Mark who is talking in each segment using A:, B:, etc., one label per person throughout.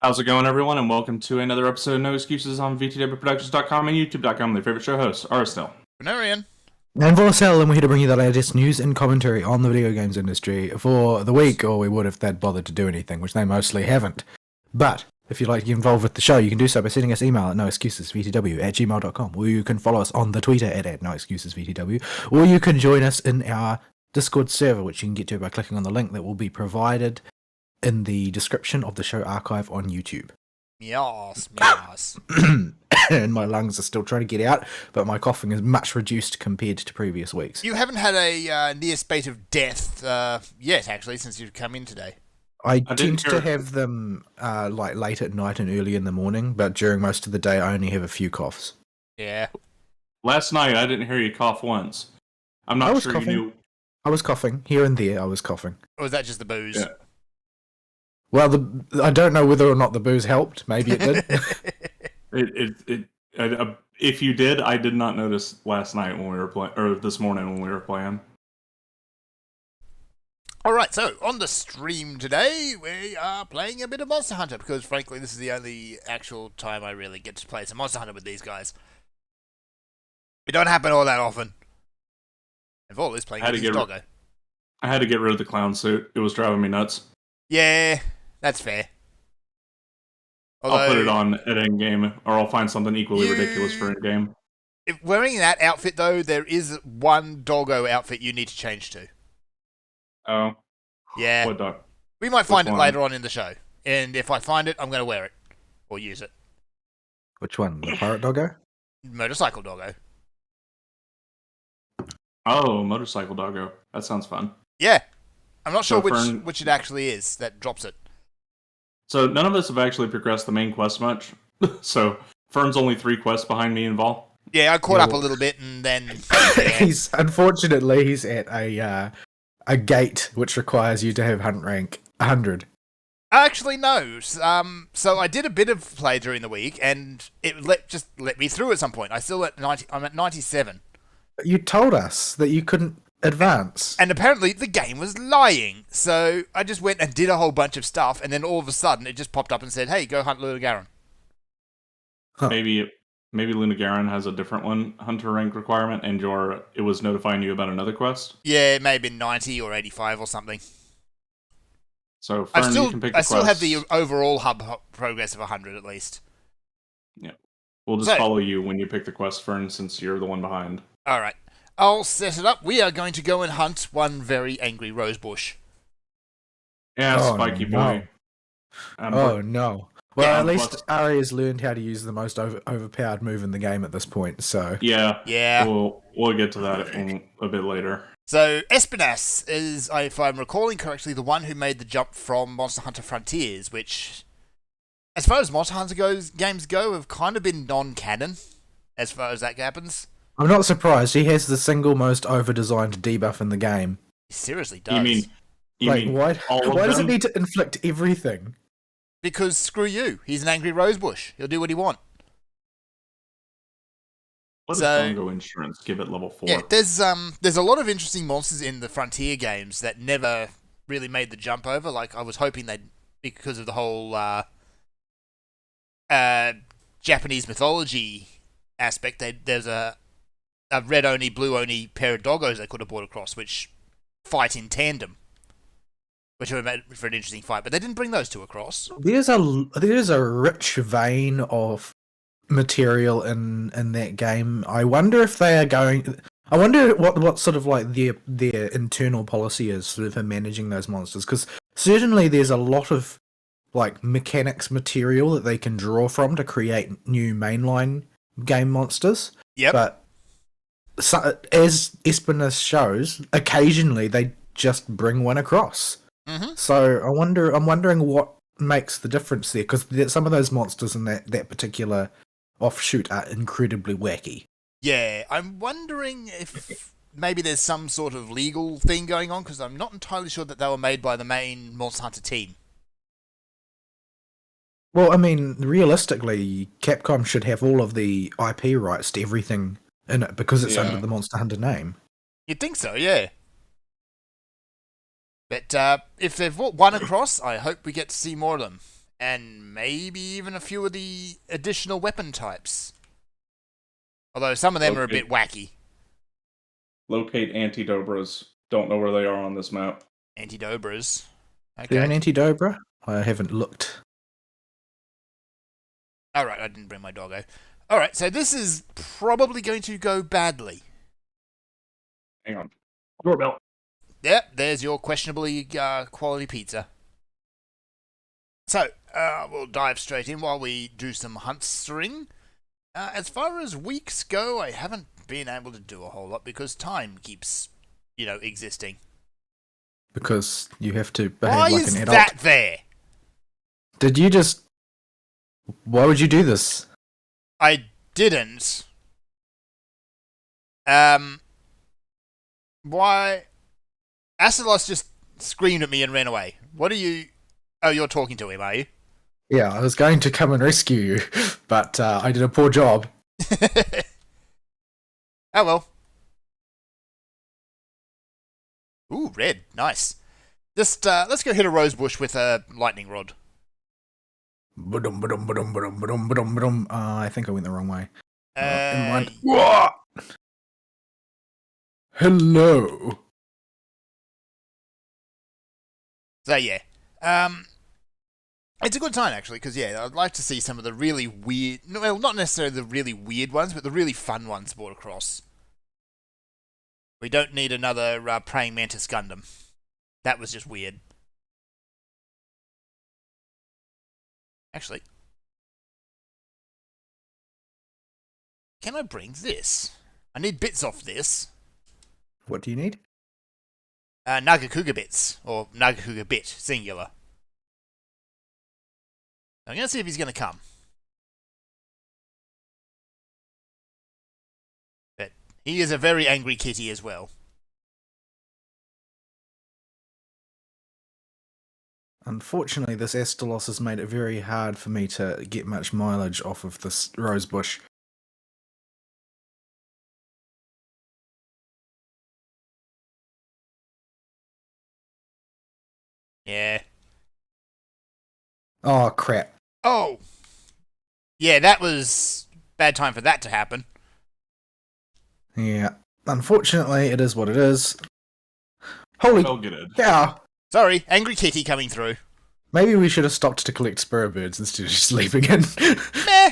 A: How's it going, everyone, and welcome to another episode of No Excuses on VTWProductions.com and YouTube.com. Their favorite show hosts, Aristel.
B: Venerian.
C: And Vorcel, and we're here to bring you the latest news and commentary on the video games industry for the week, or we would if they'd bothered to do anything, which they mostly haven't. But if you'd like to get involved with the show, you can do so by sending us email at noexcusesvtw@gmail.com, or you can follow us on the Twitter at noexcusesvtw, or you can join us in our Discord server, which you can get to by clicking on the link that will be provided in the description of the show archive on YouTube.
B: Yes.
C: And my lungs are still trying to get out, but my coughing is much reduced compared to previous weeks.
B: You haven't had a near spate of death yet, actually, since you've come in today.
C: I tend to have them like late at night and early in the morning, but during most of the day I only have a few coughs.
B: Yeah.
A: Last night, I didn't hear you cough once. I'm not sure
C: coughing.
A: you knew.
C: I was coughing. Here and there I was coughing.
B: Or was that just the booze?
A: Yeah.
C: Well, I don't know whether or not the booze helped. Maybe it did.
A: If you did, I did not notice last night when we were playing, or this morning when we were playing.
B: Alright, so on the stream today, we are playing a bit of Monster Hunter, because frankly, this is the only actual time I really get to play some Monster Hunter with these guys. It don't happen all that often. And Vol is playing with his doggo.
A: I had to get rid of the clown suit. It was driving me nuts.
B: Yeah, that's fair.
A: I'll put it on at endgame, or I'll find something equally ridiculous for endgame.
B: If wearing that outfit, though, there is one doggo outfit you need to change to.
A: Oh.
B: Yeah.
A: What dog?
B: We might find it later on in the show. And if I find it, I'm going to wear it. Or use it.
C: Which one? The pirate doggo?
B: Motorcycle doggo.
A: Oh, motorcycle doggo. That sounds fun.
B: Yeah. I'm not sure
A: So
B: which it actually is that drops it.
A: So none of us have actually progressed the main quest much. So Fern's only 3 quests behind me and Vol.
B: Yeah, I caught up a little bit and then...
C: He's at a gate which requires you to have hunt rank 100.
B: Actually, no. So I did a bit of play during the week and it just let me through at some point. I'm at 97.
C: You told us that you couldn't advance.
B: And apparently the game was lying. So I just went and did a whole bunch of stuff, and then all of a sudden it just popped up and said, hey, go hunt Lunagaron.
C: Huh.
A: Maybe Lunagaron has a different hunter rank requirement, and it was notifying you about another quest.
B: Yeah, it may have been 90 or 85 or something.
A: So Fern, you can pick the
B: I still have the overall hub progress of 100 at least.
A: Yeah. We'll just follow you when you pick the quest, Fern, since you're the one behind.
B: Alright. I'll set it up. We are going to go and hunt one very angry rosebush.
A: Yeah, spiky boy.
C: No. Well, at least Ari has learned how to use the most overpowered move in the game at this point, so...
A: Yeah. We'll get to that a bit later.
B: So, Espinas is, if I'm recalling correctly, the one who made the jump from Monster Hunter Frontiers, which, as far as Monster Hunter games go, have kind of been non-canon, as far as that happens.
C: I'm not surprised. He has the single most over-designed debuff in the game.
B: He seriously does.
A: You mean
C: why does it need to inflict everything?
B: Because screw you. He's an angry rosebush. He'll do what he wants.
A: What does Bongo Insurance give it level 4?
B: Yeah, there's a lot of interesting monsters in the Frontier games that never really made the jump over. Like, I was hoping they'd, because of the whole Japanese mythology aspect, there's a red-only, blue-only pair of doggos they could have brought across, which fight in tandem, which would have made for an interesting fight. But they didn't bring those two across.
C: There's a rich vein of material in that game. I wonder if they are going... I wonder what sort of like their internal policy is sort of for managing those monsters, because certainly there's a lot of like mechanics material that they can draw from to create new mainline game monsters.
B: Yep.
C: But so, as Espinas shows, occasionally they just bring one across.
B: Mm-hmm.
C: So I'm wondering what makes the difference there, because some of those monsters in that particular offshoot are incredibly wacky.
B: Yeah, I'm wondering if maybe there's some sort of legal thing going on, because I'm not entirely sure that they were made by the main Monster Hunter team.
C: Well, I mean, realistically, Capcom should have all of the IP rights to everything in it, because it's under the Monster Hunter name.
B: You'd think so, yeah. But if they've brought one across, I hope we get to see more of them. And maybe even a few of the additional weapon types. Although some of them are a bit wacky.
A: Locate anti-Dobras. Don't know where they are on this map.
B: Anti-Dobras.
C: Is there an
B: Okay.
C: anti-Dobra? I haven't looked.
B: Alright, I didn't bring my doggo. Alright, so this is probably going to go badly.
A: Hang on. Doorbell.
B: Yep, there's your questionably quality pizza. So, we'll dive straight in while we do some huntstering. As far as weeks go, I haven't been able to do a whole lot because time keeps, existing.
C: Because you have to behave
B: Why
C: like
B: is
C: an adult.
B: that there?
C: Did you just... Why would you do this?
B: I didn't. Why? Astalos just screamed at me and ran away. What are you... Oh, you're talking to him, are you?
C: Yeah, I was going to come and rescue you, but I did a poor job.
B: Oh well. Ooh, red. Nice. Just, let's go hit a rose bush with a lightning rod.
C: Ba-dum, ba-dum, ba-dum, ba-dum, ba-dum, ba-dum, ba-dum. I think I went the wrong way. Never mind. Whoa! Hello.
B: So yeah, it's a good time actually because I'd like to see some of the really weird, well, not necessarily the really weird ones, but the really fun ones brought across. We don't need another praying mantis Gundam. That was just weird. Actually, can I bring this? I need bits off this.
C: What do you need?
B: Nagakuga bits, or Nagakuga bit, singular. I'm going to see if he's going to come. But he is a very angry kitty as well.
C: Unfortunately, this Astalos has made it very hard for me to get much mileage off of this rose bush.
B: Yeah.
C: Oh, crap.
B: Oh! Yeah, that was bad time for that to happen.
C: Yeah. Unfortunately, it is what it is. Holy
A: Well, get it.
C: cow!
B: Sorry, angry kitty coming through.
C: Maybe we should have stopped to collect sparrow birds instead of just leaving in.
B: Meh!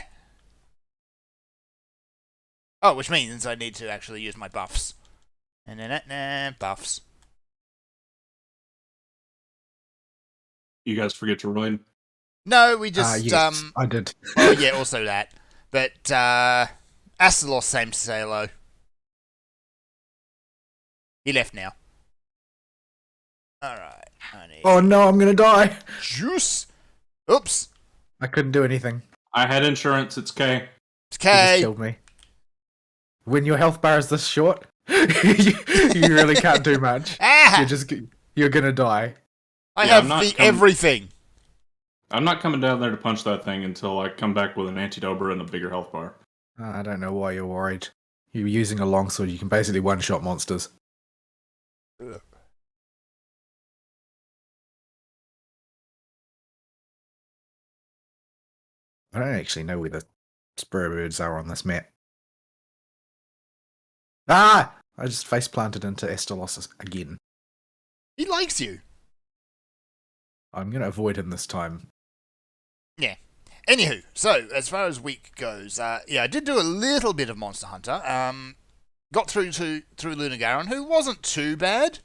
B: Oh, which means I need to actually use my buffs. Buffs.
A: You guys forget your ruin.
B: No, we just,
C: yes, I did.
B: Oh yeah, also that. But, Astalos seems to say hello. He left now. Alright, honey.
C: Oh no, I'm gonna die!
B: Juice! Oops.
C: I couldn't do anything.
A: I had insurance. It's K.
B: It's
C: You just
B: K.
C: killed me. When your health bar is this short, you really can't do much.
B: Ah!
C: You're gonna die.
B: I
A: Yeah,
B: have
A: I'm not
B: the
A: coming-
B: everything.
A: I'm not coming down there to punch that thing until I come back with an anti-Dobra and a bigger health bar.
C: I don't know why you're worried. You're using a longsword, you can basically one-shot monsters. I don't actually know where the sparrow birds are on this map. Ah! I just face planted into Astalos again.
B: He likes you.
C: I'm gonna avoid him this time.
B: Yeah. Anywho, so as far as week goes, I did do a little bit of Monster Hunter. Got through Lunagaron, who wasn't too bad.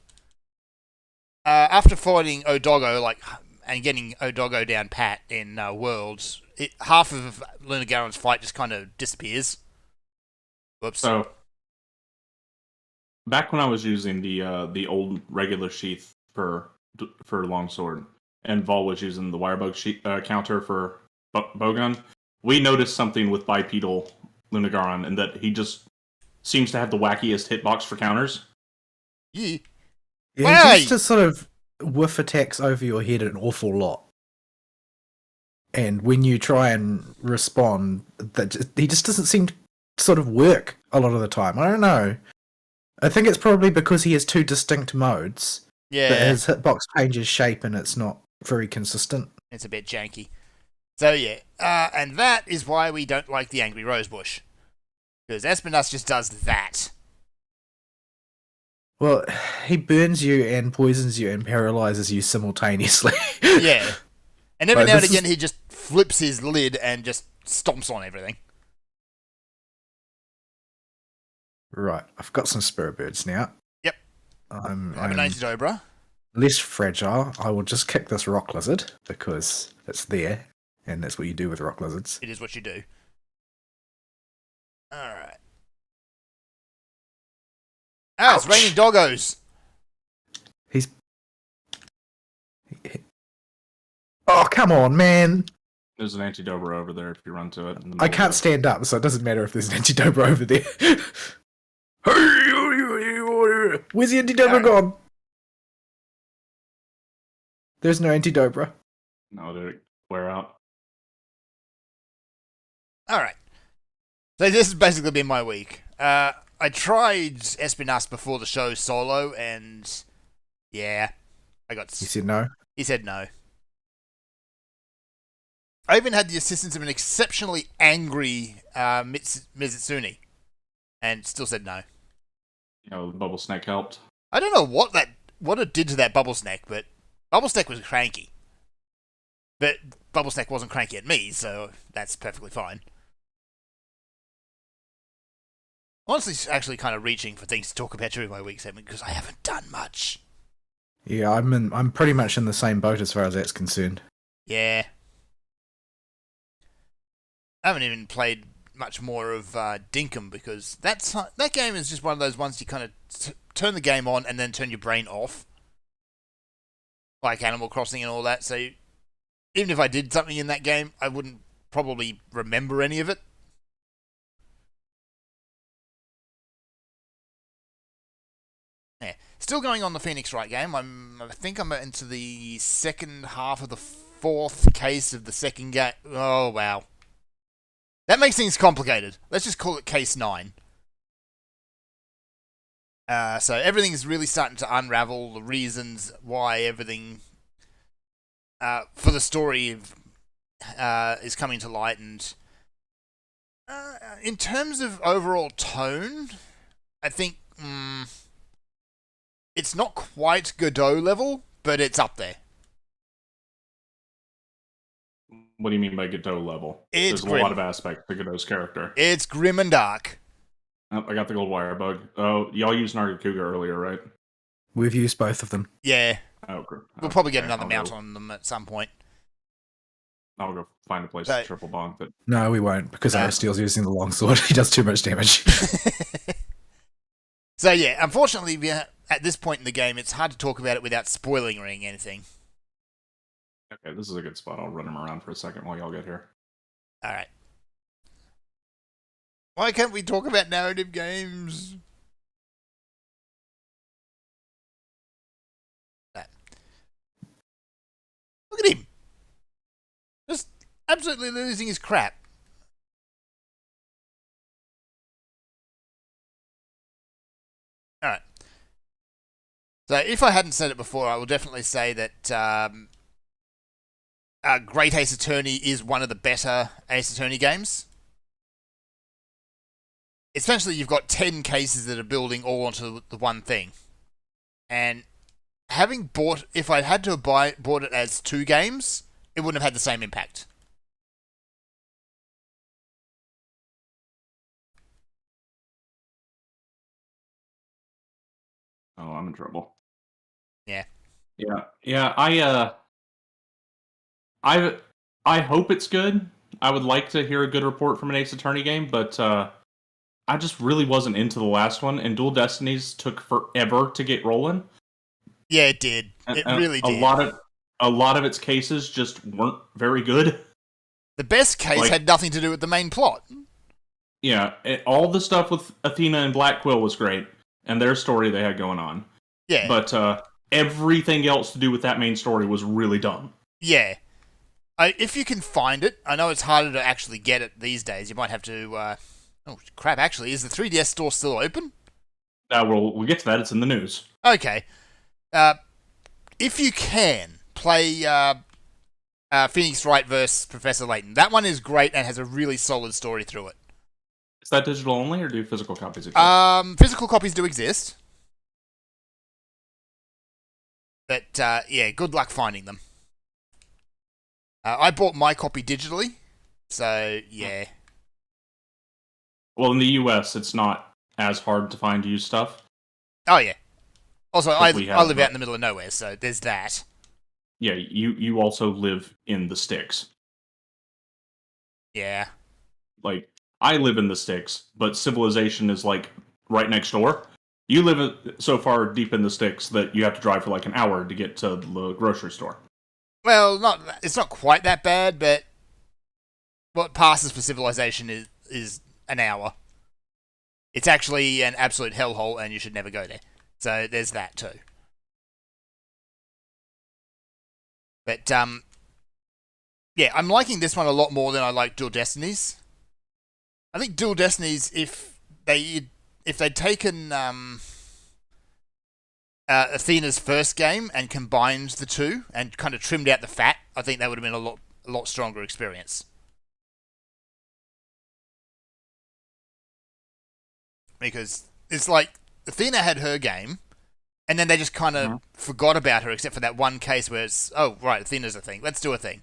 B: After fighting Odogo, and getting Odogo down pat in Worlds, half of Lunagaron's fight just kind of disappears. Whoops.
A: So, back when I was using the old regular sheath for longsword, and Vol was using the wirebug counter for bowgun, we noticed something with bipedal Lunagaron, and that he just seems to have the wackiest hitbox for counters.
B: Yeah.
C: Yeah,
B: Why?
C: he just sort of whiff attacks over your head an awful lot. And when you try and respond, he just doesn't seem to sort of work a lot of the time. I don't know. I think it's probably because he has two distinct modes.
B: Yeah.
C: But his hitbox changes shape and it's not very consistent.
B: It's a bit janky. So yeah, and that is why we don't like the Angry Rosebush. Because Espinas just does that.
C: Well, he burns you and poisons you and paralyzes you simultaneously.
B: Yeah. And every
C: Right,
B: now and
C: this
B: again he just flips his lid and just stomps on everything.
C: Right, I've got some spirit birds now.
B: Yep.
C: I'm
B: I have an Antidobra.
C: less fragile. I will just kick this rock lizard because it's there, and that's what you do with rock lizards.
B: It is what you do. Alright. Ah, it's
C: Ouch.
B: raining doggos.
C: He's. Oh, come on, man!
A: There's an Antidobra over there if you run to it.
C: I can't stand up, so it doesn't matter if there's an Antidobra over there. Where's the Antidobra gone? There's no Antidobra.
A: No, did it wear out?
B: Alright. So this has basically been my week. I tried Espinas before the show solo, and yeah, I got.
C: He said no.
B: He said no. I even had the assistance of an exceptionally angry Mizitsuni, and still said no.
A: You know, the bubble snake helped.
B: I don't know what it did to that Bubble Snack, but Bubble Snack was cranky. But Bubble Snack wasn't cranky at me, so that's perfectly fine. Honestly, actually kind of reaching for things to talk about during my week segment because I haven't done much.
C: Yeah, I'm pretty much in the same boat as far as that's concerned.
B: Yeah. I haven't even played much more of Dinkum because that game is just one of those ones you kind of turn the game on and then turn your brain off. Like Animal Crossing and all that, so even if I did something in that game, I wouldn't probably remember any of it. Yeah. Still going on the Phoenix Wright game. I think I'm into the second half of the fourth case of the second game. Oh, wow. That makes things complicated. Let's just call it case 9. So everything's really starting to unravel, the reasons why everything for the story is coming to light, and in terms of overall tone, I think it's not quite Godot level, but it's up there.
A: What do you mean by Godot level?
B: It's
A: There's
B: grim.
A: a lot of aspects to Godot's character.
B: It's grim and dark.
A: Oh, I got the gold wire bug. Oh, y'all used Nargacuga earlier, right?
C: We've used both of them.
B: Yeah,
A: Oh, good.
B: we'll probably get
A: Okay,
B: another
A: I'll
B: mount
A: go-
B: on them at some point.
A: I'll go find a place
B: So-
A: to triple bond it.
C: No, we won't, because
B: No.
C: Aristeel's using the longsword. He does too much damage.
B: So yeah, unfortunately, at this point in the game, it's hard to talk about it without spoiling anything.
A: Okay, this is a good spot. I'll run him around for a second while y'all get here.
B: All right. Why can't we talk about narrative games? That. Look at him. Just absolutely losing his crap. All right. So if I hadn't said it before, I will definitely say that Great Ace Attorney is one of the better Ace Attorney games. Essentially, you've got 10 cases that are building all onto the one thing. And having bought, if I had to have bought it as 2 games, it wouldn't have had the same impact.
A: Oh, I'm in trouble.
B: Yeah.
A: Yeah. I hope it's good. I would like to hear a good report from an Ace Attorney game, but I just really wasn't into the last one, and Dual Destinies took forever to get rolling.
B: Yeah, it did. It really did.
A: A lot of its cases just weren't very good.
B: The best case had nothing to do with the main plot.
A: Yeah, all the stuff with Athena and Black Quill was great, and their story they had going on.
B: Yeah.
A: But everything else to do with that main story was really dumb.
B: Yeah. If you can find it, I know it's harder to actually get it these days. You might have to... oh, crap, actually. Is the 3DS store still open?
A: We'll get to that. It's in the news.
B: Okay. If you can, play Phoenix Wright versus Professor Layton. That one is great and has a really solid story through it.
A: Is that digital only, or do physical copies exist?
B: Physical copies do exist. But, yeah, good luck finding them. I bought my copy digitally, so, yeah.
A: Well, in the US, it's not as hard to find used stuff.
B: Oh, yeah. Also, I
A: have,
B: live out in the middle of nowhere, so there's that.
A: Yeah, you also live in the sticks.
B: Yeah.
A: Like, I live in the sticks, but civilization is, like, right next door. You live so far deep in the sticks that you have to drive for, like, an hour to get to the grocery store.
B: Well, it's not quite that bad, but what passes for civilization is an hour. It's actually an absolute hellhole, and you should never go there. So there's that too. But yeah, I'm liking this one a lot more than I like Dual Destinies. I think Dual Destinies, if they'd taken Athena's first game and combined the two and kind of trimmed out the fat, I think that would have been a lot stronger experience. Because it's like Athena had her game, and then they just kind of forgot about her, except for that one case where it's, oh, right, Athena's a thing. Let's do a thing.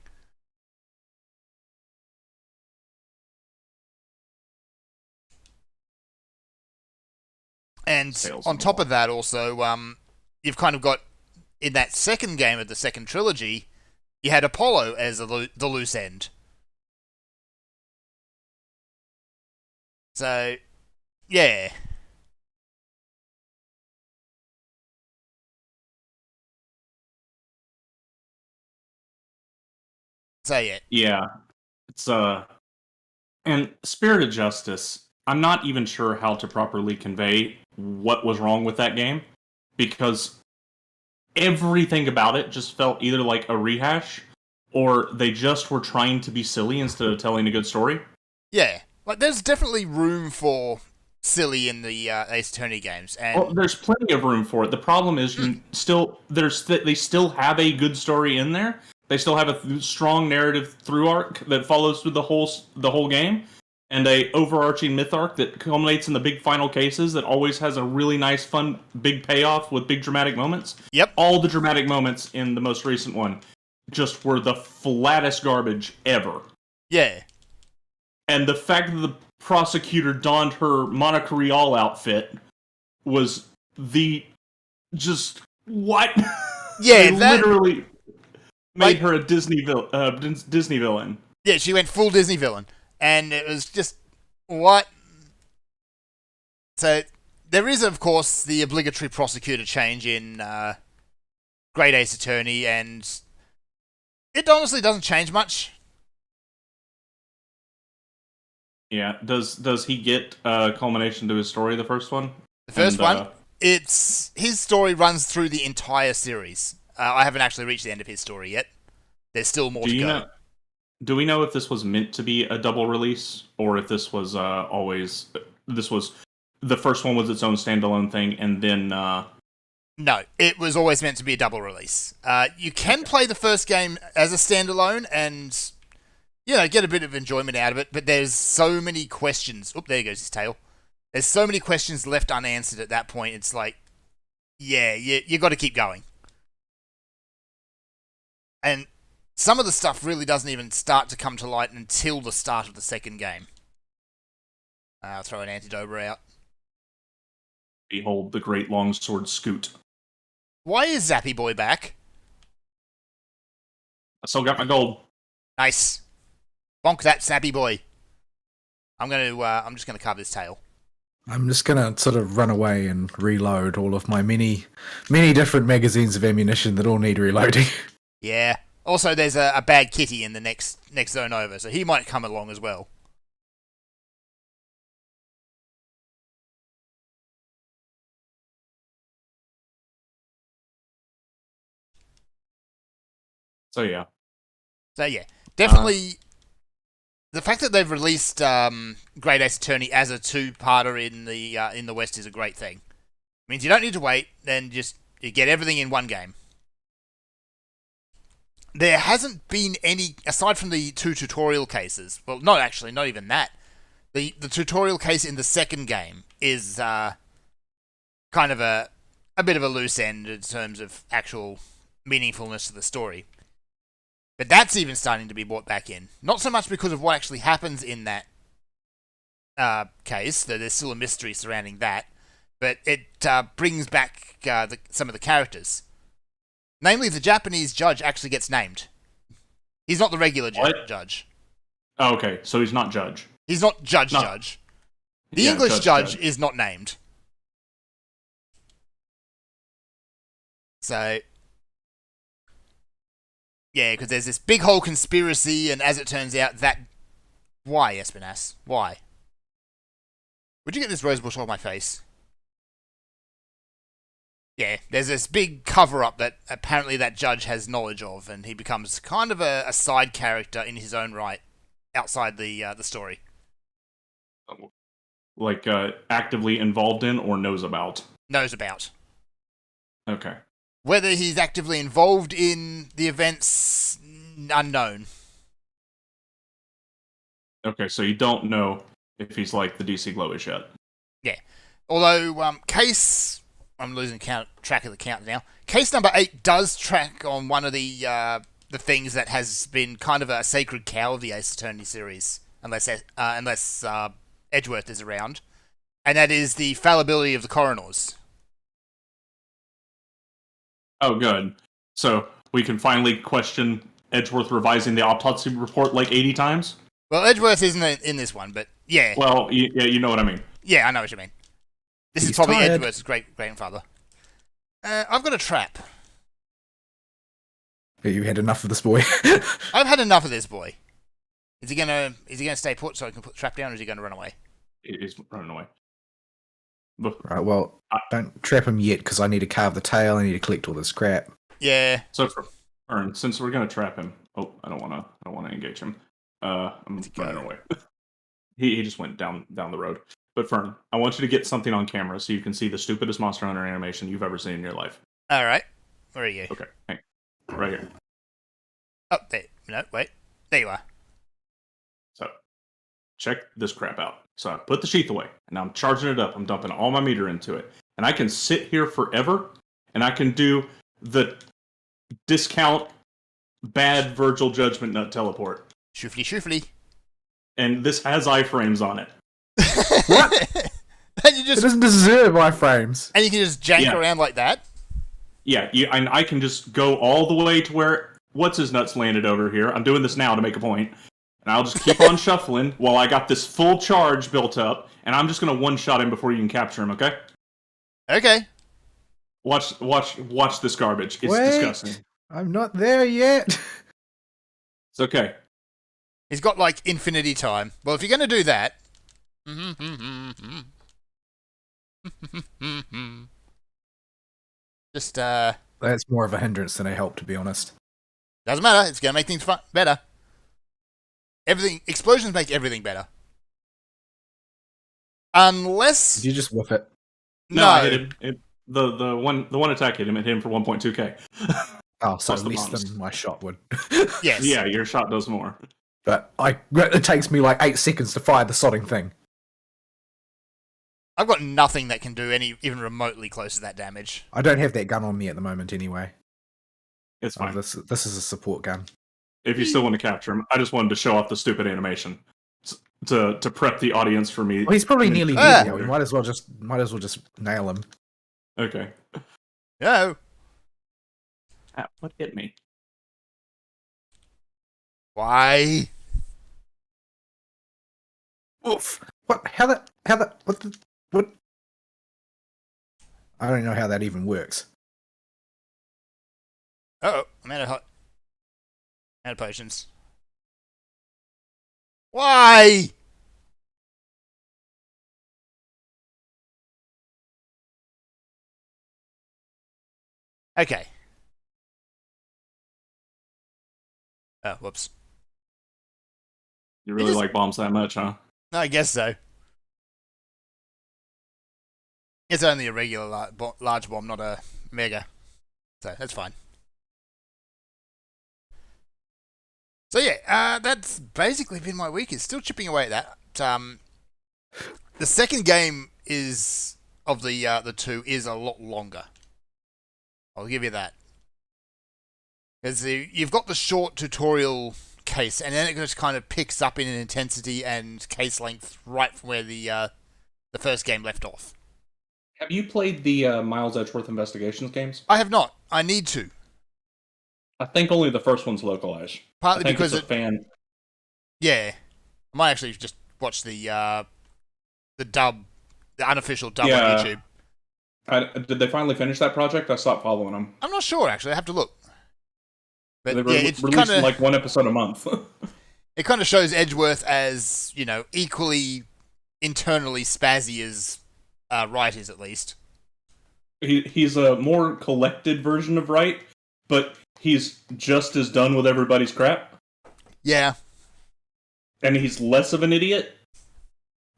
B: And on top of that, also, you've kind of got, in that second game of the second trilogy, you had Apollo as the loose end. So, yeah. So, yeah.
A: Yeah. It's, and Spirit of Justice, I'm not even sure how to properly convey what was wrong with that game, because everything about it just felt either like a rehash, or they just were trying to be silly instead of telling a good story.
B: Yeah. Like, there's definitely room for silly in the Ace Attorney games. And
A: well, there's plenty of room for it. The problem is, they still have a good story in there. They still have a strong narrative through arc that follows through the whole game, and a overarching myth arc that culminates in the big final cases that always has a really nice, fun, big payoff with big dramatic moments.
B: Yep.
A: All the dramatic moments in the most recent one just were the flattest garbage ever.
B: Yeah.
A: And the fact that the prosecutor donned her Monica Rial outfit was just what?
B: Yeah, that
A: literally made her a Disney villain.
B: Yeah, she went full Disney villain, and it was just what. So there is, of course, the obligatory prosecutor change in Great Ace Attorney, and it honestly doesn't change much.
A: Yeah, does he get culmination to his story, the first one?
B: The first one, it's his story runs through the entire series. I haven't actually reached the end of his story yet. There's still more to go.
A: Do we know if this was meant to be a double release, or if this was the first one was its own standalone thing, and then
B: No, it was always meant to be a double release. You can play the first game as a standalone and, get a bit of enjoyment out of it, but there's so many questions. Oop, there goes his tail. There's so many questions left unanswered at that point. It's like, you got to keep going. And some of the stuff really doesn't even start to come to light until the start of the second game. I'll throw an Antidober out.
A: Behold the great longsword Scoot.
B: Why is Zappy Boy back?
A: I still got my gold.
B: Nice. Bonk that Zappy Boy. I'm just gonna carve his tail.
C: I'm just gonna sort of run away and reload all of my many different magazines of ammunition that all need reloading.
B: Yeah. Also, there's a bad kitty in the next zone over, so he might come along as well.
A: So yeah,
B: definitely. The fact that they've released Great Ace Attorney as a two-parter in the West is a great thing. It means you don't need to wait, then you get everything in one game. there hasn't been any, aside from the 2 tutorial cases. Well, not actually, not even that. The tutorial case in the second game is kind of a bit of a loose end in terms of actual meaningfulness to the story. But that's even starting to be brought back in. Not so much because of what actually happens in that case, though there's still a mystery surrounding that, but it brings back some of the characters. Namely, the Japanese judge actually gets named. He's not the regular judge.
A: Oh, okay, so he's not judge.
B: He's not judge. The English judge is not named. So, yeah, because there's this big whole conspiracy, and as it turns out, that... Why, Espinas? Why? Would you get this rose bush off my face? Yeah, there's this big cover-up that apparently that judge has knowledge of, and he becomes kind of a side character in his own right, outside the story.
A: Like, actively involved in or knows about?
B: Knows about.
A: Okay.
B: Whether he's actively involved in the events, unknown.
A: Okay, so you don't know if he's like the DC Glowish yet.
B: Yeah. Although, case... I'm losing track of the count now. Case number 8 does track on one of the things that has been kind of a sacred cow of the Ace Attorney series, unless Edgeworth is around, and that is the fallibility of the coroners.
A: Oh, good. So we can finally question Edgeworth revising the autopsy report like 80 times?
B: Well, Edgeworth isn't in this one, but yeah.
A: Well, yeah, you know what I mean.
B: Yeah, I know what you mean. This
C: He's
B: is probably
C: tired.
B: Edgeworth's great-grandfather. I've got a trap.
C: You had enough of this boy.
B: I've had enough of this boy. Is he gonna stay put so I can put the trap down, or is he gonna run away?
A: He's running away.
C: Right, well, don't trap him yet, because I need to carve the tail, I need to collect all this crap.
B: Yeah.
A: So for Fern, since we're gonna trap him, I don't wanna engage him. I'm running away. he just went down the road. But Fern, I want you to get something on camera so you can see the stupidest Monster Hunter animation you've ever seen in your life.
B: All right. Where are you?
A: Okay, hang. Right here.
B: Oh, there. No, wait. There you are.
A: So, check this crap out. So I put the sheath away, and now I'm charging it up. I'm dumping all my meter into it. And I can sit here forever, and I can do the discount bad Virgil Judgment Nut teleport.
B: Shoofly.
A: And this has iframes on it.
C: What?
B: And you
C: It
B: just
C: doesn't deserve iframes.
B: and you can just jank
A: Yeah.
B: around like that.
A: Yeah, and I can just go all the way to where What's His Nuts landed over here. I'm doing this now to make a point. And I'll just keep on shuffling while I got this full charge built up, and I'm just going to one-shot him before you can capture him, okay?
B: Okay.
A: Watch this garbage. It's
C: Wait.
A: disgusting.
C: I'm not there yet.
A: It's okay.
B: He's got like infinity time. Well, if you're going to do that, just
C: That's more of a hindrance than a help, to be honest.
B: doesn't matter. It's going to make things better. Explosions make everything better. Unless
C: Did you just whiff it?
A: No, I hit him. The one attack hit him. It hit him for 1.2k.
C: Oh, so
A: Plus the
C: less
A: bonus.
C: than my shot would.
B: Yes.
A: Yeah, your shot does more.
C: But it takes me like 8 seconds to fire the sodding thing.
B: I've got nothing that can do even remotely close to that damage.
C: I don't have that gun on me at the moment anyway.
A: It's
C: Oh,
A: fine.
C: this is a support gun.
A: If you still want to capture him, I just wanted to show off the stupid animation to prep the audience for me.
C: Well, he's probably nearly
B: Ah.
C: dead now. We might as well just nail him.
A: Okay.
B: No.
A: What hit me?
B: Why?
C: Oof. What? What? I don't know how that even works.
B: Uh-oh. I'm out of potions. Why? Okay. Oh, whoops.
A: You really
B: just-
A: like bombs that much, huh?
B: No, I guess so. It's only a regular large bomb, not a mega. So, that's fine. So yeah, that's basically been my week. It's still chipping away at that. The second game is of the two is a lot longer. I'll give you that. Because you've got the short tutorial case, and then it just kind of picks up in intensity and case length right from where the first game left off.
A: Have you played the Miles Edgeworth Investigations games?
B: I have not. I need to.
A: I think only the first one's localized.
B: Partly
A: I think
B: because
A: it's a fan.
B: Yeah, I might actually just watch the dub, the unofficial dub
A: Yeah.
B: on YouTube.
A: Did they finally finish that project? I stopped following them.
B: I'm not sure actually. I have to look. But
A: They
B: yeah, it's
A: releasing
B: kind of
A: like one episode a month.
B: it kind of shows Edgeworth as equally internally spazzy as Wright is, at least.
A: He's a more collected version of Wright, but he's just as done with everybody's crap.
B: Yeah.
A: And he's less of an idiot.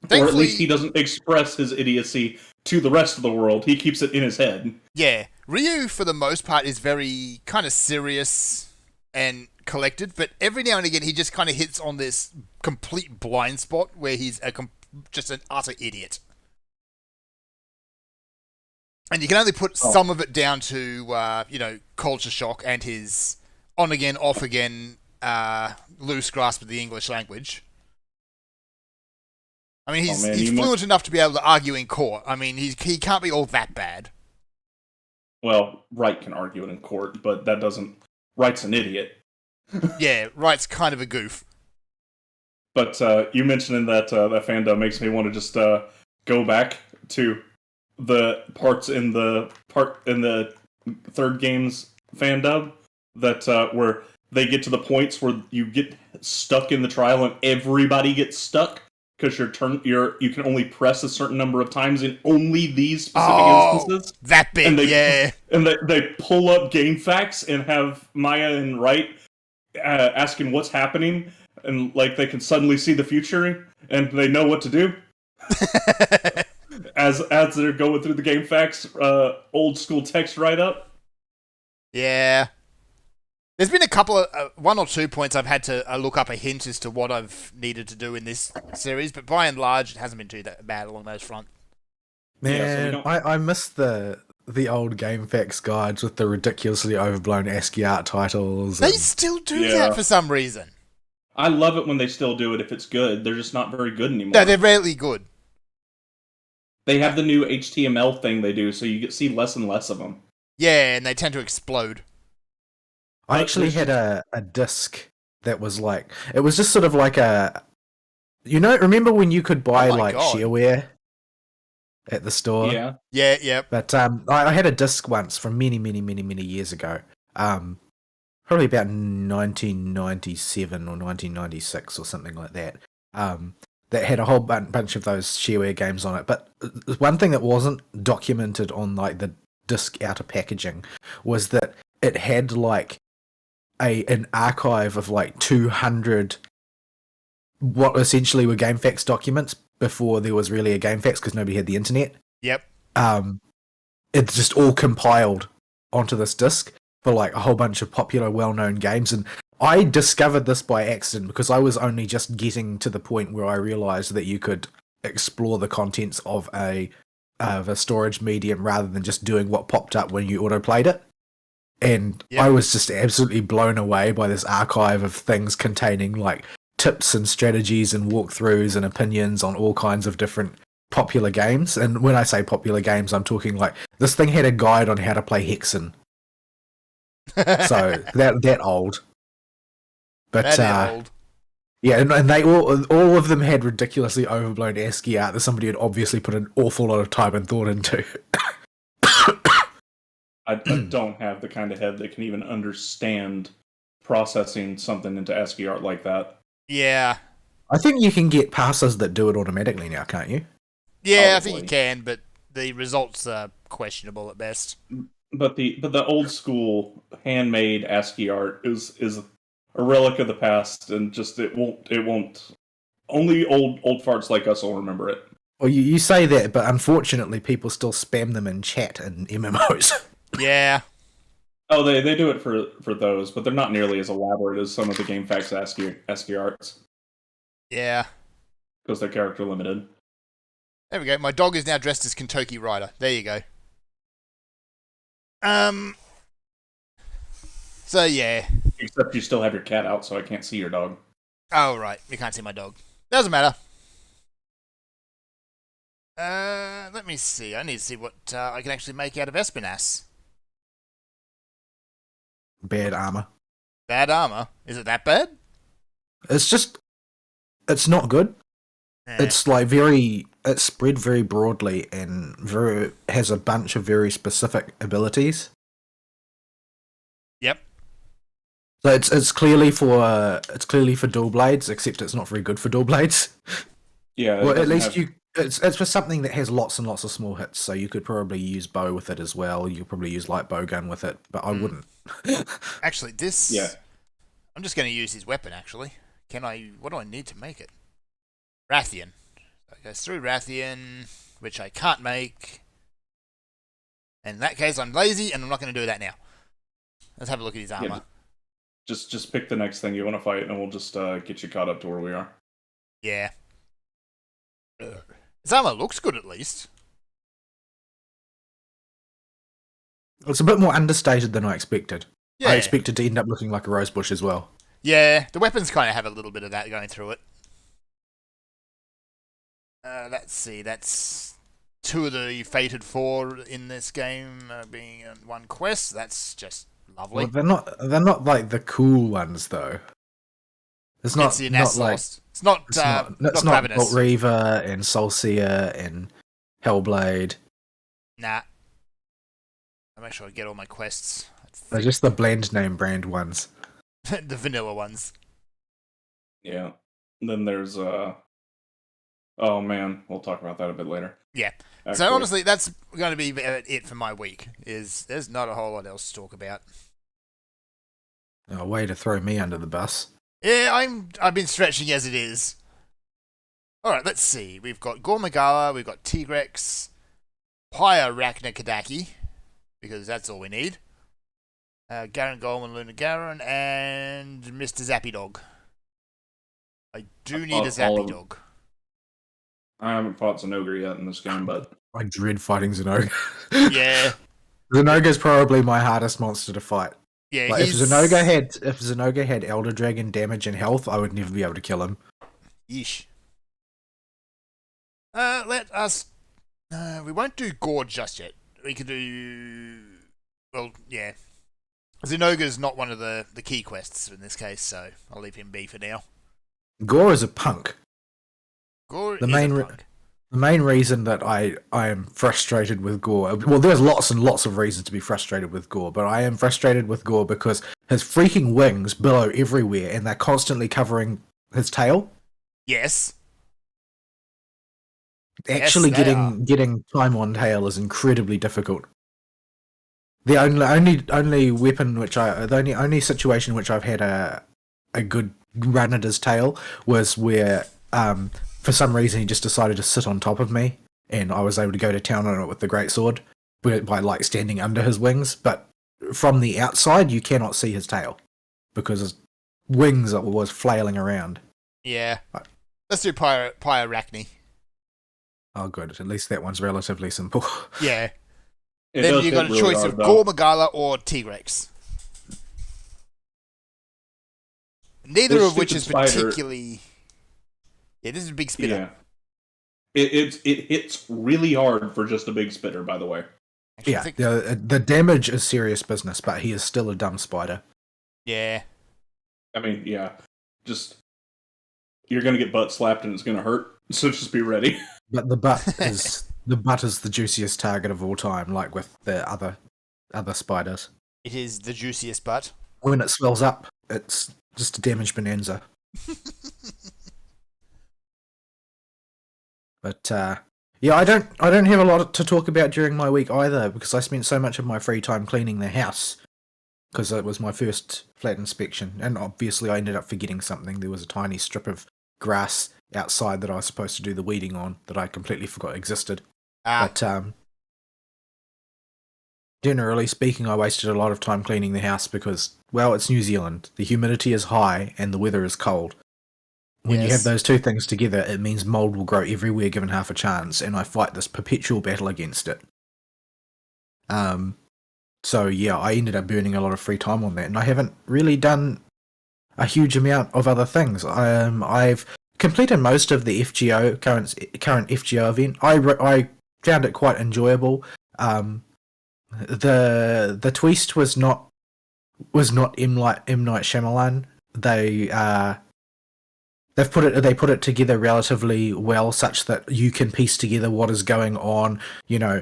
B: Thankfully,
A: or at least he doesn't express his idiocy to the rest of the world. He keeps it in his head.
B: Yeah. Ryu, for the most part, is very kind of serious and collected, but every now and again he just kind of hits on this complete blind spot where he's just an utter idiot. And you can only put some of it down to, culture shock and his on-again, off-again, loose grasp of the English language. I mean, he's fluent enough to be able to argue in court. I mean, he can't be all that bad.
A: Well, Wright can argue it in court, but that doesn't... Wright's an idiot.
B: Yeah, Wright's kind of a goof.
A: But you mentioning that fandom makes me want to just go back to the parts in the third game's fan dub that where they get to the points where you get stuck in the trial and everybody gets stuck because you can only press a certain number of times in only these specific instances.
B: That bit,
A: and
B: yeah.
A: And they pull up game facts and have Maya and Wright asking what's happening, and like they can suddenly see the future and they know what to do. As they're going through the game facts, old school text write up.
B: Yeah. There's been a couple of, one or 2 points I've had to look up a hint as to what I've needed to do in this series, but by and large, it hasn't been too bad along those fronts.
C: Man,
A: so
C: I miss the old GameFAQs guides with the ridiculously overblown ASCII art titles.
B: They still do that for some reason.
A: I love it when they still do it if it's good. They're just not very good anymore.
B: No, they're rarely good.
A: They have the new HTML thing they do, so you see less and less of them.
B: Yeah, and they tend to explode.
C: I actually had a disc that was like, it was just sort of like a, remember when you could buy shareware at the store?
A: Yeah.
B: Yeah, yeah.
C: But I had a disc once from many, many, many, many years ago. Probably about 1997 or 1996 or something like that. That had a whole bunch of those shareware games on it. But one thing that wasn't documented on like the disc outer packaging was that it had like an archive of like 200 what essentially were GameFAQs documents before there was really a GameFAQs because nobody had the internet.
B: Yep.
C: It's just all compiled onto this disc for like a whole bunch of popular, well-known games. And I discovered this by accident because I was only just getting to the point where I realized that you could explore the contents of a storage medium rather than just doing what popped up when you auto-played it. And I was just absolutely blown away by this archive of things containing like tips and strategies and walkthroughs and opinions on all kinds of different popular games. And when I say popular games, I'm talking like this thing had a guide on how to play Hexen. So that old. But
B: old.
C: Yeah, and they all of them had ridiculously overblown ASCII art that somebody had obviously put an awful lot of time and thought into.
A: I don't have the kind of head that can even understand processing something into ASCII art like that.
B: Yeah.
C: I think you can get parsers that do it automatically now, can't you?
B: Yeah,
A: Probably.
B: I think you can, but the results are questionable at best.
A: But the old school handmade ASCII art is a relic of the past, and just it won't. Only old farts like us will remember it.
C: Well, you say that, but unfortunately, people still spam them in chat and MMOs.
B: Yeah.
A: Oh, they do it for those, but they're not nearly as elaborate as some of the GameFAQs ASCII arts
B: Yeah.
A: because they're character limited.
B: There we go. My dog is now dressed as Kentucky Rider. There you go. So yeah.
A: Except you still have your cat out, so I can't see your dog.
B: Oh right, you can't see my dog. Doesn't matter. Let me see. I need to see what I can actually make out of Espinas.
C: Bad armor.
B: Bad armor. Is it that bad?
C: It's not good.
B: Eh.
C: It's like it's spread very broadly and has a bunch of very specific abilities.
B: Yep.
C: So it's clearly for dual blades, except it's not very good for dual blades.
A: Yeah.
C: Well, at least it's for something that has lots and lots of small hits, so you could probably use bow with it as well. You could probably use light bow gun with it, but I wouldn't.
B: Actually, this.
A: Yeah.
B: I'm just going to use his weapon. Actually, can I? What do I need to make it? Rathian. So it goes through Rathian, which I can't make. And in that case, I'm lazy, and I'm not going to do that now. Let's have a look at his armor.
A: Yeah, just pick the next thing you want to fight, and we'll just get you caught up to where we are.
B: Yeah. His armor looks good, at least.
C: It's a bit more understated than I expected.
B: Yeah.
C: I expected to end up looking like a rosebush as well.
B: Yeah, the weapons kind of have a little bit of that going through it. Let's see, that's 2 of the Fated 4 in this game being in one quest. That's just lovely.
C: Well, they're not like the cool ones though. It's not
B: the
C: not like
B: Nessos. It's not
C: Bolt
B: Clavinus.
C: Reaver and Soulseer and Hellblade.
B: Nah. I'll make sure I get all my quests.
C: They're just the blend name brand ones.
B: The vanilla ones.
A: Yeah. And then there's oh man, we'll talk about that a bit later.
B: Yeah.
A: Actually.
B: So honestly, that's going to be it for my week. There's not a whole lot else to talk about.
C: A way to throw me under the bus.
B: Yeah, I've been stretching as it is. Alright, let's see. We've got Gormagala, we've got Tigrex, Pyarachna Kadaki, because that's all we need. Garen Golem, Luna Garen, and Mr. Zappy Dog. I do need a Zappy Dog.
A: I haven't fought Zenogre yet in this game, but
C: I dread fighting Zenogre.
B: Yeah.
C: Zenogre's probably my hardest monster to fight.
B: Yeah,
C: like, if Zenogre had Elder Dragon damage and health, I would never be able to kill him.
B: Yeesh. Let us. We won't do Gorge just yet. We could do. Well, yeah. Zenogre's not one of the key quests in this case, so I'll leave him be for now.
C: Gore is a punk.
B: Gore
C: The
B: is
C: main
B: a
C: re-
B: punk.
C: The main reason that I am frustrated with Gore, well, there's lots and lots of reasons to be frustrated with Gore, but I am frustrated with Gore because his freaking wings billow everywhere and they're constantly covering his tail.
B: Yes.
C: Actually,
B: Yes, they are.
C: getting time on tail is incredibly difficult. The only weapon which the only situation which I've had a good run at his tail was where for some reason he just decided to sit on top of me and I was able to go to town on it with the greatsword by like standing under his wings. But from the outside you cannot see his tail because his wings was flailing around.
B: Yeah. Let's do Pyarachne.
C: Oh, good. At least that one's relatively simple.
B: Yeah.
A: it
B: Then
A: does
B: you
A: hit
B: got a
A: really
B: choice
A: hard,
B: of
A: though.
B: Gormagala or Tigrex. Neither
A: This
B: of which is
A: stupid spider-
B: particularly. Yeah, this is a big spitter.
A: Yeah. It hits really hard for just a big spitter, by the way.
B: Actually, I
C: Yeah,
B: think-
C: the damage is serious business, but he is still a dumb spider.
B: yeah.
A: I mean, yeah. Just you're gonna get butt slapped and it's gonna hurt, so just be ready.
C: But the butt is the juiciest target of all time, like with the other spiders.
B: It is the juiciest butt.
C: When it swells up, it's just a damage bonanza. But yeah, I don't have a lot to talk about during my week either because I spent so much of my free time cleaning the house because it was my first flat inspection, and obviously I ended up forgetting something. There was a tiny strip of grass outside that I was supposed to do the weeding on that I completely forgot existed.
B: Ah,
C: But generally speaking, I wasted a lot of time cleaning the house because, well, it's New Zealand. The humidity is high and the weather is cold. When you have
B: Yes.
C: those two things together, it means mold will grow everywhere given half a chance, and I fight this perpetual battle against it. So yeah, I ended up burning a lot of free time on that, and I haven't really done a huge amount of other things. I've completed most of the FGO current FGO event. I found it quite enjoyable. The twist was not M. Night Shyamalan. They put it together relatively well, such that you can piece together what is going on. You know,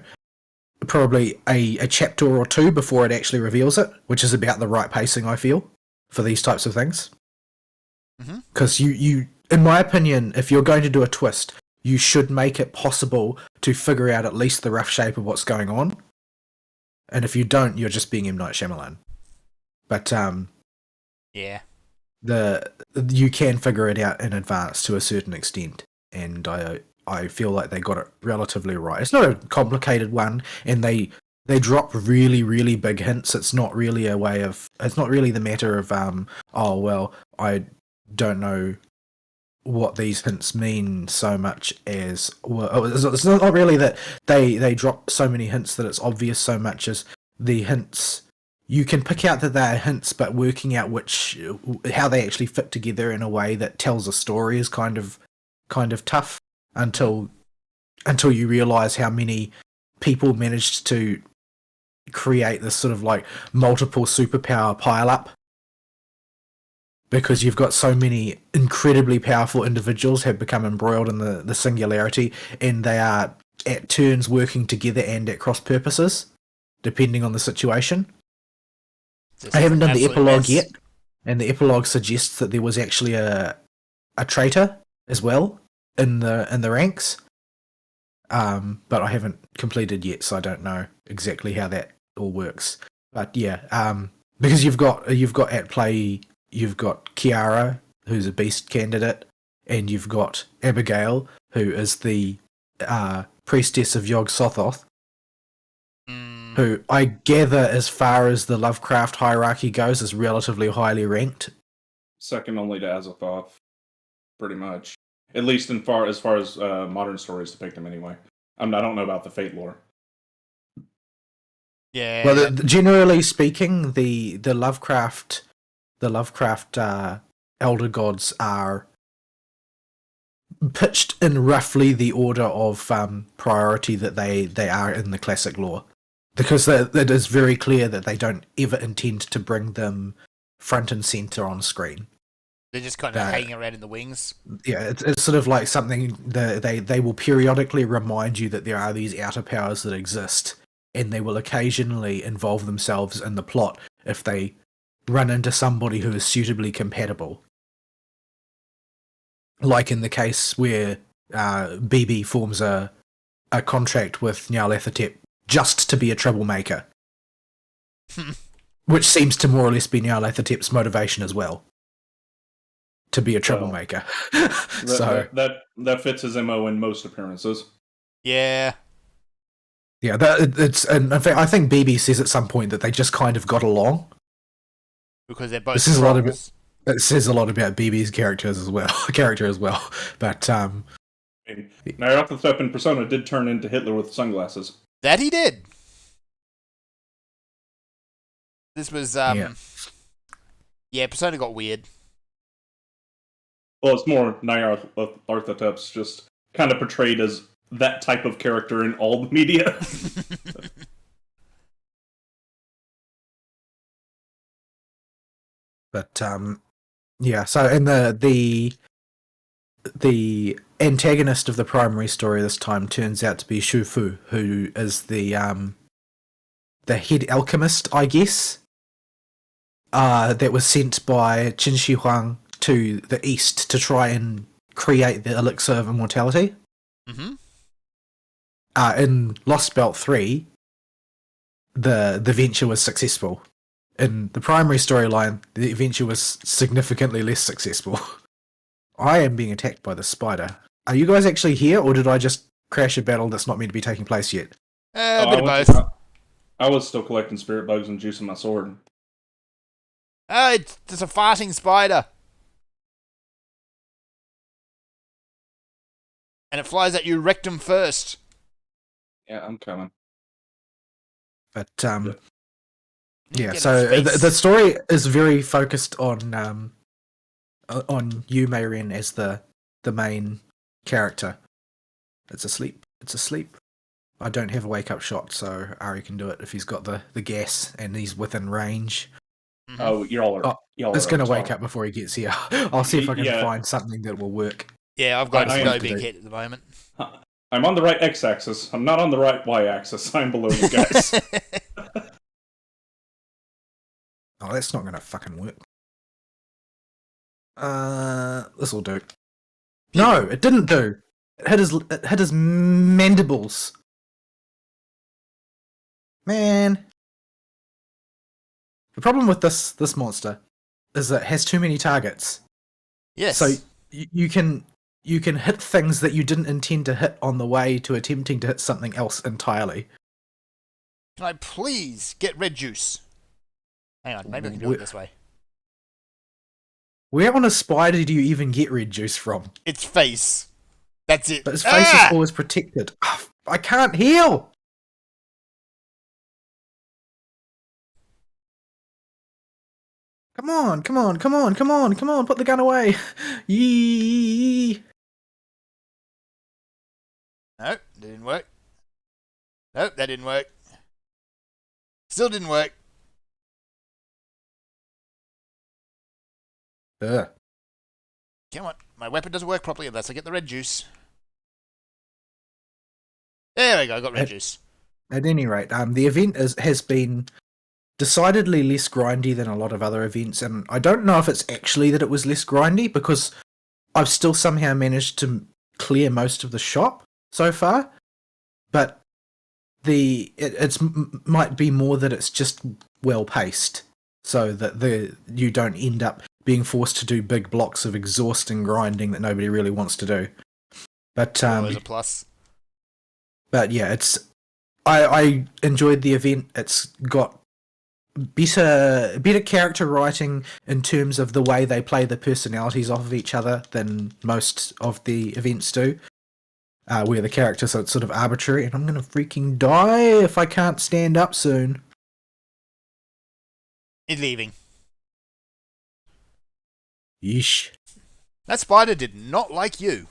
C: probably a chapter or two before it actually reveals it, which is about the right pacing, I feel, for these types of things. Because you, in my opinion, if you're going to do a twist, you should make it possible to figure out at least the rough shape of what's going on. And if you don't, you're just being M. Night Shyamalan. But
B: Yeah.
C: you can figure it out in advance to a certain extent, and I feel like they got it relatively right. It's not a complicated one, and they drop really, really big hints. It's not really it's not really the matter of oh well, I don't know what these hints mean so much as, well, it's not really that they drop so many hints that it's obvious so much as the hints. You can pick out that they're hints, but working out how they actually fit together in a way that tells a story is kind of tough until you realize how many people managed to create this sort of like multiple superpower pile up, because you've got so many incredibly powerful individuals have become embroiled in the singularity, and they are at turns working together and at cross purposes depending on the situation. I haven't done the
B: Absolute
C: epilogue
B: mess.
C: yet, and the epilogue suggests that there was actually a traitor as well in the ranks. But I haven't completed yet, so I don't know exactly how that all works. But yeah, because you've got at play, you've got Kiara, who's a beast candidate, and you've got Abigail, who is the priestess of Yog Sothoth, who I gather, as far as the Lovecraft hierarchy goes, is relatively highly ranked.
A: Second only to Azathoth, pretty much. At least as far as modern stories depict him, anyway. I don't know about the Fate lore.
B: Yeah.
C: Well, generally speaking, the Lovecraft elder gods are pitched in roughly the order of priority that they are in the classic lore, because it is very clear that they don't ever intend to bring them front and center on screen.
B: They're just kind of hanging around in the wings.
C: Yeah, it's sort of like something they will periodically remind you that there are these outer powers that exist, and they will occasionally involve themselves in the plot if they run into somebody who is suitably compatible. Like in the case where BB forms a contract with Nyarlathotep just to be a troublemaker, which seems to more or less be Nyarlathotep's motivation as well, to be a troublemaker.
A: That fits his MO in most appearances.
B: Yeah.
C: Yeah, and in fact, I think BB says at some point that they just kind of got along.
B: Because they're both
C: This is a lot of
B: trolls.
C: It says a lot about BB's character as well. But
A: Nyarlathotep in Persona did turn into Hitler with sunglasses.
B: That he did. This was yeah, Persona got weird.
A: Well, it's more Nyarlathotep's just kind of portrayed as that type of character in all the media.
C: But yeah, so and the antagonist of the primary story this time turns out to be Shu Fu, who is the head alchemist, I guess, that was sent by Qin Shi Huang to the east to try and create the elixir of immortality.
B: Mm-hmm.
C: In Lost Belt 3, the venture was successful. In the primary storyline, the venture was significantly less successful. I am being attacked by the spider. Are you guys actually here, or did I just crash a battle that's not meant to be taking place yet?
B: A bit of both.
A: I was still collecting spirit bugs and juicing my sword.
B: Oh, it's a farting spider. And it flies at you rectum first.
A: Yeah, I'm coming.
C: But
A: Yeah.
C: yeah.
B: Get
C: So
B: its face.
C: the story is very focused on Yu Mei Ren as the main character. It's asleep. It's asleep. I don't have a wake up shot, so Ari can do it if he's got the gas and he's within range.
B: Mhm.
A: Oh, y'all are. Y'all
C: It's
A: are
C: gonna
A: on
C: wake
A: top.
C: up before he gets here. I'll see if I can
A: Yeah.
C: find something that will work.
B: Yeah, I've got
A: I
B: no
A: am
B: big
C: today.
B: hit at the moment.
A: I'm on the right x-axis. I'm not on the right y-axis. I'm below you guys.
C: Oh, that's not gonna fucking work. This'll do. No, it didn't do. It hit his mandibles. Man. The problem with this monster is that it has too many targets.
B: Yes.
C: So you can hit things that you didn't intend to hit on the way to attempting to hit something else entirely.
B: Can I please get red juice? Hang on, maybe I can do it this way.
C: Where on a spider do you even get red juice from?
B: Its face. That's it.
C: But his face is always protected. I can't heal! Come on, come on, come on, come on, come on, put the gun away. Yee.
B: Nope, that didn't work. Nope, that didn't work. Still didn't work.
C: Ugh.
B: Come on, my weapon doesn't work properly unless I get the red juice. There we go, I got red juice.
C: At any rate, the event has been decidedly less grindy than a lot of other events, and I don't know if it's actually that it was less grindy, because I've still somehow managed to clear most of the shop so far, but it might be more that it's just well paced, so that you don't end up being forced to do big blocks of exhausting grinding that nobody really wants to do. But
B: Always a plus.
C: But yeah, I enjoyed the event. It's got better character writing in terms of the way they play the personalities off of each other than most of the events do. Where the characters are sort of arbitrary, and I'm gonna freaking die if I can't stand up soon.
B: It's leaving.
C: Yeesh.
B: That spider did not like you.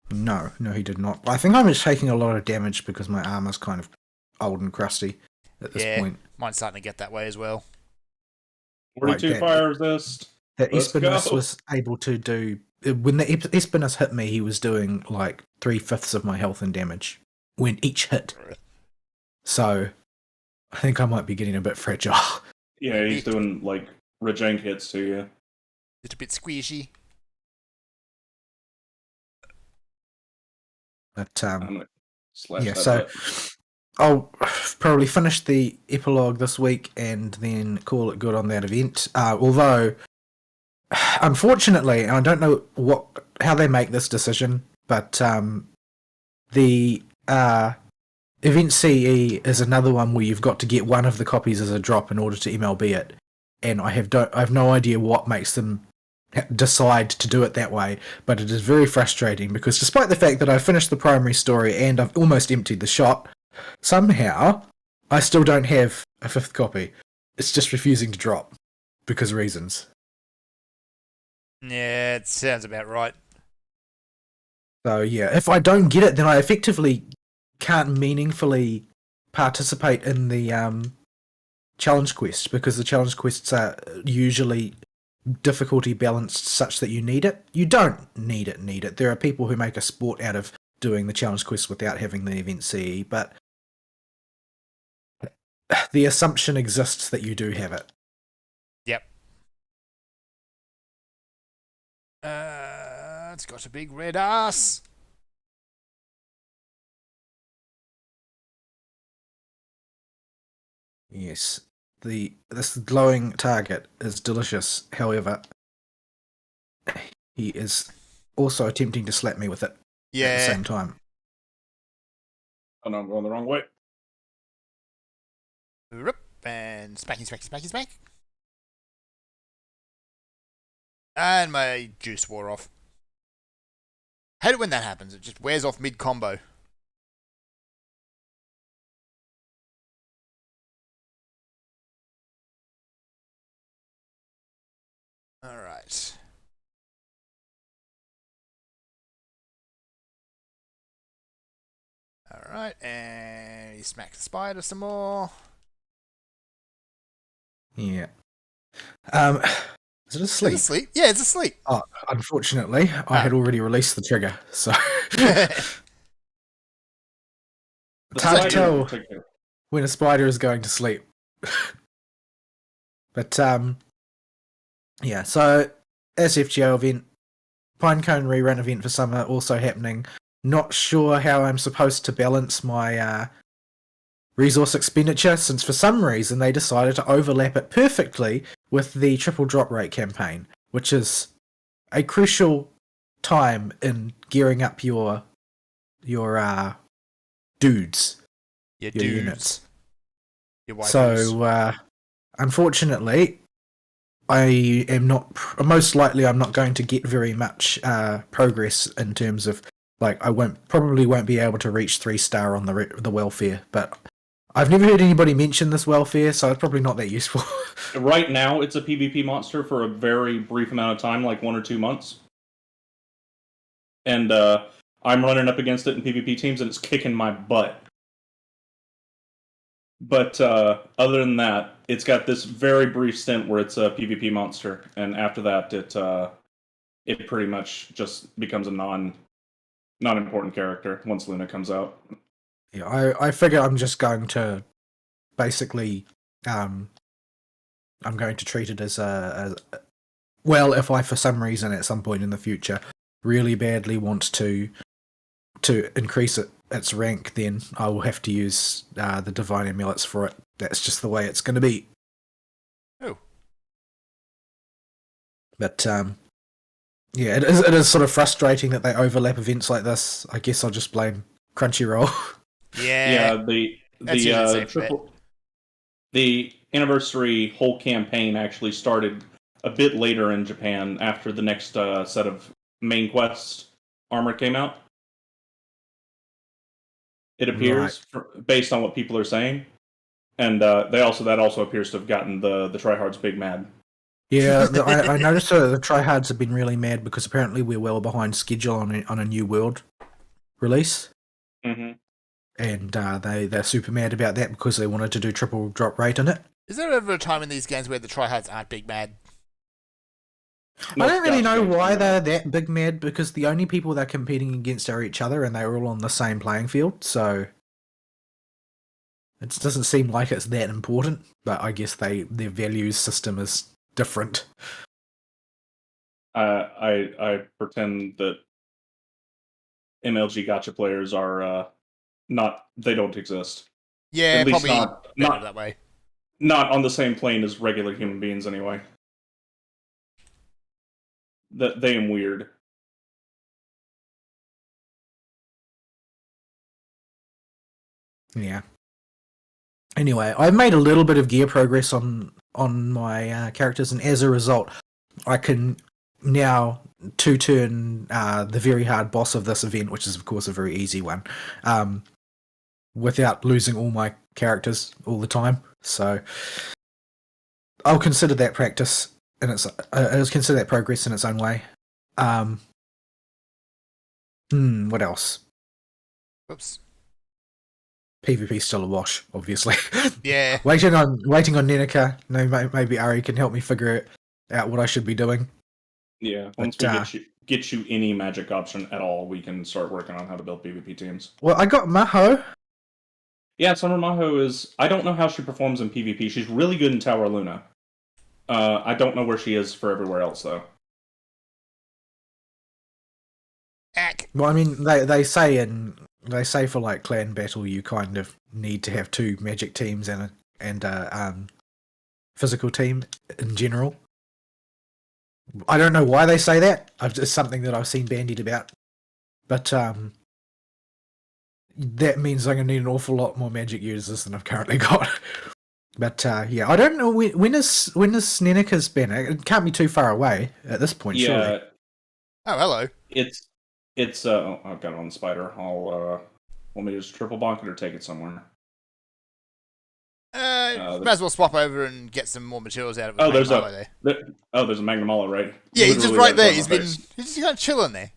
C: No, he did not. I think I'm just taking a lot of damage because my armor's kind of old and crusty at this point.
B: Mine's starting to get that way as well.
A: 42
C: Right,
A: fire resist.
C: The
A: Let's
C: Espinus
A: go.
C: was able to do... When the Espinus hit me, he was doing like 3/5 of my health and damage when each hit. So, I think I might be getting a bit fragile.
A: Yeah, he's doing like rejank hits to you.
B: It's a bit squishy.
C: But,
A: I'm gonna slash
C: yeah,
A: that
C: so
A: button.
C: I'll probably finish the epilogue this week and then call it good on that event. Although, unfortunately, and I don't know how they make this decision, but the event CE is another one where you've got to get one of the copies as a drop in order to MLB it, and I have no idea what makes them decide to do it that way, but it is very frustrating because despite the fact that I've finished the primary story and I've almost emptied the shop, somehow I still don't have a 5th copy. It's just refusing to drop because reasons.
B: Yeah, it sounds about right.
C: So yeah, if I don't get it, then I effectively can't meaningfully participate in the challenge quest, because the challenge quests are usually difficulty balanced such that you need it. You don't need it. There are people who make a sport out of doing the challenge quest without having the event CE, but the assumption exists that you do have it.
B: Yep. It's got a big red ass.
C: Yes. This glowing target is delicious. However, he is also attempting to slap me with it at the
B: Yeah.
C: same time.
A: Oh no, I'm going the wrong way.
B: And smacky. And my juice wore off. Hate it when that happens. It just wears off mid-combo. Alright. Alright, and he smacks the spider some more.
C: Yeah. Is it asleep?
B: It's asleep? Yeah, it's asleep.
C: Oh, unfortunately, I had already released the trigger, so it's hard to tell when a spider is going to sleep. But yeah. So SFGO event, Pinecone rerun event for summer also happening. Not sure how I'm supposed to balance my resource expenditure, since for some reason they decided to overlap it perfectly with the triple drop rate campaign, which is a crucial time in gearing up your dudes,
B: Your
C: your
B: dudes.
C: units.
B: Your waifus.
C: So unfortunately, I am not. Most likely, I'm not going to get very much progress in terms of, like, I probably won't be able to reach 3-star on the welfare, but I've never heard anybody mention this welfare, so it's probably not that useful.
A: Right now, it's a PvP monster for a very brief amount of time, like 1 or 2 months. And I'm running up against it in PvP teams, and it's kicking my butt. But other than that, it's got this very brief stint where it's a PvP monster, and after that, it pretty much just becomes a non-important character once Luna comes out.
C: Yeah, I figure I'm just going to basically I'm going to treat it as well, if I for some reason at some point in the future really badly want to increase its rank, then I will have to use the divine amulets for it. That's just the way it's going to be.
B: Oh.
C: But yeah, it is sort of frustrating that they overlap events like this. I guess I'll just blame Crunchyroll.
B: Yeah.
A: The anniversary whole campaign actually started a bit later in Japan after the next set of main quest armor came out. It appears, based on what people are saying, and that also appears to have gotten the tryhards big mad.
C: Yeah, I noticed the tryhards have been really mad because apparently we're well behind schedule on a new world release.
A: Mm-hmm.
C: And they're super mad about that because they wanted to do triple drop rate in it.
B: Is there ever a time in these games where the tryhards aren't big mad?
C: I don't really know why they're that big mad, because the only people they're competing against are each other, and they're all on the same playing field, so it doesn't seem like it's that important, but I guess their values system is different.
A: I pretend that MLG gacha players are they don't exist.
B: Yeah,
A: at least
B: probably
A: not
B: better that way.
A: Not on the same plane as regular human beings, anyway. That they am weird.
C: Yeah. Anyway, I've made a little bit of gear progress on my characters, and as a result, I can now two-turn the very hard boss of this event, which is of course a very easy one, without losing all my characters all the time. So I'll consider that practice, and I'll consider that progress in its own way. What else?
B: Oops.
C: PvP's still a wash, obviously.
B: Yeah.
C: waiting on Nenica. No, maybe Ari can help me figure out what I should be doing.
A: Yeah, once we get you any magic option at all, we can start working on how to build PvP teams.
C: Well, I got Maho.
A: Yeah, Summer Maho is... I don't know how she performs in PvP. She's really good in Tower Luna. I don't know where she is for everywhere else, though.
C: Well, I mean, they say for like clan battle, you kind of need to have 2 magic teams and a physical team in general. I don't know why they say that. It's something that I've seen bandied about, but that means I'm gonna need an awful lot more magic users than I've currently got. But yeah, I don't know when is Neneka's banner. It can't be too far away at this point,
A: Yeah,
C: surely.
B: Oh, hello.
A: it's I've got it on the spider. I'll want me to just triple bonk it or take it somewhere.
B: Might as well swap over and get some more materials out of it.
A: Oh, there's
B: Magnum Hollow there.
A: there's a Magnamalo, right?
B: Yeah, he's just
A: Literally
B: right there.
A: in front of my
B: He's
A: face.
B: just kind of chilling there.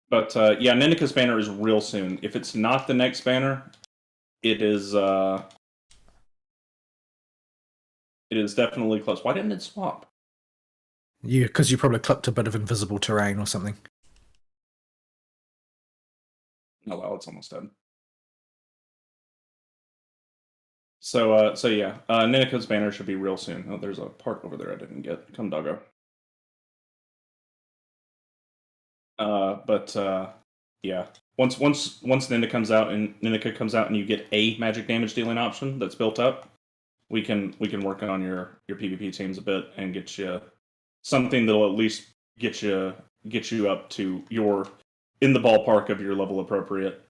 A: But yeah, Neneka's banner is real soon. If it's not the next banner, it is definitely close. Why didn't it swap?
C: Because you probably clipped a bit of invisible terrain or something.
A: Oh well, it's almost dead. So yeah, Neneka's banner should be real soon. Oh, there's a part over there I didn't get. Come, doggo. But yeah, once Neneka comes out and you get a magic damage dealing option that's built up, we can work on your PvP teams a bit and get you something that'll at least get you up to your in the ballpark of your level appropriate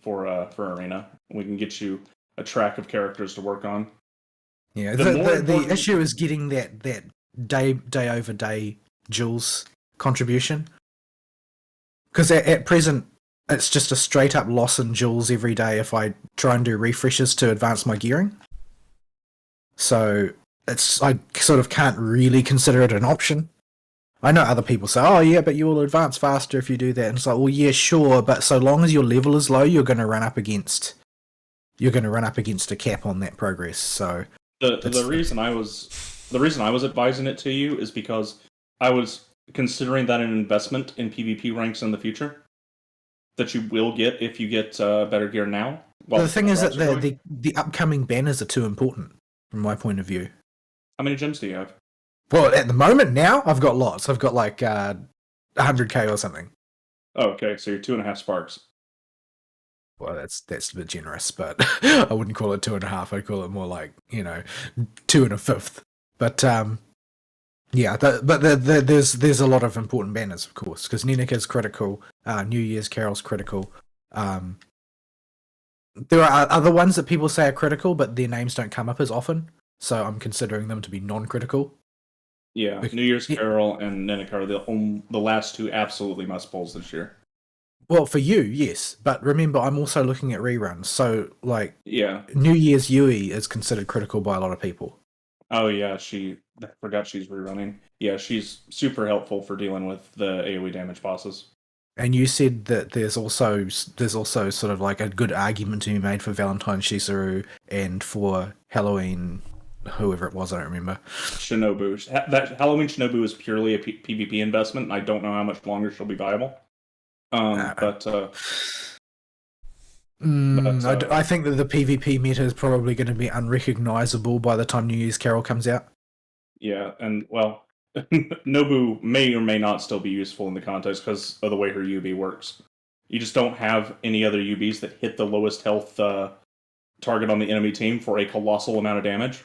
A: for arena. We can get you a track of characters to work on.
C: Yeah,
A: The
C: the issue is getting that day over day Jules contribution. Because at present, it's just a straight up loss in Jules every day if I try and do refreshes to advance my gearing. So I sort of can't really consider it an option. I know other people say, oh yeah, but you will advance faster if you do that. And it's like, well, yeah, sure, but so long as your level is low, you're going to run up against a cap on that progress. So
A: the reason I was advising it to you is because I was considering that an investment in PvP ranks in the future that you will get if you get better gear now.
C: The thing is that the upcoming banners are too important from my point of view.
A: How many gems do you have?
C: Well, at the moment now, I've got lots. I've got like 100k or something.
A: Oh, okay, so you're 2.5 sparks.
C: Well, that's a bit generous, but I wouldn't call it 2.5. I'd call it more like 2 1/5. But yeah, there's a lot of important banners, of course, because Neneka's critical, New Year's Carol's critical. There are other ones that people say are critical, but their names don't come up as often, so I'm considering them to be non-critical.
A: Yeah, New Year's Carol and Neneka are the last two absolutely must pulls this year.
C: Well, for you, yes, but remember, I'm also looking at reruns, so like,
A: yeah,
C: New Year's Yui is considered critical by a lot of people.
A: Oh yeah, I forgot she's rerunning. Yeah, she's super helpful for dealing with the AoE damage bosses.
C: And you said that there's also sort of like a good argument to be made for Valentine Shizuru and for Halloween, whoever it was, I don't remember.
A: Shinobu. That Halloween Shinobu is purely a PvP investment, and I don't know how much longer she'll be viable. I
C: think that the PvP meta is probably going to be unrecognizable by the time New Year's Carol comes out.
A: Yeah, and well, Nobu may or may not still be useful in the context because of the way her UB works. You just don't have any other UBs that hit the lowest health target on the enemy team for a colossal amount of damage.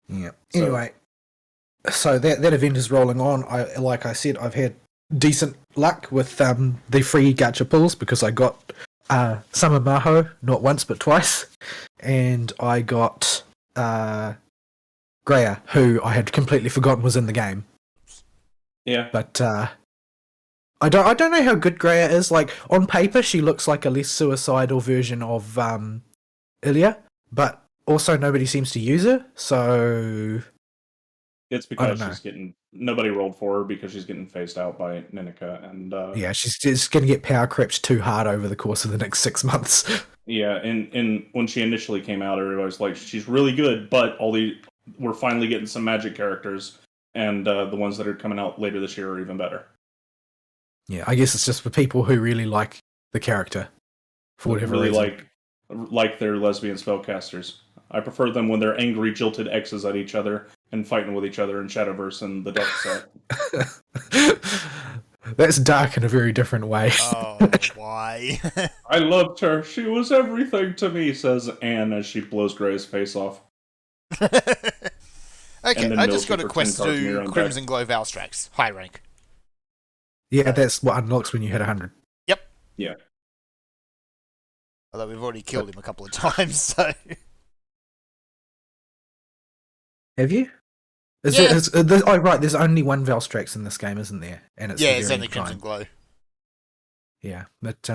C: Yeah. Anyway, so that event is rolling on. Like I said, I've had decent luck with the free gacha pulls because I got Summer Maho not once but twice, and I got Greya, who I had completely forgotten was in the game.
A: Yeah,
C: but I don't know how good Greya is. Like on paper, she looks like a less suicidal version of Ilya, but also nobody seems to use her. So
A: it's because nobody rolled for her because she's getting phased out by Neneka, and
C: yeah, she's just going to get power crept too hard over the course of the next 6 months.
A: Yeah, and when she initially came out, everybody was like, she's really good, but we're finally getting some magic characters, and the ones that are coming out later this year are even better.
C: Yeah, I guess it's just for people who really like the character, for whatever
A: really
C: reason.
A: like their lesbian spellcasters. I prefer them when they're angry, jilted exes at each other and fighting with each other in Shadowverse and the Dark Set.
C: That's dark in a very different way.
B: Oh, why?
A: I loved her. She was everything to me, says Anne as she blows Gray's face off.
B: Okay, I just got a quest to do Crimson Glow Valstrax, high rank.
C: Yeah, that's what unlocks when you hit 100.
B: Yep.
A: Yeah.
B: Although we've already killed him a couple of times, so...
C: Have you?
B: Yeah.
C: Oh, right. There's only one Velstrax in this game, isn't there? And it's
B: Yeah,
C: the
B: it's
C: Variant
B: only Crimson
C: Prime.
B: Glow.
C: Yeah, but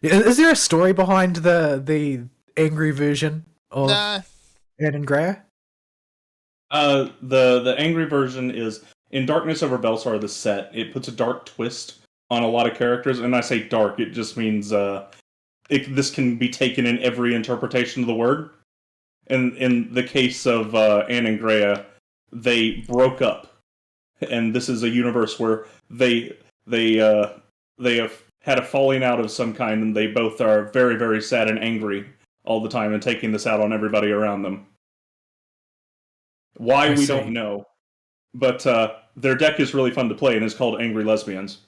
C: is there a story behind the angry version of
B: Nah.
C: Anne and Greer?
A: The angry version is in Darkness Over Belsar, the set. It puts a dark twist on a lot of characters, and I say dark, it just means this can be taken in every interpretation of the word. And in the case of Anne and Greer, they broke up, and this is a universe where they have had a falling out of some kind, and they both are very, very sad and angry all the time, and taking this out on everybody around them. Why
C: I
A: we
C: see.
A: don't know, but their deck is really fun to play, and it's called Angry Lesbians.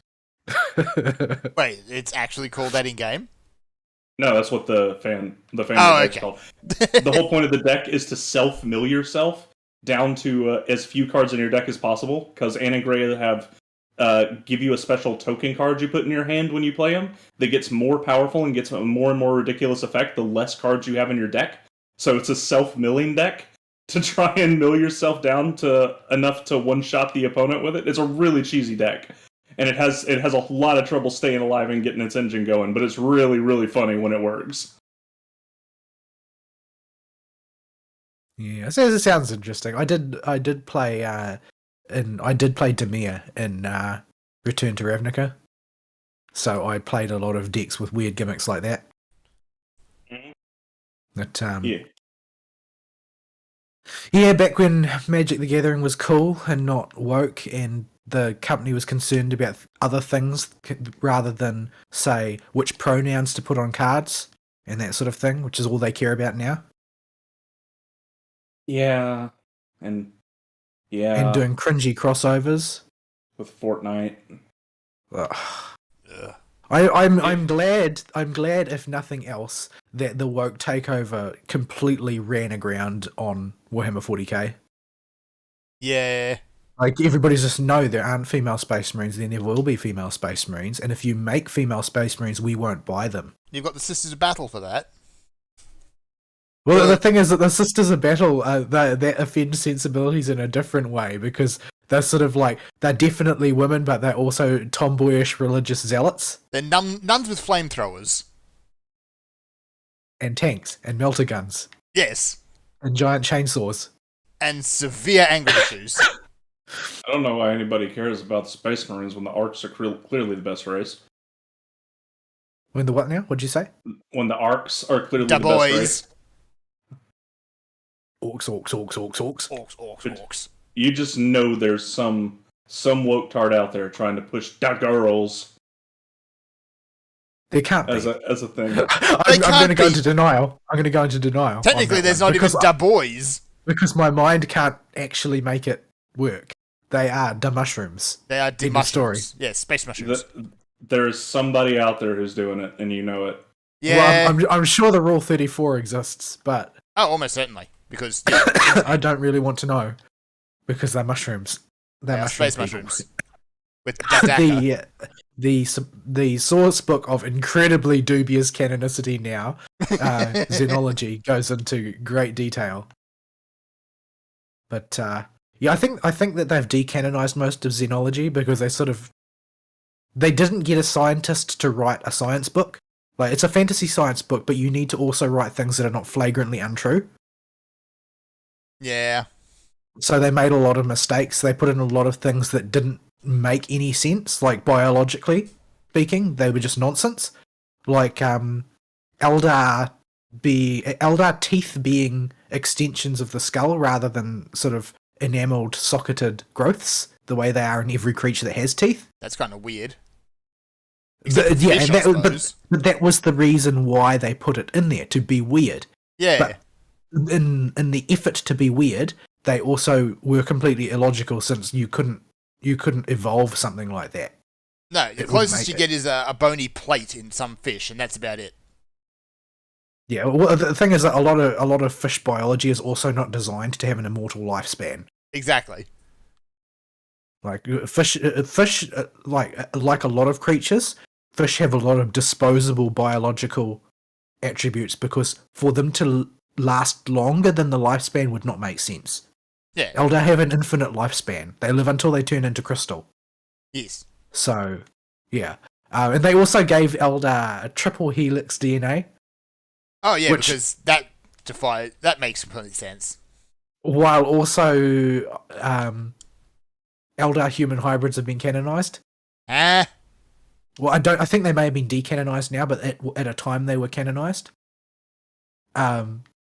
B: Wait, it's actually called that in game?
A: No, that's what the fan
B: Oh,
A: deck's
B: okay.
A: called. The whole point of the deck is to self-mill yourself down to as few cards in your deck as possible, because Anne and Greer have give you a special token card you put in your hand when you play them that gets more powerful and gets a more and more ridiculous effect the less cards you have in your deck. So it's a self-milling deck to try and mill yourself down to enough to one-shot the opponent with it. It's a really cheesy deck. And it has a lot of trouble staying alive and getting its engine going, but it's really, really funny when it works.
C: Yeah, so it sounds interesting. I did play Demir in Return to Ravnica. So I played a lot of decks with weird gimmicks like that. But yeah, back when Magic the Gathering was cool and not woke, and the company was concerned about other things rather than, say, which pronouns to put on cards and that sort of thing, which is all they care about now.
A: Yeah. And
C: doing cringy crossovers
A: with Fortnite.
C: Ugh.
B: Ugh.
C: I'm glad if nothing else that the woke takeover completely ran aground on Warhammer 40k.
B: Yeah.
C: Like, everybody's just, no, there aren't female Space Marines, there never will be female Space Marines, and if you make female Space Marines, we won't buy them.
B: You've got the Sisters of Battle for that.
C: Well, the thing is that the Sisters of Battle, they offend sensibilities in a different way, because they're sort of like, they're definitely women, but they're also tomboyish religious zealots.
B: They're nuns with flamethrowers.
C: And tanks, and melter guns,
B: Yes.
C: and giant chainsaws.
B: And severe anger issues.
A: I don't know why anybody cares about the Space Marines when the Arcs are clearly the best race.
C: When the what now? What'd you say?
A: When the Arcs are clearly
B: Da
A: the best
B: boys.
A: race.
C: Orcs.
B: Orcs.
A: You just know there's some woke tard out there trying to push da girls
C: There can't be.
A: as a thing.
C: I'm going to go into denial.
B: Technically,
C: on that
B: there's
C: one,
B: not even
C: because
B: da boys.
C: because my mind can't actually make it work. They are da mushrooms.
B: They are
C: End of
B: mushrooms.
C: story.
B: Yes, space mushrooms.
A: There's somebody out there who's doing it, and you know it.
B: Yeah.
C: Well, I'm sure the Rule 34 exists, but
B: Oh, almost certainly. Because, yeah,
C: I don't really want to know because they're mushrooms.
B: they
C: They're
B: are
C: mushroom
B: space
C: people.
B: mushrooms. With Daka.
C: The source book of incredibly dubious canonicity now, Xenology, goes into great detail. But yeah, I think that they've decanonized most of Xenology because they didn't get a scientist to write a science book. Like, it's a fantasy science book, but you need to also write things that are not flagrantly untrue.
B: Yeah.
C: So they made a lot of mistakes. They put in a lot of things that didn't make any sense, like biologically speaking, they were just nonsense. Like Eldar teeth being extensions of the skull rather than sort of enameled, socketed growths, the way they are in every creature that has teeth.
B: That's kind of weird.
C: But, yeah,
B: fish,
C: and
B: I suppose.
C: but that was the reason why they put it in there, to be weird.
B: Yeah.
C: But in the effort to be weird, they also were completely illogical, since you couldn't evolve something like that.
B: No, the
C: It
B: closest
C: wouldn't
B: you
C: make
B: get is a bony plate in some fish, and that's about it.
C: Yeah, well, the thing is that a lot of fish biology is also not designed to have an immortal lifespan.
B: Exactly.
C: Like fish, like a lot of creatures, fish have a lot of disposable biological attributes because for them to last longer than the lifespan would not make sense.
B: Yeah.
C: Eldar have an infinite lifespan. They live until they turn into crystal.
B: Yes.
C: So, yeah. And they also gave Eldar a triple helix DNA.
B: Oh yeah,
C: Which-
B: because that makes complete sense.
C: While also Eldar human hybrids have been canonized.
B: Ah.
C: Well, I think they may have been decanonized now, but at a time they were canonized.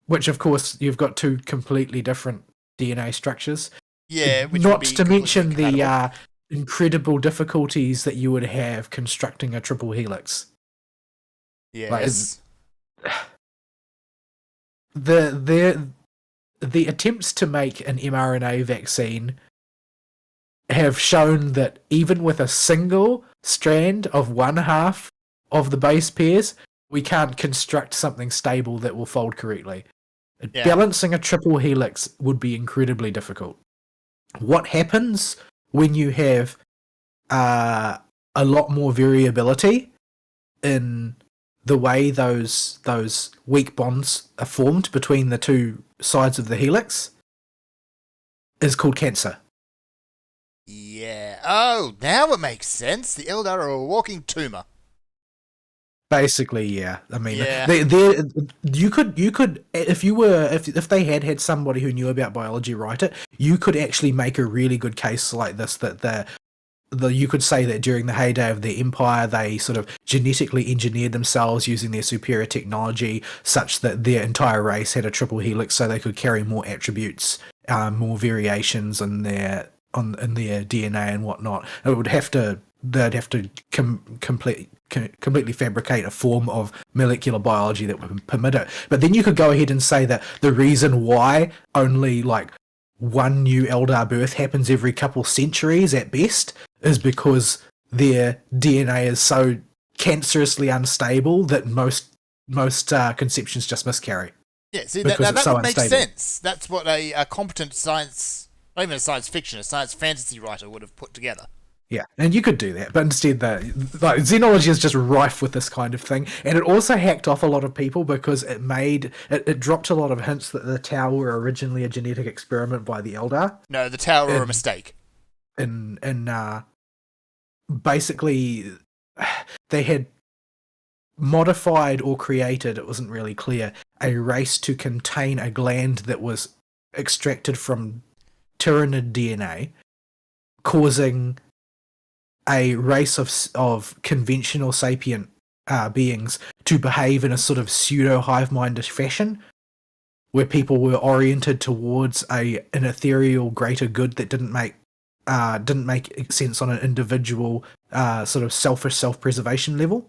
C: Which, of course, you've got two completely different DNA structures.
B: Yeah. Which
C: Not
B: would be
C: to mention
B: completely compatible.
C: the incredible difficulties that you would have constructing a triple helix.
B: Yes.
C: The attempts to make an mRNA vaccine have shown that even with a single strand of one half of the base pairs, we can't construct something stable that will fold correctly.
B: Yeah.
C: Balancing a triple helix would be incredibly difficult. What happens when you have a lot more variability in the way those weak bonds are formed between the two sides of the helix is called cancer.
B: Yeah. Oh, now it makes sense. The Eldar are a walking tumor.
C: Basically, yeah. I mean,
B: Yeah.
C: you could if they had somebody who knew about biology write it, you could actually make a really good case like this that you could say that during the heyday of the Empire, they sort of genetically engineered themselves using their superior technology, such that their entire race had a triple helix, so they could carry more attributes, more variations in their DNA and whatnot. They'd have to completely fabricate a form of molecular biology that would permit it. But then you could go ahead and say that the reason why only like one new Eldar birth happens every couple centuries at best is because their DNA is so cancerously unstable that most conceptions just miscarry.
B: Yeah, see,
C: Because
B: that
C: it's so
B: would make
C: unstable.
B: sense. That's what a competent science, not even a science fiction, a science fantasy writer would have put together.
C: Yeah, and you could do that, but instead, Xenology is just rife with this kind of thing, and it also hacked off a lot of people because it dropped a lot of hints that the Tau were originally a genetic experiment by the Eldar.
B: No, the Tower were a mistake.
C: And basically, they had modified or created, it wasn't really clear, a race to contain a gland that was extracted from Tyranid DNA, causing a race of conventional sapient beings to behave in a sort of pseudo hive-mindish fashion, where people were oriented towards an ethereal greater good that didn't make sense on an individual sort of selfish self-preservation level.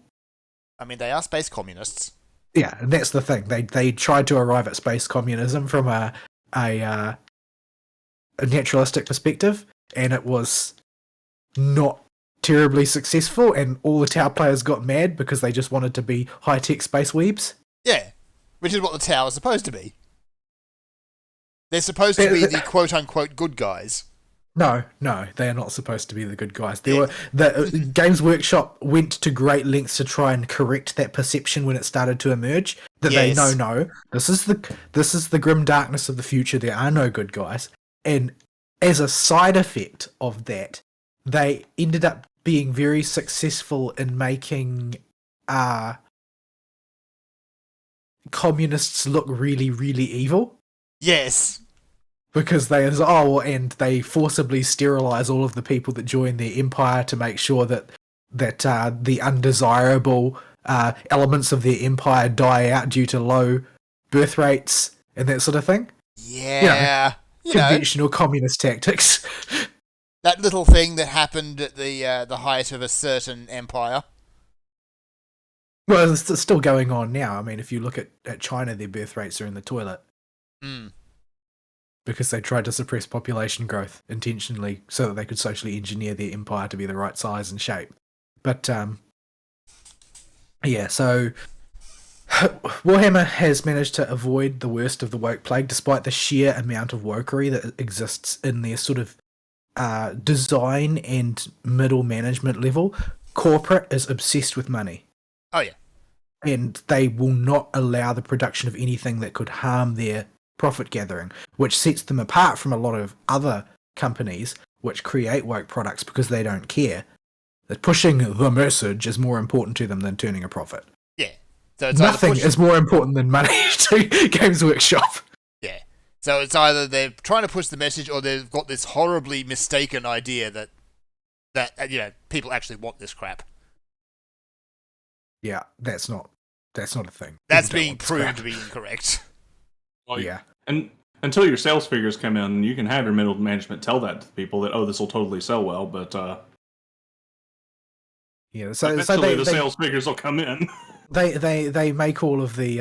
B: I mean, they are space communists.
C: Yeah, and that's the thing. They tried to arrive at space communism from a naturalistic perspective, and it was not terribly successful, and all the Tau players got mad because they just wanted to be high-tech space weebs.
B: Yeah, which is what the Tower is supposed to be. They're supposed to be the quote-unquote good guys.
C: No, they are not supposed to be the good guys. The Games Workshop went to great lengths to try and correct that perception when it started to emerge. That
B: Yes.
C: they no, this is the grim darkness of the future. There are no good guys, and as a side effect of that, they ended up being very successful in making communists look really, really evil.
B: Yes.
C: Because they forcibly sterilize all of the people that join their empire to make sure that the undesirable elements of their empire die out due to low birth rates and that sort of thing.
B: Yeah. You know,
C: Conventional communist tactics.
B: that little thing that happened at the height of a certain empire.
C: Well, it's still going on now. I mean, if you look at China, their birth rates are in the toilet.
B: Mm.
C: Because they tried to suppress population growth intentionally so that they could socially engineer their empire to be the right size and shape. But, yeah, so Warhammer has managed to avoid the worst of the woke plague despite the sheer amount of wokery that exists in their sort of design and middle management level. Corporate is obsessed with money.
B: Oh, yeah.
C: and they will not allow the production of anything that could harm their profit gathering, which sets them apart from a lot of other companies which create woke products because they don't care. That pushing the message is more important to them than turning a profit.
B: Yeah. So it's either
C: Nothing is more important than money to Games Workshop.
B: Yeah. So it's either they're trying to push the message, or they've got this horribly mistaken idea that people actually want this crap.
C: Yeah, that's not a thing.
B: That's
C: People don't
B: being
C: want this
B: proven
C: crap.
B: to be incorrect.
A: Like,
C: Yeah.
A: And until your sales figures come in, you can have your middle management tell that to people that, oh, this will totally sell well, but
C: Yeah, so
A: eventually the
C: they
A: sales figures will come in.
C: they make all of the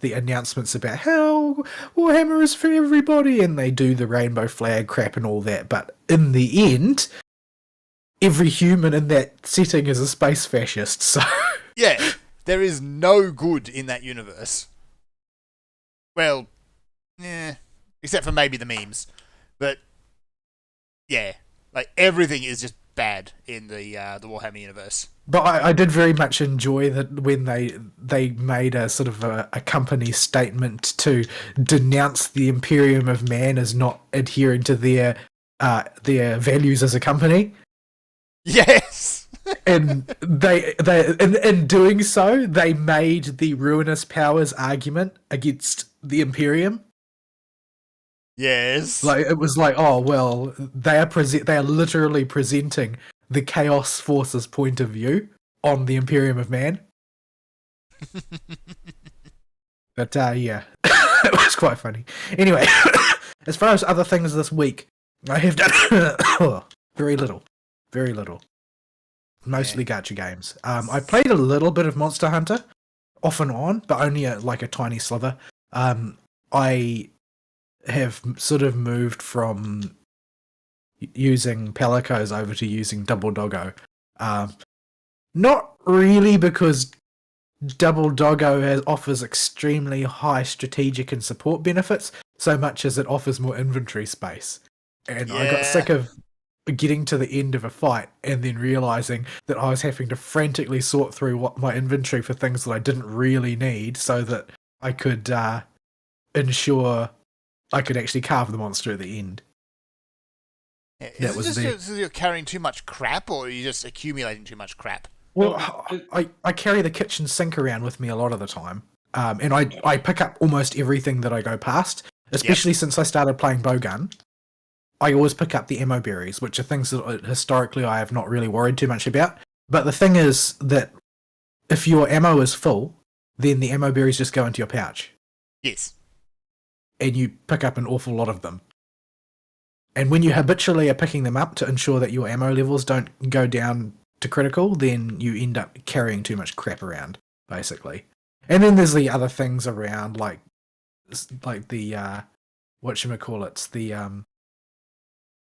C: announcements about how Warhammer is for everybody, and they do the rainbow flag crap and all that. But in the end, every human in that setting is a space fascist. So
B: Yeah. There is no good in that universe. Well, except for maybe the memes. But yeah, like everything is just bad in the Warhammer universe.
C: But I did very much enjoy that when they made a sort of a company statement to denounce the Imperium of Man as not adhering to their values as a company,
B: Yes.
C: and they in doing so they made the ruinous powers argument against the Imperium.
B: Yes.
C: Like it was like, oh well, they are literally presenting the Chaos Force's point of view on the Imperium of Man. But yeah, it was quite funny. Anyway, as far as other things this week, I have done very little. Mostly gacha games. I played a little bit of Monster Hunter, off and on, but only like a tiny sliver. I have sort of moved from using Pelicos over to using Double Doggo. Not really because Double Doggo offers extremely high strategic and support benefits, so much as it offers more inventory space. And I got sick of getting to the end of a fight and then realizing that I was having to frantically sort through my inventory for things that I didn't really need so that I could ensure I could actually carve the monster at the end.
B: Is it just because you're carrying too much crap, or are you just accumulating too much crap?
C: Well, I carry the kitchen sink around with me a lot of the time, and I pick up almost everything that I go past, especially since I started playing Bowgun. I always pick up the ammo berries, which are things that historically I have not really worried too much about. But the thing is that if your ammo is full, then the ammo berries just go into your pouch.
B: Yes.
C: And you pick up an awful lot of them. And when you habitually are picking them up to ensure that your ammo levels don't go down to critical, then you end up carrying too much crap around, basically. And then there's the other things around, like the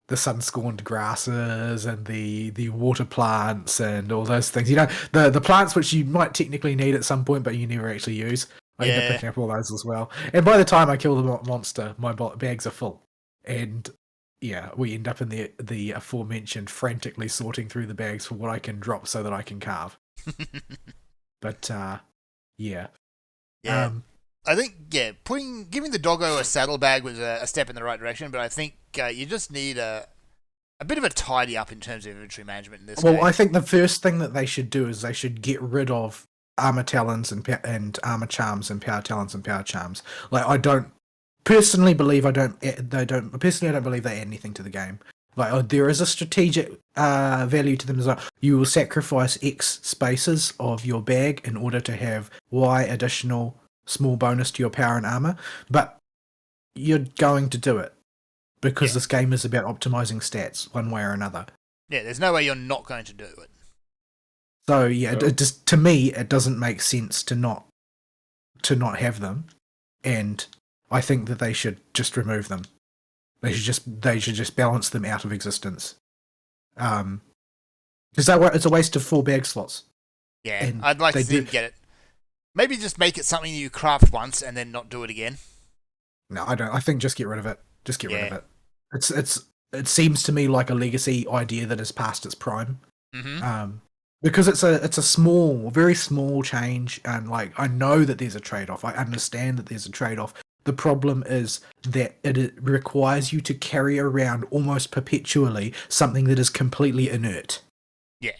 C: the sun-scorned grasses and the water plants and all those things. You know, the plants which you might technically need at some point, but you never actually use. I end up picking up all those as well. And by the time I kill the monster, my bags are full. And yeah, we end up in the aforementioned frantically sorting through the bags for what I can drop so that I can carve. But yeah.
B: Yeah. I think, giving the doggo a saddlebag was a step in the right direction, but I think you just need a bit of a tidy up in terms of inventory management in this game.
C: Well, I think the first thing that they should do is they should get rid of armor talons and armor charms and power talons and power charms. Like, I don't believe they don't add anything to the game. Like, there is a strategic value to them as well. You will sacrifice X spaces of your bag in order to have Y additional small bonus to your power and armor, but you're going to do it because this game is about optimizing stats one way or another.
B: Yeah, there's no way you're not going to do it.
C: So yeah, it just, to me, it doesn't make sense to not have them, and I think that they should just remove them. They should just balance them out of existence. Because it's a waste of 4 bag slots.
B: Yeah,
C: And
B: I'd like to see them get it. Maybe just make it something you craft once and then not do it again.
C: No, I don't. I think just get rid of it. Just get rid of it. It seems to me like a legacy idea that has passed its prime.
B: Mm-hmm.
C: because it's a small, very small change, and like I know that there's a trade-off. I understand that there's a trade-off. The problem is that it requires you to carry around almost perpetually something that is completely inert.
B: Yeah.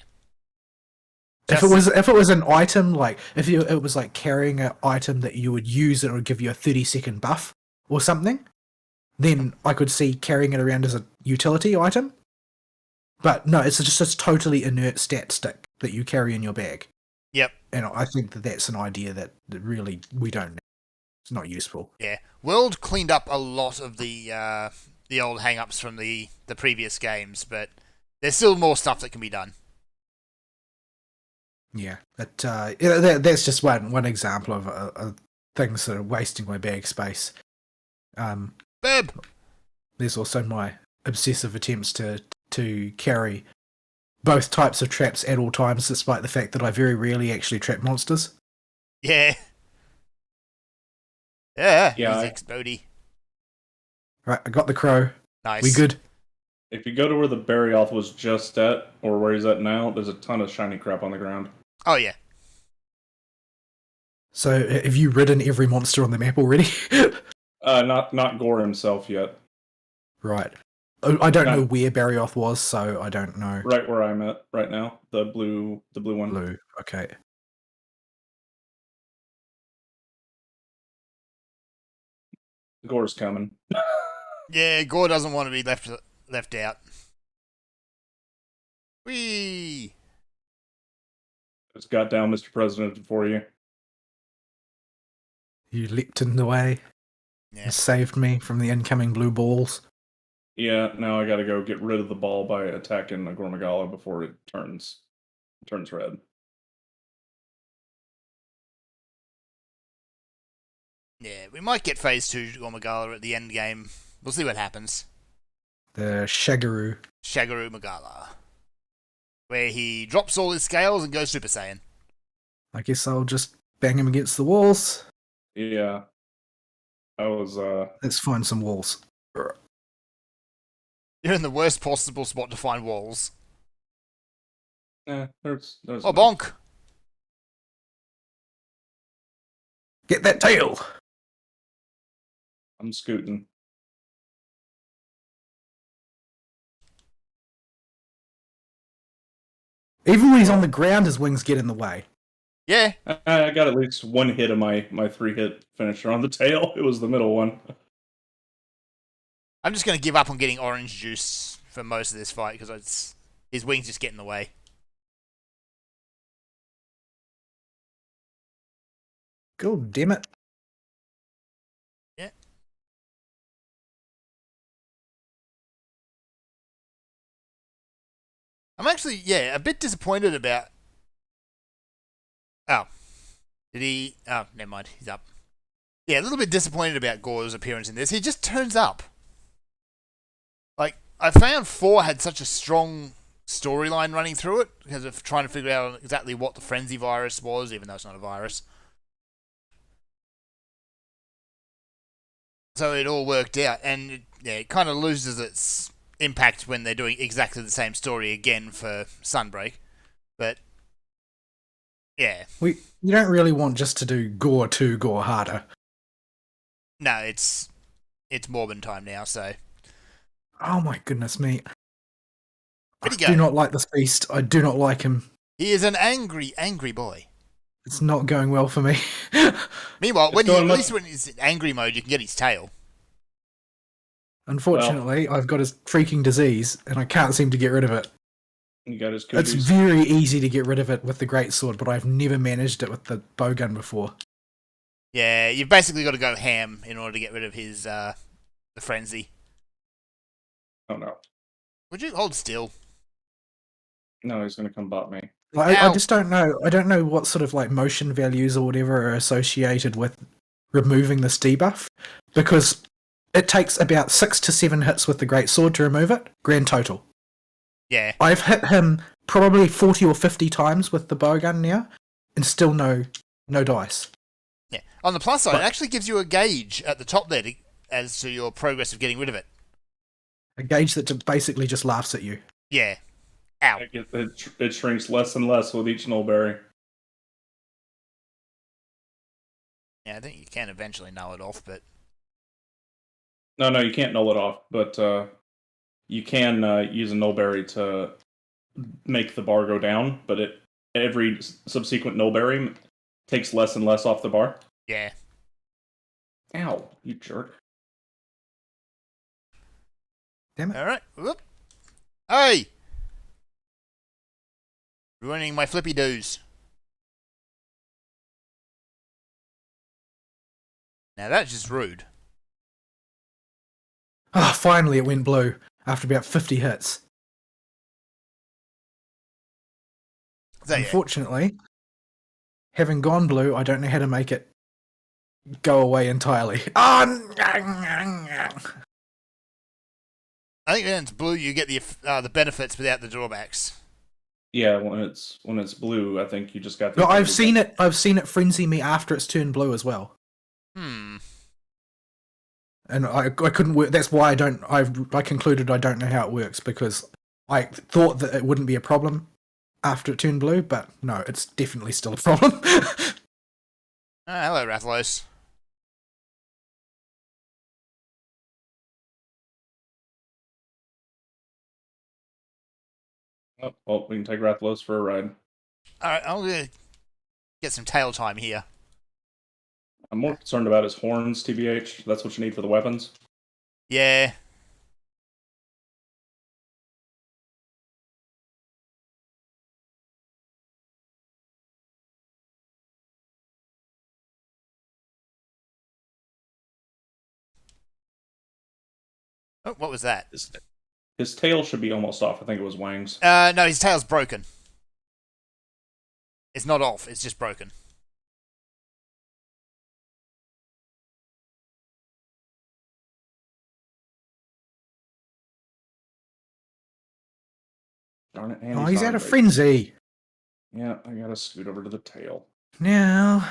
C: If it was an item, like it was like carrying an item that you would use that would give you a 30-second buff or something, then I could see carrying it around as a utility item. But no, it's just a totally inert stat stick that you carry in your bag.
B: Yep.
C: And I think that that's an idea that really we don't need. It's not useful.
B: Yeah. World cleaned up a lot of the old hang-ups from the previous games, but there's still more stuff that can be done.
C: Yeah, but that's just one example of things that are wasting my bag space.
B: Beb!
C: There's also my obsessive attempts to carry both types of traps at all times, despite the fact that I very rarely actually trap monsters.
B: Yeah. Yeah,
A: Yeah,
B: he's ex-Bodhi.
C: Right, I got the crow.
B: Nice.
C: We good?
A: If you go to where the Barioth was just at, or where he's at now, there's a ton of shiny crap on the ground.
B: Oh, yeah.
C: So, have you ridden every monster on the map already?
A: Not Gore himself yet.
C: Right. I don't know where Barioth was, so I don't know.
A: Right where I'm at right now, the blue one.
C: Blue. Okay.
A: Gore's coming.
B: Yeah, Gore doesn't want to be left out. Whee!
A: Just got down, Mr. President, for you.
C: You leapt in the way and saved me from the incoming blue balls.
A: Yeah, now I gotta go get rid of the ball by attacking the Gormagala before it turns red.
B: Yeah, we might get Phase 2 Gormagala at the end game. We'll see what happens.
C: The Shagaru.
B: Shagaru Magala. Where he drops all his scales and goes Super Saiyan.
C: I guess I'll just bang him against the walls.
A: Yeah. I was,
C: Let's find some walls.
B: You're in the worst possible spot to find walls.
A: there's
B: Oh, bonk!
C: Get that tail!
A: I'm scooting.
C: Even when he's on the ground, his wings get in the way.
B: Yeah.
A: I got at least one hit of my 3-hit finisher on the tail. It was the middle one.
B: I'm just going to give up on getting orange juice for most of this fight because his wings just get in the way.
C: God damn it.
B: Yeah. I'm actually, a bit disappointed about... Oh. Did he... Oh, never mind. He's up. Yeah, a little bit disappointed about Gore's appearance in this. He just turns up. Like, I found 4 had such a strong storyline running through it because of trying to figure out exactly what the frenzy virus was, even though it's not a virus. So it all worked out, and it kind of loses its impact when they're doing exactly the same story again for Sunbreak. But yeah,
C: You don't really want just to do Gore 2 Gore harder.
B: no, it's Morbin time now. So
C: Oh my goodness me! I
B: Where'd he
C: do
B: go?
C: not like this beast. I do not like him.
B: he is an angry boy.
C: It's not going well for me.
B: Meanwhile,
A: It's
B: at
A: going
B: least when he's in angry mode, you can get his tail.
C: Unfortunately, I've got his freaking disease, and I can't seem to get rid of it.
A: You got his
C: It's
A: cookies.
C: very easy to get rid of it with the greatsword, but I've never managed it with the bowgun before.
B: Yeah, you've basically got to go ham in order to get rid of his the frenzy.
A: Oh no.
B: Would you hold still?
A: No, he's gonna come bot me.
C: Like, I
B: Ow.
C: just don't know. I don't know what sort of like motion values or whatever are associated with removing this debuff, because it takes about 6 to 7 hits with the greatsword to remove it. Grand total.
B: Yeah.
C: I've hit him probably 40 or 50 times with the bowgun now, and still no dice.
B: Yeah. On the plus side,
C: But-
B: it actually gives you a gauge at the top there as to your progress of getting rid of it.
C: A gauge that basically just laughs at you.
B: Yeah. Ow.
A: It shrinks less and less with each nullberry.
B: Yeah, I think you can eventually null it off, but...
A: No, you can't null it off, but you can use a nullberry to make the bar go down, but every subsequent nullberry takes less and less off the bar.
B: Yeah.
A: Ow, you jerk.
C: Damn it.
B: Alright. Whoop. Hey! Ruining my flippy doos. Now that's just rude.
C: Ah, finally it went blue after about 50 hits.
B: So, yeah.
C: Unfortunately, having gone blue, I don't know how to make it go away entirely.
B: I think when it's blue, you get the benefits without the drawbacks.
A: Yeah, when it's blue, I think you just got the...
C: No, I've seen it frenzy me after it's turned blue as well. And I couldn't work. That's why I concluded I don't know how it works, because I thought that it wouldn't be a problem after it turned blue, but no, it's definitely still a problem.
B: Hello, Rathlos.
A: Oh, well, we can take Rathlos for a ride.
B: Alright, I'm gonna get some tail time here.
A: I'm more concerned about his horns, TBH. That's what you need for the weapons.
B: Yeah. Oh, what was that?
A: His tail should be almost off. I think it was wings.
B: No, his tail's broken. It's not off, it's just broken.
A: Darn it,
C: Oh, he's out of frenzy.
A: Yeah, I gotta scoot over to the tail.
C: Now,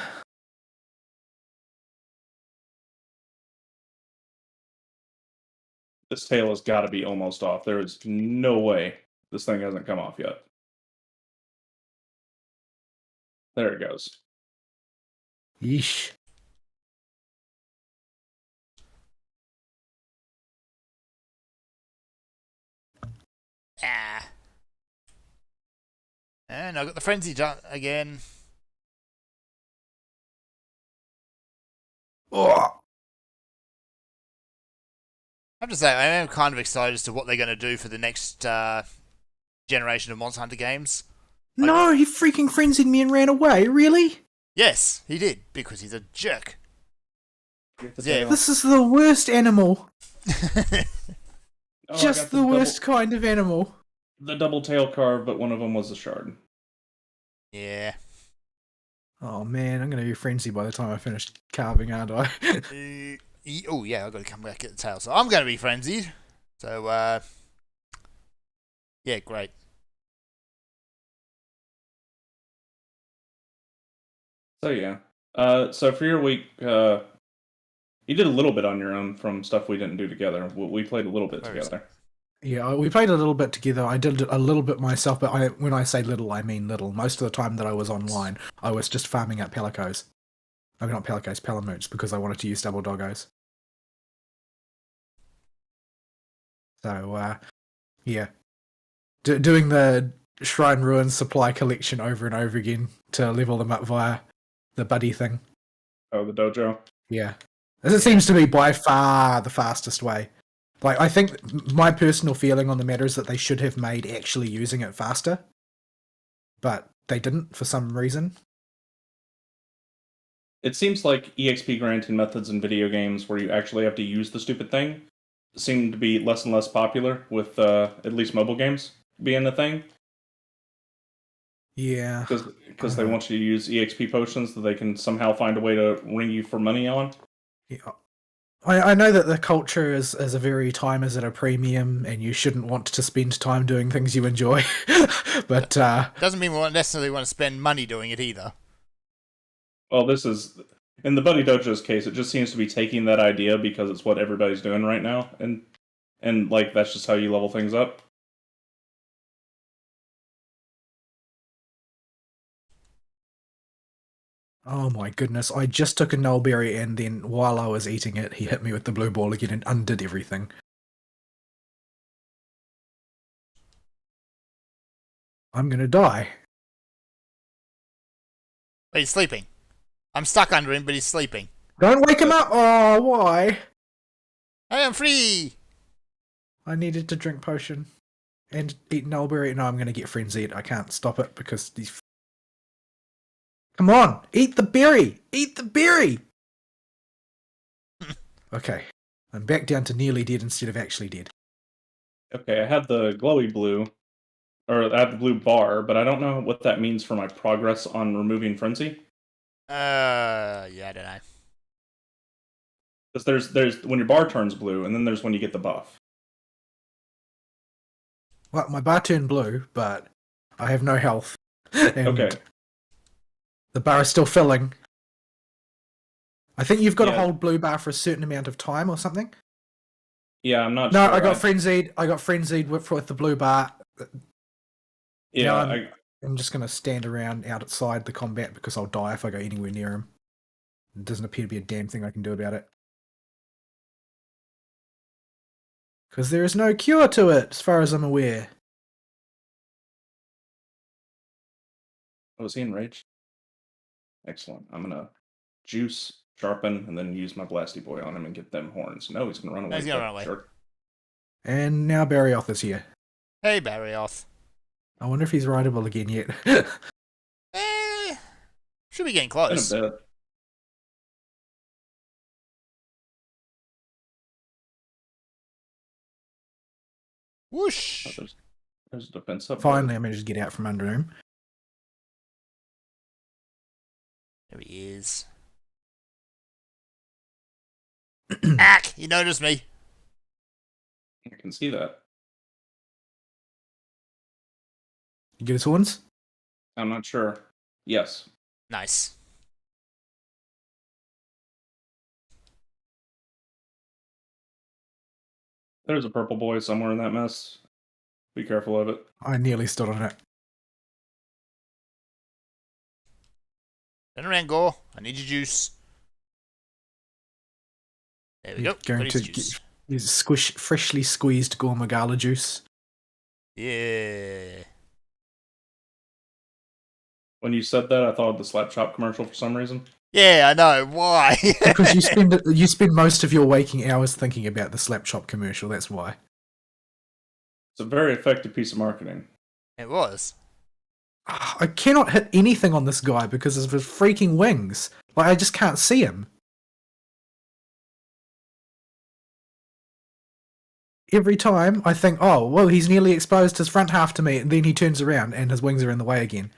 A: This tail has got to be almost off. There is no way this thing hasn't come off yet. There it goes.
C: yeesh.
B: Ah. And I got the frenzy done again.
C: Oh.
B: I have to say, I am kind of excited as to what they're going to do for the next generation of Monster Hunter games.
C: No, he freaking frenzied me and ran away. Really?
B: Yes, he did, because he's a jerk. Yeah.
C: This is the worst animal.
A: Oh,
C: Just the worst kind of animal.
A: The double tail carve, but one of them was a shard.
B: Yeah.
C: Oh man, I'm gonna be frenzied by the time I finish carving, aren't I?
B: Oh yeah, I've got to come back at the tail. So I'm going to be frenzied. So, yeah, great.
A: So yeah. So for your week, you did a little bit on your own from stuff we didn't do together. We played a little bit together.
C: Yeah, we played a little bit together. I did a little bit myself, but when I say little, I mean little. Most of the time that I was online, I was just farming up Pelicos. I mean, not Pelicos, Palamutes, because I wanted to use double doggos. So, yeah. Doing the Shrine Ruins supply collection over and over again to level them up via the buddy thing.
A: Oh, the dojo?
C: Yeah. It seems to be by far the fastest way. Like, I think my personal feeling on the matter is that they should have made actually using it faster. But they didn't for some reason.
A: It seems like EXP granting methods in video games where you actually have to use the stupid thing seem to be less and less popular with at least mobile games being a thing.
C: Yeah.
A: Because they want you to use EXP potions that they can somehow find a way to ring you for money on.
C: Yeah. I know that the culture is a very time is at a premium and you shouldn't want to spend time doing things you enjoy. But
B: doesn't mean we won't necessarily want to spend money doing it either.
A: Well, this is... In the Buddy Dojo's case, it just seems to be taking that idea because it's what everybody's doing right now, and like that's just how you level things up.
C: Oh my goodness, I just took a nullberry and then while I was eating it, he hit me with the blue ball again and undid everything. I'm gonna die.
B: But he's sleeping. I'm stuck under him, but he's sleeping.
C: Don't wake him up! Oh, why?
B: I am free!
C: I needed to drink potion and eat nullberry. No, I'm gonna get frenzied. I can't stop it because these... Come on! Eat the berry! Eat the berry! Okay. I'm back down to nearly dead instead of actually dead.
A: Okay, I have the glowy blue, or I have the blue bar, but I don't know what that means for my progress on removing frenzy.
B: Yeah, I don't know.
A: Because there's when your bar turns blue, and then there's when you get the buff.
C: Well, my bar turned blue, but I have no health. And
A: Okay.
C: the bar is still filling. I think you've got to
A: Yeah.
C: hold blue bar for a certain amount of time or something.
A: Yeah, I'm not
C: No,
A: sure.
C: I got frenzied. I got frenzied with the blue bar.
A: Yeah,
C: now I'm just going to stand around outside the combat because I'll die if I go anywhere near him. It doesn't appear to be a damn thing I can do about it. Because there is no cure to it, as far as I'm aware.
A: Oh, is he enraged? Excellent. I'm gonna juice, sharpen, and then use my blasty boy on him and get them horns. No, he's gonna run away.
B: He's gonna run away.
A: Sure.
C: And now Barrioth is here.
B: Hey, Barrioth.
C: I wonder if he's rideable again yet.
B: Should be getting
A: In
B: close.
A: a bit.
B: Whoosh!
A: Oh, there's a defense up.
C: Finally, I managed to get out from under him.
B: There he is. Ack! He noticed me.
A: I can see that.
C: You get his horns?
A: I'm not sure. Yes.
B: Nice.
A: There's a purple boy somewhere in that mess. Be careful of it.
C: I nearly stood on it.
B: Turn around, Gore. I need your juice. There we go.
C: Going
B: Got
C: to
B: his juice.
C: use freshly squeezed Gormagala juice.
B: Yeah.
A: When you said that, I thought of the Slap Shop commercial for some reason.
B: Yeah, I know. Why?
C: Because you spend most of your waking hours thinking about the Slap Shop commercial. That's why.
A: It's a very effective piece of marketing.
B: It was.
C: I cannot hit anything on this guy because of his freaking wings. Like, I just can't see him. Every time I think, oh, well, he's nearly exposed his front half to me, and then he turns around and his wings are in the way again.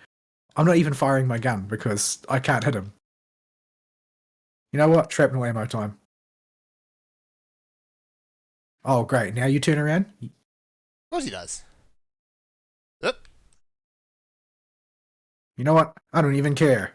C: I'm not even firing my gun because I can't hit him. You know what? Shrapnel ammo time. Oh, great. Now you turn around.
B: Of course he does. Oop.
C: You know what? I don't even care.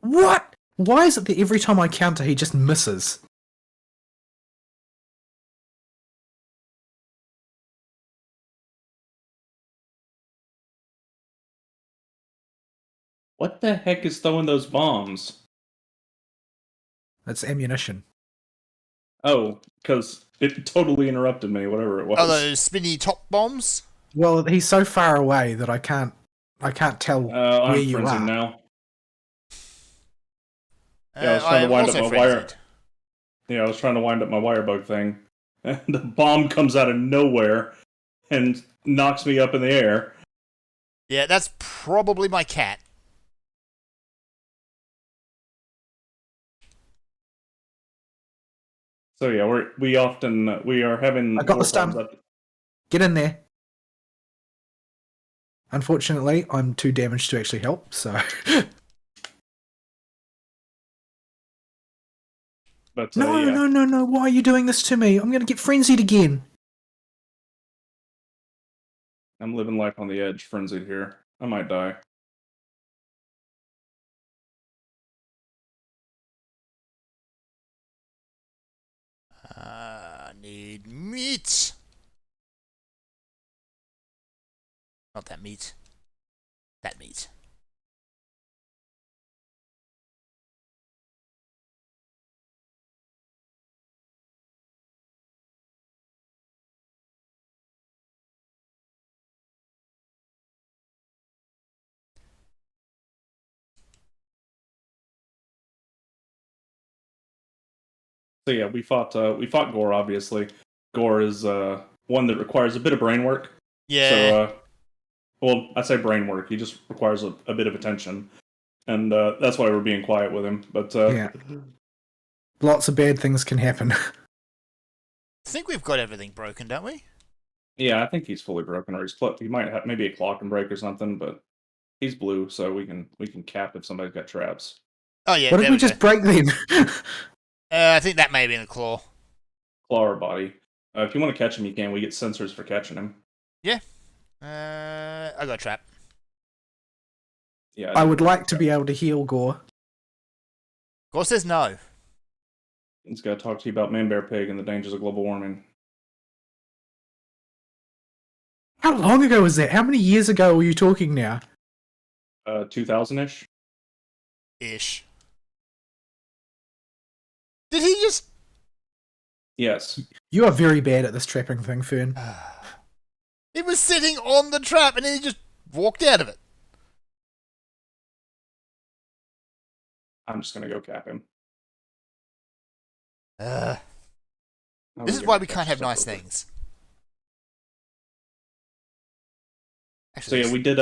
C: What? Why is it that every time I counter, he just misses?
A: What the heck is throwing those bombs?
C: That's ammunition.
A: Oh, because it totally interrupted me, whatever it was.
B: Oh, those spinny top bombs?
C: Well, he's so far away that I can't tell where
A: I'm
C: you
A: frenzied
C: are.
A: now. Yeah, I was trying to wind up my wire. Yeah, I was trying to wind up my wire bug thing. And the bomb comes out of nowhere and knocks me up in the air.
B: Yeah, that's probably my cat.
A: So yeah, we are having.
C: I got the
A: war
C: stun.
A: bombs up-
C: Get in there. Unfortunately, I'm too damaged to actually help, so...
A: But
C: No,
A: yeah.
C: no, why are you doing this to me? I'm gonna get frenzied again.
A: I'm living life on the edge, frenzied here. I might die.
B: Need meat. Not that meat. That meat.
A: So yeah, we fought Gore. Obviously, Gore is one that requires a bit of brain work.
B: Yeah.
A: So, well, I say brain work. He just requires a bit of attention, and that's why we're being quiet with him. But
C: Yeah. Lots of bad things can happen.
B: I think we've got everything broken, don't we?
A: yeah, I think he's fully broken, or he might have maybe a claw can break or something. But he's blue, so we can cap if somebody's got traps.
B: Oh yeah.
C: What if
B: there
C: we
B: go.
C: just break them?
B: I think that may have been a claw.
A: Claw or body. If you want to catch him, you can. We get sensors for catching him.
B: Yeah. I got a trap.
A: Yeah.
C: I would like to be able to heal Gore.
B: Gore says no.
A: He's got to talk to you about Man Bear Pig and the dangers of global warming.
C: How long ago was that? How many years ago were you talking now?
A: 2000-ish.
B: Ish. Did he just?
A: Yes.
C: You are very bad at this trapping thing, Fern.
B: He was sitting on the trap and then he just walked out of it.
A: I'm just gonna go cap him.
B: This is why we can't have nice things. Actually,
A: So yeah, we did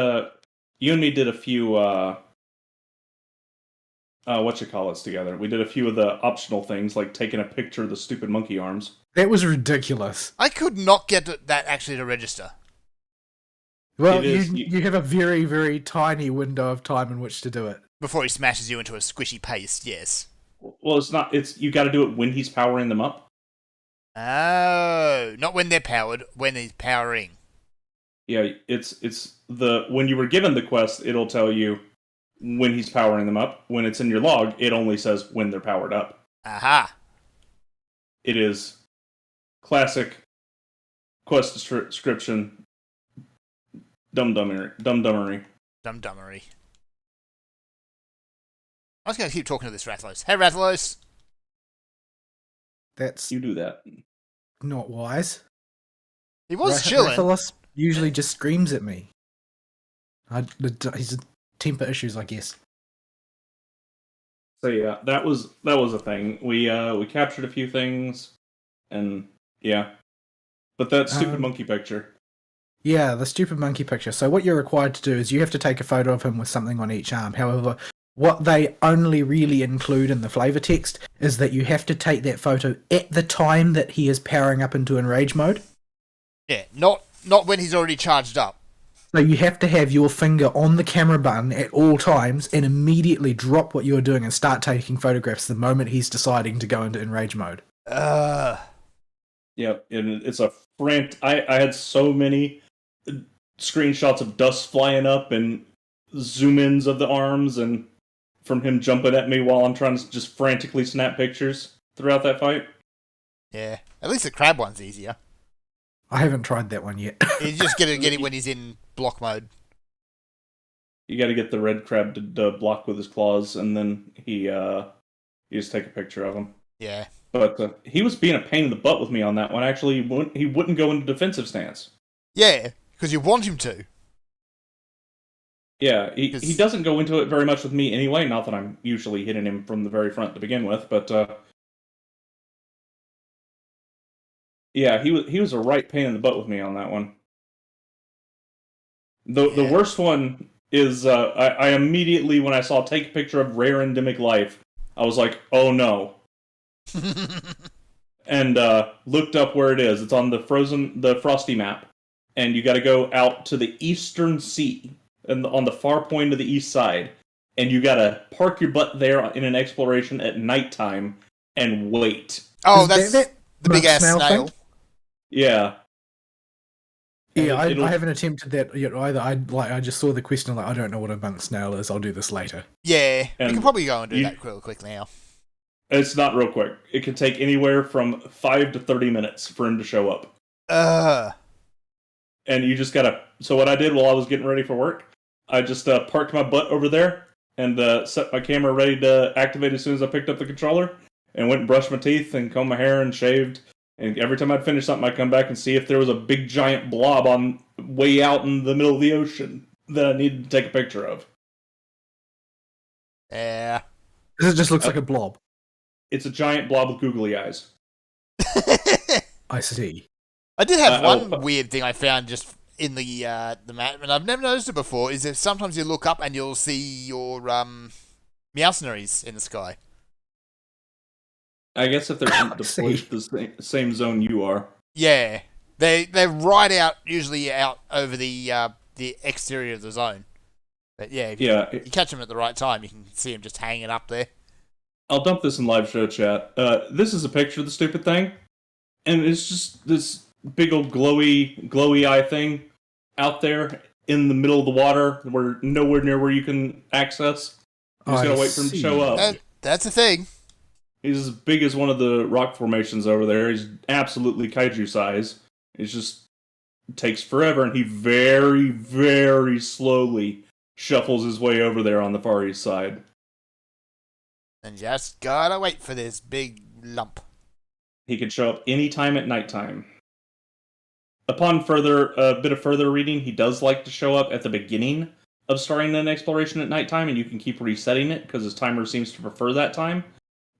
A: you and me did a few together. We did a few of the optional things, like taking a picture of the stupid monkey arms.
C: That was ridiculous.
B: I could not get that actually to register.
C: Well,
A: It is-
C: you have a very, very tiny window of time in which to do it.
B: Before he smashes you into a squishy paste, yes.
A: Well, it's not. It's you got to do it when he's powering them up.
B: Oh, not when they're powered, when he's powering.
A: Yeah, it's the when you were given the quest, it'll tell you when he's powering them up. When it's in your log, it only says when they're powered up.
B: Aha.
A: It is classic quest description. Dumb-dummery.
B: Dumb-dummery. I was going to keep talking to this Rathalos. Hey, Rathalos!
C: That's
A: You do that.
C: not wise.
B: He was chilling.
C: Rathalos usually just screams at me. He's temper issues, I guess.
A: So yeah, that was a thing. We captured a few things, and yeah, but that stupid monkey picture.
C: Yeah, the stupid monkey picture. So what you're required to do is you have to take a photo of him with something on each arm. However, what they only really include in the flavor text is that you have to take that photo at the time that he is powering up into enrage mode.
B: Yeah, not when he's already charged up.
C: So you have to have your finger on the camera button at all times and immediately drop what you're doing and start taking photographs the moment he's deciding to go into enrage mode.
A: Yeah, and it's a I had so many screenshots of dust flying up and zoom-ins of the arms and from him jumping at me while I'm trying to just frantically snap pictures throughout that fight.
B: Yeah, at least the crab one's easier.
C: I haven't tried that one yet.
B: You just get it when he's in block mode.
A: You got to get the red crab to block with his claws, and then you just take a picture of him.
B: Yeah.
A: But he was being a pain in the butt with me on that one. Actually, he wouldn't go into defensive stance.
B: Yeah, because you want him to.
A: Yeah, he doesn't go into it very much with me anyway. Not that I'm usually hitting him from the very front to begin with, but yeah, he was a right pain in the butt with me on that one. The worst one is I immediately, when I saw take a picture of rare endemic life, I was like, oh no. And looked up where it is. It's on the Frosty map, and you got to go out to the Eastern Sea, and on the far point of the east side, and you got to park your butt there in an exploration at nighttime and wait.
B: Oh,
C: Is
B: that's the big ass snail.
C: thing?
A: Yeah.
C: Yeah, I haven't attempted that yet either. I just saw the question, like, I don't know what a monk snail is. I'll do this later.
B: Yeah, we
A: And
B: can probably go and do
A: you-
B: that real quick now.
A: It's not real quick. It can take anywhere from 5 to 30 minutes for him to show up. And you just gotta. So what I did while I was getting ready for work, I just parked my butt over there and set my camera ready to activate as soon as I picked up the controller, and went and brushed my teeth and combed my hair and shaved. And every time I'd finish something, I'd come back and see if there was a big giant blob on way out in the middle of the ocean that I needed to take a picture of.
B: Yeah.
C: It just looks like a blob.
A: It's a giant blob with googly eyes.
C: I see.
B: I did have one weird thing I found just in the map, and I've never noticed it before, is that sometimes you look up and you'll see your Meowsnaries in the sky.
A: I guess if they're deployed to the same zone you are.
B: Yeah. They're right out, usually out over the exterior of the zone. But yeah, if you catch them at the right time, you can see them just hanging up there.
A: I'll dump this in live show chat. This is a picture of the stupid thing, and it's just this big old glowy eye thing out there in the middle of the water, where nowhere near where you can access. You just gotta wait for him to show up.
B: That's a thing.
A: He's as big as one of the rock formations over there. He's absolutely kaiju size. It just takes forever, and he very, very slowly shuffles his way over there on the far east side.
B: And just gotta wait for this big lump.
A: He can show up anytime at nighttime. Upon a bit of further reading, he does like to show up at the beginning of starting an exploration at nighttime, and you can keep resetting it because his timer seems to prefer that time.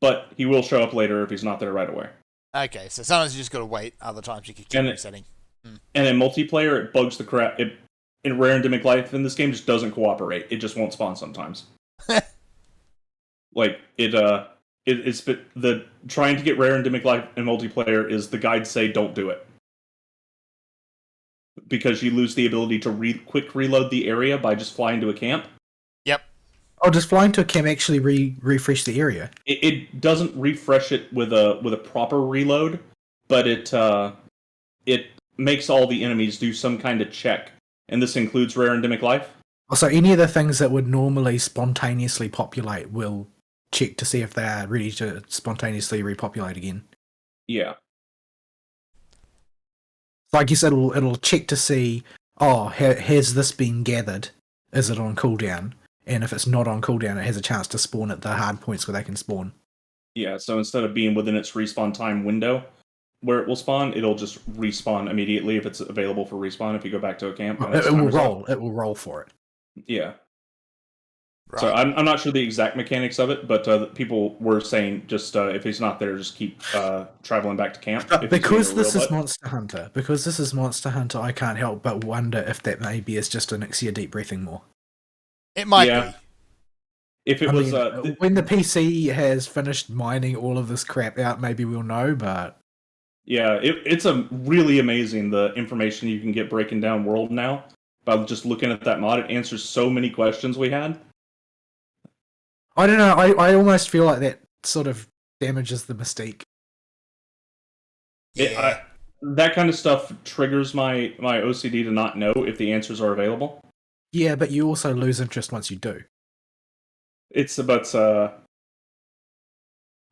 A: But he will show up later if he's not there right away.
B: Okay, so sometimes you just gotta wait. Other times you can keep resetting.
A: And in multiplayer, it bugs the crap. In rare endemic life, in this game, just doesn't cooperate. It just won't spawn sometimes. Like it's the trying to get rare endemic life in multiplayer is the guides say don't do it because you lose the ability to quick reload the area by just flying to a camp.
B: Yep.
C: Oh, does flying to a camp actually refresh the area?
A: It doesn't refresh it with a proper reload, but it makes all the enemies do some kind of check, and this includes rare endemic life.
C: So any of the things that would normally spontaneously populate will check to see if they're ready to spontaneously repopulate again.
A: Yeah.
C: So I guess it'll check to see, has this been gathered? Is it on cooldown? And if it's not on cooldown, it has a chance to spawn at the hard points where they can spawn.
A: Yeah, so instead of being within its respawn time window where it will spawn, it'll just respawn immediately if it's available for respawn if you go back to a camp.
C: It will roll. It will roll for it.
A: Yeah.
B: Right.
A: So I'm not sure the exact mechanics of it, but people were saying just if he's not there, just keep traveling back to camp.
C: Because this is Monster Hunter, I can't help but wonder if that maybe is just an Ixia deep breathing more.
B: It might be.
A: If it was
C: when the PC has finished mining all of this crap out, maybe we'll know. But
A: yeah, it's a really amazing the information you can get breaking down World now by just looking at that mod. It answers so many questions we had.
C: I don't know. I almost feel like that sort of damages the mystique.
B: Yeah.
A: That kind of stuff triggers my OCD to not know if the answers are available.
C: Yeah, but you also lose interest once you do.
A: It's about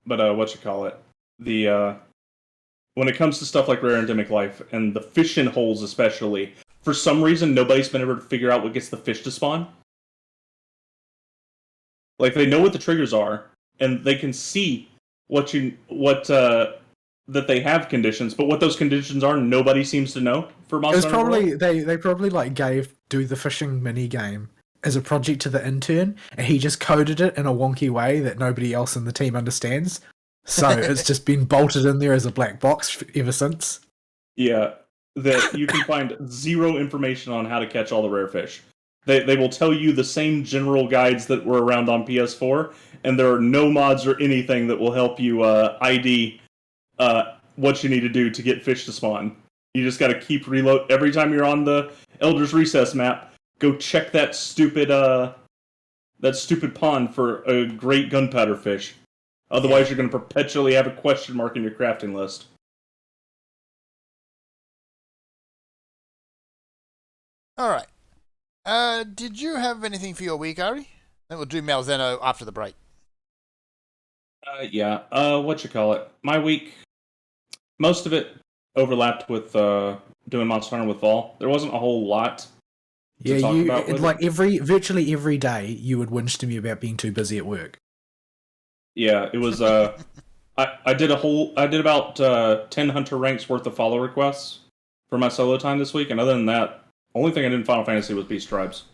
A: what you call it? When it comes to stuff like rare endemic life and the fish in holes especially, for some reason nobody's been able to figure out what gets the fish to spawn. Like they know what the triggers are, and they can see that they have conditions, but what those conditions are, nobody seems to know. For Monster Hunter World.
C: They probably like gave do the fishing mini game as a project to the intern, and he just coded it in a wonky way that nobody else in the team understands. So it's just been bolted in there as a black box ever since.
A: Yeah, that you can find zero information on how to catch all the rare fish. They will tell you the same general guides that were around on PS4, and there are no mods or anything that will help you ID what you need to do to get fish to spawn. You just got to keep reload every time you're on the Elder's Recess map. Go check that stupid pond for a great gunpowder fish. Otherwise, you're going to perpetually have a question mark in your crafting list.
B: All right. Did you have anything for your week, Ari? Then we'll do Malzeno after the break.
A: What you call it? My week, most of it overlapped with doing Monster Hunter with Vol. There wasn't a whole lot to talk about with
C: like
A: it.
C: virtually every day you would whinge to me about being too busy at work.
A: Yeah, it was. I did about 10 Hunter ranks worth of follow requests for my solo time this week, and other than that, only thing I did in Final Fantasy was Beast Tribes.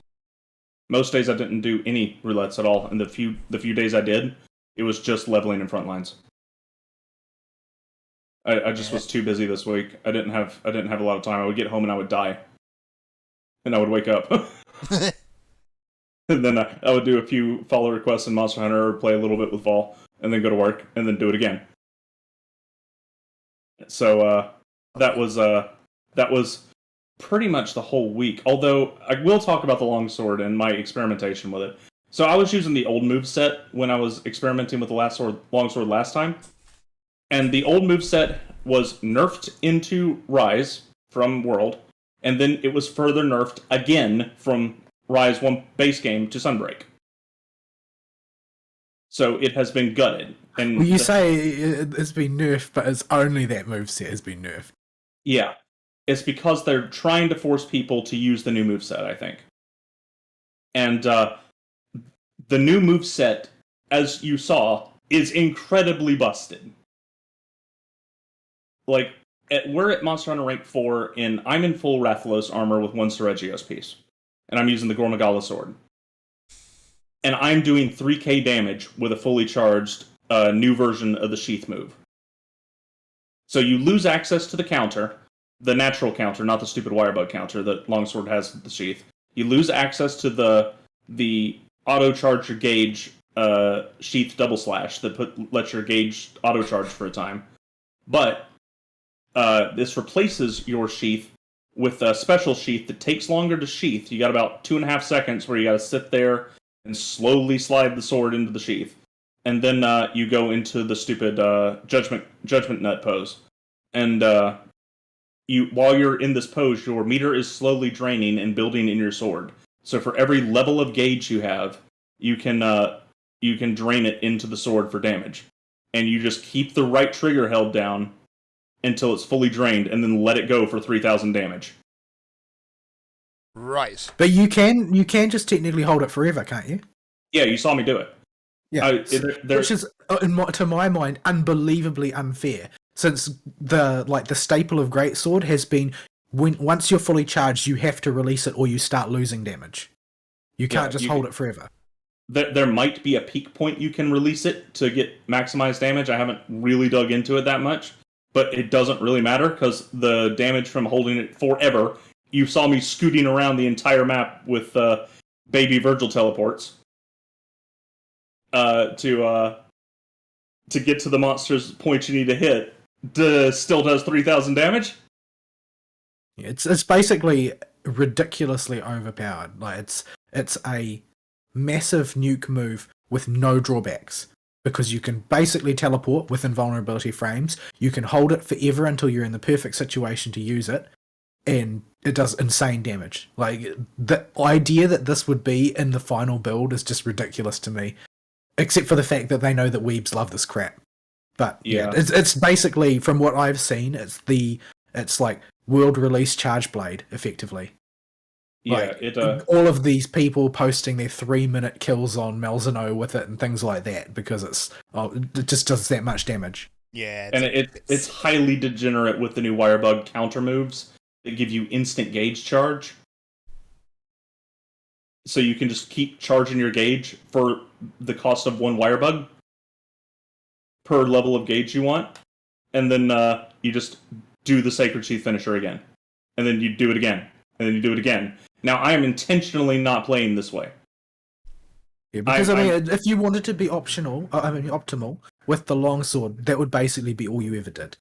A: Most days I didn't do any roulettes at all, and the few days I did, it was just leveling in front lines. I just was too busy this week. I didn't have a lot of time. I would get home and I would die, and I would wake up, and then I would do a few follow requests in Monster Hunter, or play a little bit with Vol, and then go to work, and then do it again. So that was pretty much the whole week. Although I will talk about the longsword and my experimentation with it. So I was using the old moveset when I was experimenting with the longsword last time. And the old moveset was nerfed into Rise from World, and then it was further nerfed again from Rise 1 base game to Sunbreak. So it has been gutted. And
C: Well, you say it's been nerfed, but it's only that moveset has been nerfed.
A: Yeah. It's because they're trying to force people to use the new moveset, I think. And the new moveset, as you saw, is incredibly busted. Like, we're at Monster Hunter Rank 4, and I'm in full Rathalos armor with one Seregios piece. And I'm using the Gormagala sword. And I'm doing 3k damage with a fully charged new version of the Sheath move. So you lose access to the counter, the natural counter, not the stupid Wirebug counter that Longsword has with the Sheath. You lose access to the auto-charge your gauge Sheath double slash that lets your gauge auto-charge for a time. But this replaces your Sheath with a special Sheath that takes longer to sheath. You got about 2.5 seconds where you got to sit there and slowly slide the sword into the sheath. And then you go into the stupid judgment nut pose. And while you're in this pose, your meter is slowly draining and building in your sword. So for every level of gauge you have, you can drain it into the sword for damage. And you just keep the right trigger held down until it's fully drained, and then let it go for 3,000 damage.
B: Right.
C: But you can just technically hold it forever, can't you?
A: Yeah, you saw me do it.
C: Yeah, which is, to my mind, unbelievably unfair. Since the staple of Greatsword has been once you're fully charged, you have to release it or you start losing damage. You can't just hold it forever.
A: There might be a peak point you can release it to get maximized damage. I haven't really dug into it that much, but it doesn't really matter because the damage from holding it forever. You saw me scooting around the entire map with baby Virgil teleports to get to the monster's point you need to hit. Still does 3,000 damage.
C: It's basically ridiculously overpowered. Like it's a massive nuke move with no drawbacks because you can basically teleport with invulnerability frames. You can hold it forever until you're in the perfect situation to use it, and it does insane damage. Like, the idea that this would be in the final build is just ridiculous to me, except for the fact that they know that weebs love this crap. But yeah, it's basically, from what I've seen, it's like world release Charge Blade, effectively.
A: Yeah,
C: like, all of these people posting their 3-minute kills on Malzeno with it and things like that because it just does that much damage.
B: Yeah,
A: and it's highly degenerate with the new Wirebug counter moves that give you instant gauge charge. So you can just keep charging your gauge for the cost of one Wirebug per level of gauge you want, and then you just do the Sacred Sheath finisher again, and then you do it again, and then you do it again. Now, I am intentionally not playing this way.
C: Yeah, because if you wanted to be optimal with the longsword, that would basically be all you ever did.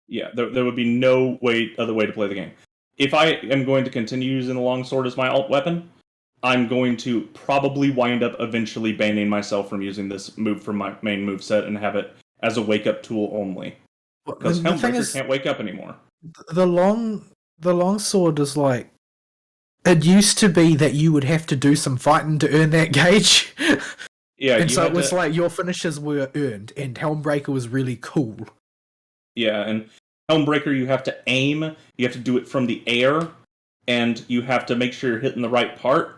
A: Yeah, there would be no other way to play the game. If I am going to continue using the longsword as my alt weapon, I'm going to probably wind up eventually banning myself from using this move from my main moveset and have it as a wake-up tool only. Because Helmbreaker can't wake up anymore.
C: The longsword is like... It used to be that you would have to do some fighting to earn that gauge.
A: Yeah,
C: And
A: you
C: so
A: had
C: it was
A: to,
C: like your finishes were earned, and Helmbreaker was really cool.
A: yeah, and Helmbreaker, you have to aim. You have to do it from the air, and you have to make sure you're hitting the right part.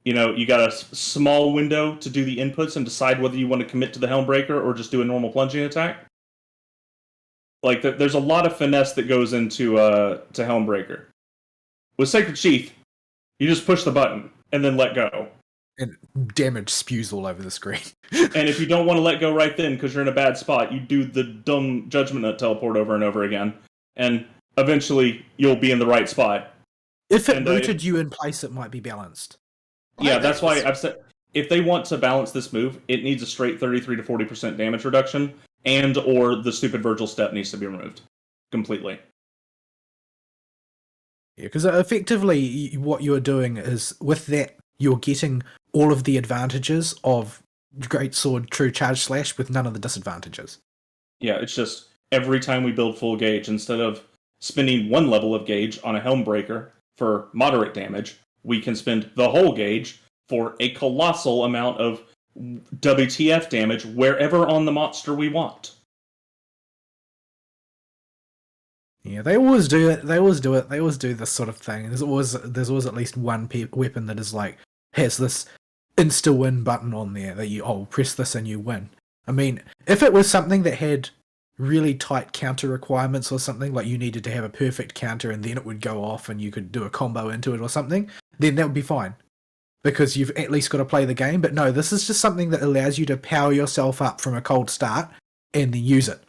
A: You got a small window to do the inputs and decide whether you want to commit to the Helmbreaker or just do a normal plunging attack. Like, there's a lot of finesse that goes into to Helmbreaker. With Sacred Sheath, you just push the button and then let go.
C: And damage spews all over the screen.
A: And if you don't want to let go right then because you're in a bad spot, you do the dumb Judgment Nut teleport over and over again. And eventually, you'll be in the right spot.
C: If it
A: And,
C: rooted you in place, it might be balanced.
A: Yeah, that's why I've said if they want to balance this move, it needs a straight 33 to 40% damage reduction, and or the stupid Virgil step needs to be removed completely.
C: Yeah, because effectively what you're doing is, with that, you're getting all of the advantages of Greatsword True Charge Slash with none of the disadvantages.
A: Yeah, it's just every time we build full gauge, instead of spending one level of gauge on a Helmbreaker for moderate damage, we can spend the whole gauge for a colossal amount of WTF damage wherever on the monster we want.
C: Yeah, they always do it. They always do it. They always do this sort of thing. There's always at least one weapon that is like has this insta win button on there that you press this and you win. I mean, if it was something that had really tight counter requirements or something, like you needed to have a perfect counter and then it would go off and you could do a combo into it or something, then that would be fine. Because you've at least got to play the game. But no, this is just something that allows you to power yourself up from a cold start and then use it.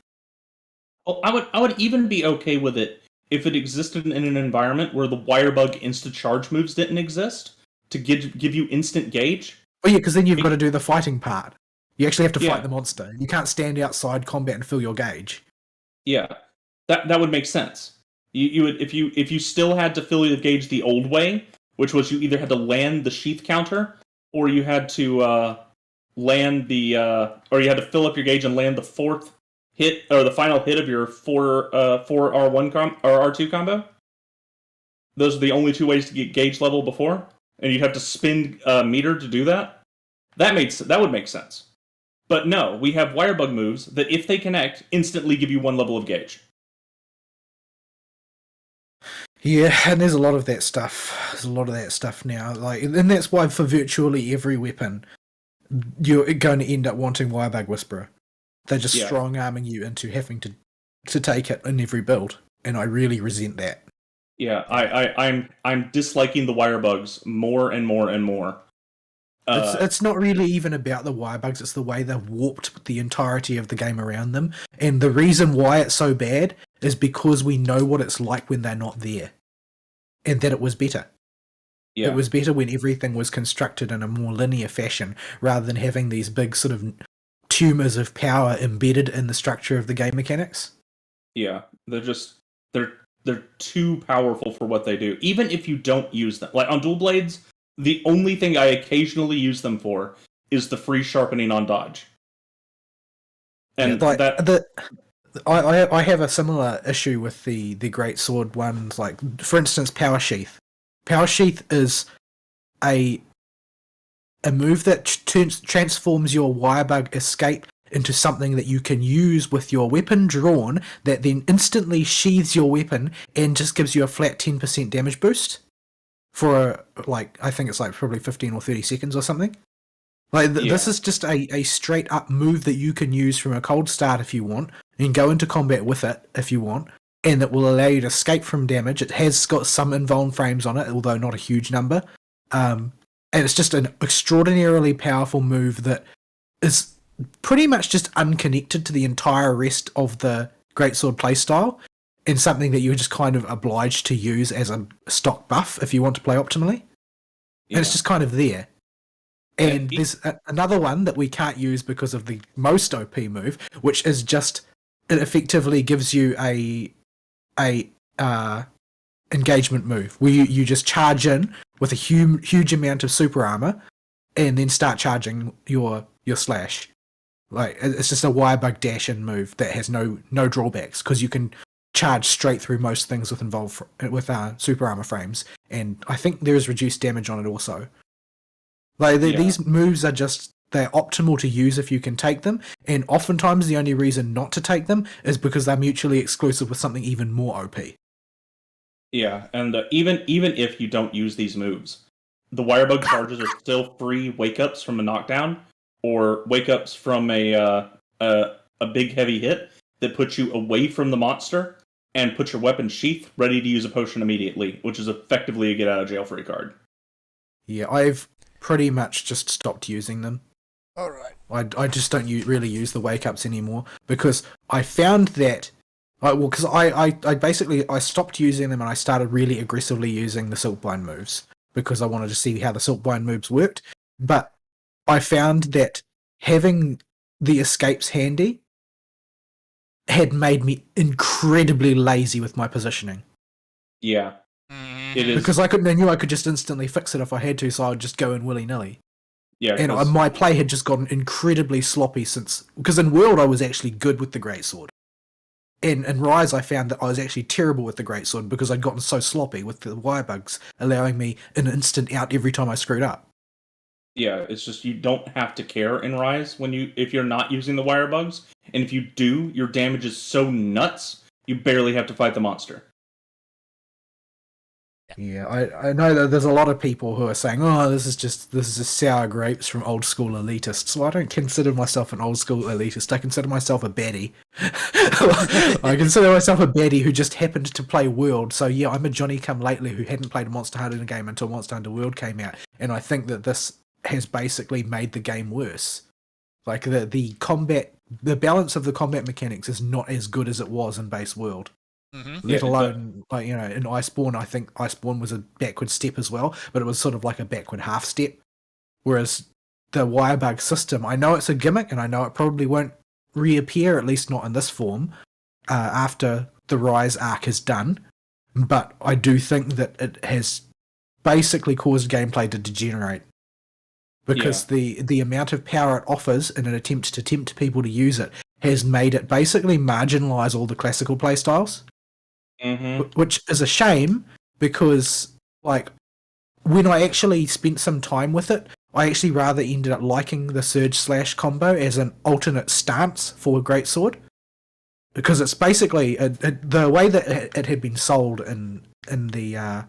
A: Oh, I would even be okay with it if it existed in an environment where the Wirebug insta charge moves didn't exist to give you instant gauge.
C: Oh yeah, because then you've got to do the fighting part. You actually have to
A: Yeah.
C: fight the monster. You can't stand outside combat and fill your gauge.
A: Yeah, that would make sense. You would if you still had to fill your gauge the old way, which was you either had to land the sheath counter or you had to land the or you had to fill up your gauge and land the fourth hit or the final hit of your 4 R1 or R2 combo. Those are the only two ways to get gauge level before, and you'd have to spend a meter to do that. That would make sense. But no, we have Wirebug moves that, if they connect, instantly give you one level of gauge.
C: Yeah, and there's a lot of that stuff. There's a lot of that stuff now. Like, and that's why for virtually every weapon, you're going to end up wanting Wirebug Whisperer. They're just strong arming you into having to take it in every build, and I really resent that.
A: Yeah, I'm disliking the Wirebugs more and more and more.
C: It's not really even about the Wirebugs, it's the way they've warped the entirety of the game around them. And the reason why it's so bad is because we know what it's like when they're not there. And that it was better.
A: Yeah.
C: It was better when everything was constructed in a more linear fashion, rather than having these big sort of tumors of power embedded in the structure of the game mechanics.
A: Yeah, they're too powerful for what they do. Even if you don't use them. Like on Dual Blades, the only thing I occasionally use them for is the free sharpening on dodge. And
C: I have a similar issue with the Great Sword ones. Like, for instance, Power Sheath. Power Sheath is a move that transforms your Wirebug escape into something that you can use with your weapon drawn, that then instantly sheathes your weapon and just gives you a flat 10% damage boost for, I think it's probably 15 or 30 seconds or something. This is just a straight up move that you can use from a cold start if you want, and go into combat with it if you want, and it will allow you to escape from damage. It has got some invuln frames on it, although not a huge number. And it's just an extraordinarily powerful move that is pretty much just unconnected to the entire rest of the Greatsword playstyle, and something that you're just kind of obliged to use as a stock buff if you want to play optimally. Yeah. And it's just kind of there. And there's another one that we can't use because of the most OP move, which is just, it effectively gives you a engagement move where you just charge in with a huge amount of super armor and then start charging your slash. It's just a Wirebug dash in move that has no drawbacks, because you can charge straight through most things with super armor frames, and I think there is reduced damage on it also. Like
A: Yeah.
C: these moves are just they're optimal to use if you can take them, and oftentimes the only reason not to take them is because they're mutually exclusive with something even more OP.
A: Yeah, and even if you don't use these moves, the Wirebug charges are still free wake ups from a knockdown or wake ups from a big heavy hit that puts you away from the monster and puts your weapon sheath ready to use a potion immediately, which is effectively a get out of jail free card.
C: Yeah, I've pretty much just stopped using them.
B: All right.
C: I just don't really use the wake ups anymore because I found that because I basically I stopped using them and I started really aggressively using the Silkbind moves because I wanted to see how the Silkbind moves worked. But I found that having the escapes handy had made me incredibly lazy with my positioning.
A: Yeah,
B: Mhm.
A: it is.
C: Because I knew I could just instantly fix it if I had to, so I would just go in willy-nilly.
A: Yeah,
C: And
A: 'cause-
C: my play had just gotten incredibly sloppy because in World I was actually good with the Greatsword. In Rise I found that I was actually terrible with the Greatsword because I'd gotten so sloppy with the Wirebugs, allowing me an instant out every time I screwed up.
A: yeah, it's just you don't have to care in Rise if you're not using the Wirebugs, and if you do, your damage is so nuts you barely have to fight the monster.
C: Yeah, I know that there's a lot of people who are saying, "Oh, this is just sour grapes from old school elitists." Well, I don't consider myself an old school elitist. I consider myself a baddie. I consider myself a baddie who just happened to play World. So yeah, I'm a Johnny come lately who hadn't played a Monster Hunter game until Monster Hunter World came out, and I think that this has basically made the game worse. Like the combat, the balance of the combat mechanics is not as good as it was in base World.
B: Mhm.
C: Let
A: Yeah,
C: alone, like, you know, in Iceborne, I think Iceborne was a backward step as well, but it was sort of like a backward half step. Whereas the Wirebug system, I know it's a gimmick, and I know it probably won't reappear, at least not in this form, after the Rise arc is done. But I do think that it has basically caused gameplay to degenerate. Because the amount of power it offers in an attempt to tempt people to use it has made it basically marginalize all the classical playstyles.
A: Mm-hmm.
C: Which is a shame because, like, when I actually spent some time with it, I actually rather ended up liking the Surge Slash combo as an alternate stance for a Greatsword. Because it's basically the way that it had been sold in the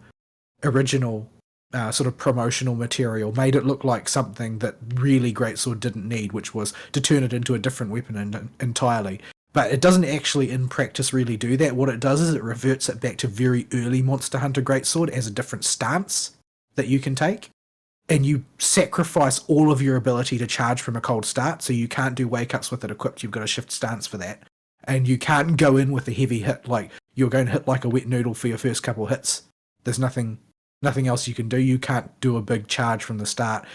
C: original sort of promotional material made it look like something that really Greatsword didn't need, which was to turn it into a different weapon entirely. But it doesn't actually, in practice, really do that. What it does is it reverts it back to very early Monster Hunter Greatsword as a different stance that you can take. And you sacrifice all of your ability to charge from a cold start, so you can't do wake-ups with it equipped. You've got to shift stance for that. And you can't go in with a heavy hit, like you're going to hit like a wet noodle for your first couple hits. There's nothing else you can do. You can't do a big charge from the start.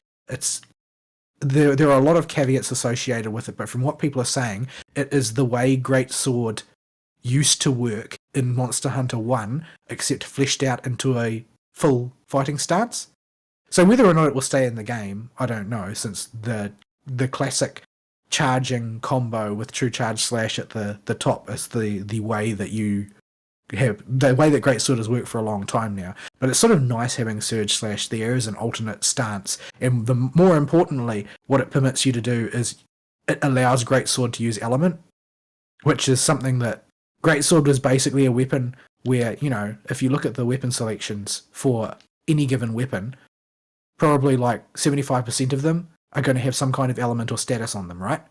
C: There are a lot of caveats associated with it, but from what people are saying, it is the way Greatsword used to work in Monster Hunter 1, except fleshed out into a full fighting stance. So whether or not it will stay in the game, I don't know, since the classic charging combo with True Charge Slash at the top is the way that you have, the way that Greatsword has worked for a long time now. But it's sort of nice having Surge Slash there as an alternate stance. And more importantly, what it permits you to do is it allows Greatsword to use Element, which is something that Greatsword was basically a weapon where, you know, if you look at the weapon selections for any given weapon, probably like 75% of them are going to have some kind of element or status on them, right?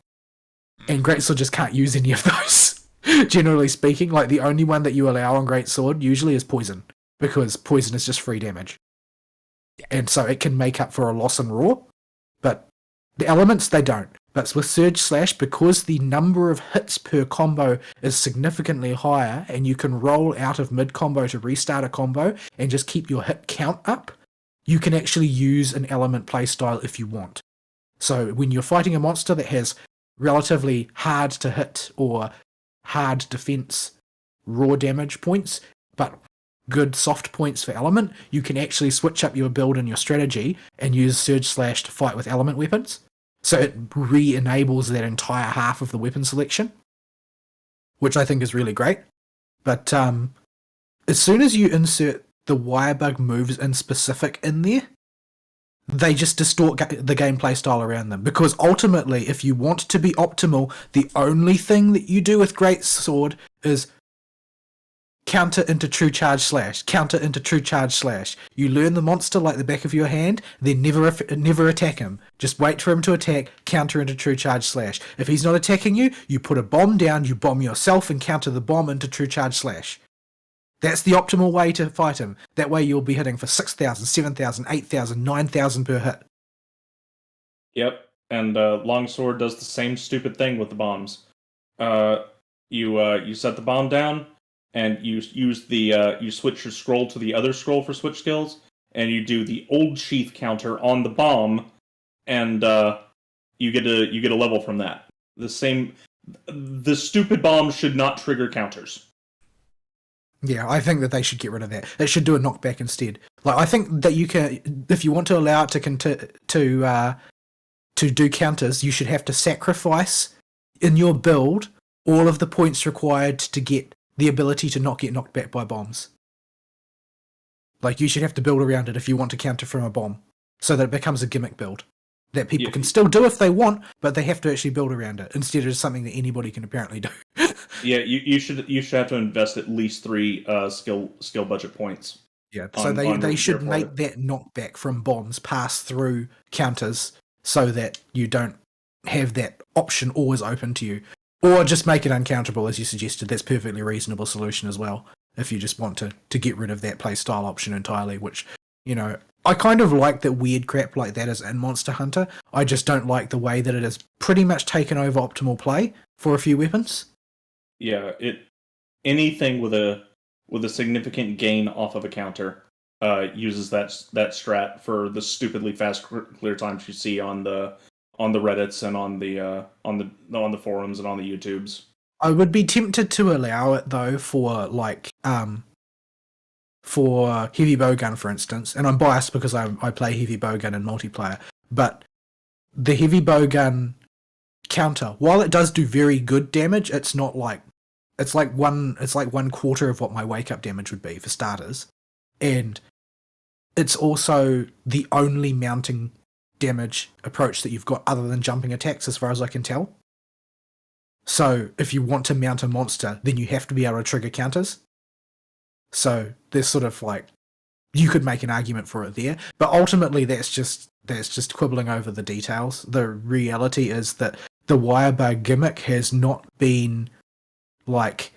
C: And Greatsword just can't use any of those. Generally speaking, like the only one that you allow on Greatsword usually is poison, because poison is just free damage. And so it can make up for a loss in raw, but the elements, they don't. But with Surge Slash, because the number of hits per combo is significantly higher, and you can roll out of mid-combo to restart a combo and just keep your hit count up, you can actually use an element playstyle if you want. So when you're fighting a monster that has relatively hard to hit or hard defense raw damage points, but good soft points for element, you can actually switch up your build and your strategy and use Surge Slash to fight with element weapons. So it re-enables that entire half of the weapon selection, which I think is really great. But as soon as you insert the Wirebug moves in specific in there, they just distort the gameplay style around them. Because ultimately, if you want to be optimal, the only thing that you do with Greatsword is counter into true charge slash, counter into true charge slash. You learn the monster like the back of your hand, then never attack him. Just wait for him to attack, counter into true charge slash. If he's not attacking you, you put a bomb down, you bomb yourself and counter the bomb into true charge slash. That's the optimal way to fight him. That way you'll be hitting for 6,000, 7,000, 8,000, 9,000 per hit.
A: Yep, and Longsword does the same stupid thing with the bombs. You set the bomb down, and you use the you switch your scroll to the other scroll for switch skills, and you do the old sheath counter on the bomb, and you get a level from that. The stupid bomb should not trigger counters.
C: Yeah, I think that they should get rid of that. They should do a knockback instead. Like, I think that you can, if you want to allow it to do counters, you should have to sacrifice in your build all of the points required to get the ability to not get knocked back by bombs. Like, you should have to build around it if you want to counter from a bomb, so that it becomes a gimmick build that people can still do if they want, but they have to actually build around it instead of just something that anybody can apparently do.
A: Yeah, you should have to invest at least 3 skill budget points.
C: Yeah, so they should make that knockback from bombs pass through counters so that you don't have that option always open to you. Or just make it uncountable, as you suggested. That's a perfectly reasonable solution as well, if you just want to get rid of that playstyle option entirely, which, you know, I kind of like that weird crap like that is in Monster Hunter. I just don't like the way that it has pretty much taken over optimal play for a few weapons.
A: Yeah, anything with a significant gain off of a counter uses that strat for the stupidly fast clear times you see on the Reddits and on the forums and on the YouTubes. I
C: would be tempted to allow it though for for heavy bowgun, for instance, and I'm biased because I play heavy bowgun in multiplayer, but the heavy bowgun counter, while it does do very good damage, it's like one quarter of what my wake up damage would be for starters, and it's also the only mounting damage approach that you've got other than jumping attacks, as far as I can tell. So if you want to mount a monster, then you have to be able to trigger counters. So there's sort of like, you could make an argument for it there, but ultimately that's just quibbling over the details. The reality is that the Wirebug gimmick has not been, like,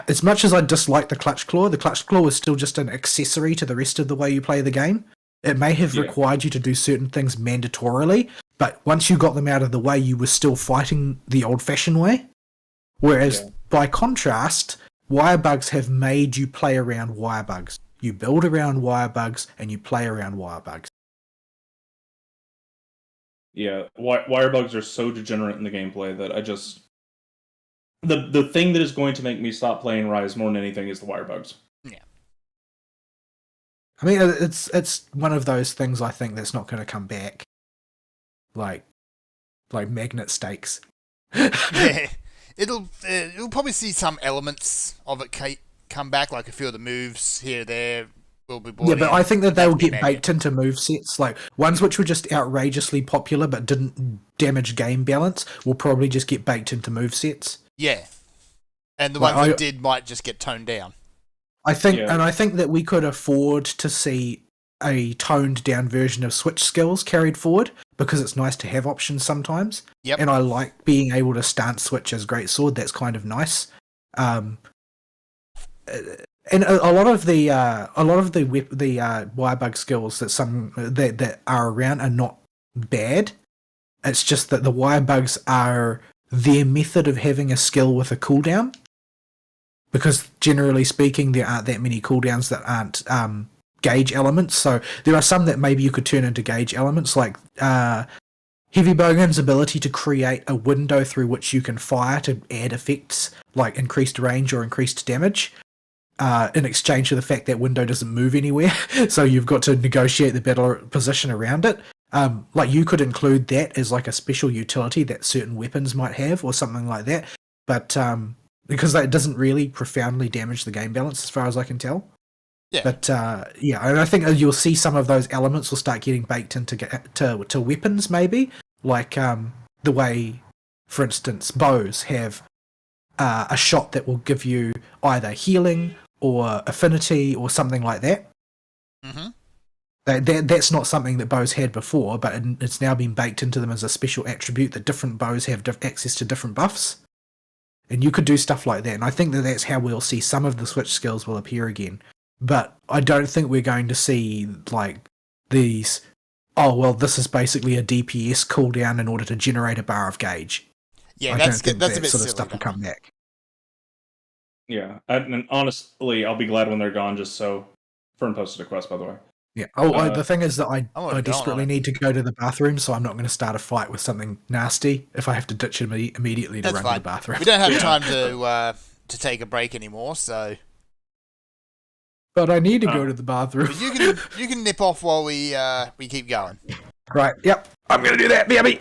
C: as much as I dislike the Clutch Claw is still just an accessory to the rest of the way you play the game. It may have required you to do certain things mandatorily, but once you got them out of the way, you were still fighting the old-fashioned way. Whereas, by contrast, Wirebugs have made you play around Wirebugs. You build around Wirebugs, and you play around Wirebugs.
A: Yeah, Wirebugs are so degenerate in the gameplay that I just... The thing that is going to make me stop playing Rise more than anything is the Wirebugs.
B: Yeah.
C: I mean, it's one of those things I think that's not going to come back. Like magnet stakes.
B: Yeah. It'll probably see some elements of it come back, like a few of the moves here or there will be brought in.
C: But I think that they'll get baked into movesets. Like, ones which were just outrageously popular but didn't damage game balance will probably just get baked into movesets.
B: Yeah. And the ones that did might just get toned down.
C: I think that we could afford to see a toned down version of switch skills carried forward, because it's nice to have options sometimes.
B: Yep.
C: And I like being able to stance switch as Greatsword. That's kind of nice. And a lot of the Wirebug skills that are around are not bad. It's just that the Wirebugs are their method of having a skill with a cooldown, because generally speaking, there aren't that many cooldowns that aren't gauge elements. So there are some that maybe you could turn into gauge elements, like Heavy Bowgun's ability to create a window through which you can fire to add effects like increased range or increased damage, in exchange for the fact that window doesn't move anywhere. So you've got to negotiate the battle position around it. Like, you could include that as like a special utility that certain weapons might have or something like that. But because that doesn't really profoundly damage the game balance as far as I can tell.
B: Yeah.
C: But yeah, and I think you'll see some of those elements will start getting baked into to weapons, maybe like the way, for instance, bows have a shot that will give you either healing or affinity or something like that.
B: Mm-hmm.
C: That's not something that bows had before, but it's now been baked into them as a special attribute that different bows have access to different buffs. And you could do stuff like that. And I think that that's how we'll see some of the switch skills will appear again. But I don't think we're going to see, like, these, oh, well, this is basically a DPS cooldown in order to generate a bar of gauge.
B: Yeah,
C: I
B: that's
C: don't think
B: that's a
C: that
B: bit
C: sort
B: silly.
C: of stuff will come back.
A: Yeah, and honestly, I'll be glad when they're gone. Just so Fern posted a quest, by the way.
C: Yeah. The thing is that I
B: gone
C: desperately
B: on it.
C: need to go to the bathroom, so I'm not going to start a fight with something nasty if I have to ditch it immediately to
B: That's
C: run
B: fine.
C: to the bathroom.
B: We don't have
A: Yeah.
B: time to take a break anymore, so
C: But I need to go to the bathroom.
B: but you can nip off while we keep going.
C: Right. Yep. I'm going to do that, baby.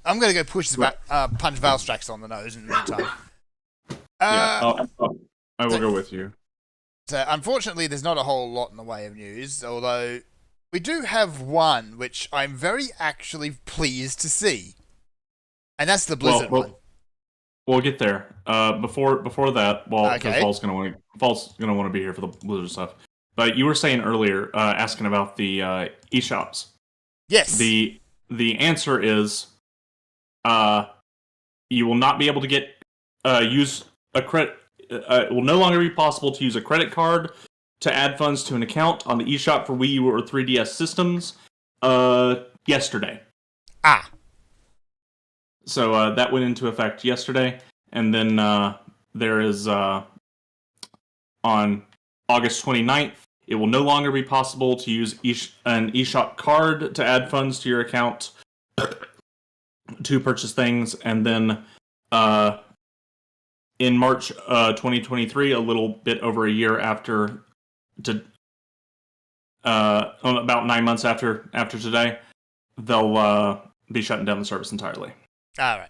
B: I'm gonna go punch Valstrax on the nose in the meantime.
A: Yeah, I will go with you.
B: So unfortunately, there's not a whole lot in the way of news, although we do have one which I'm very actually pleased to see, and that's the Blizzard one.
A: We'll get there. Before that, well, because
B: Okay.
A: Paul's gonna want to be here for the Blizzard stuff. But you were saying earlier, asking about the eShops.
B: Yes.
A: The answer is, you will not be able to get use a credit. It will no longer be possible to use a credit card to add funds to an account on the eShop for Wii U or 3DS systems. Yesterday.
B: Ah.
A: So that went into effect yesterday, and then there is on August 29th, it will no longer be possible to use an eShop card to add funds to your account to purchase things, and then in March 2023, a little bit over a year after, about 9 months after today, they'll be shutting down the service entirely.
B: All right.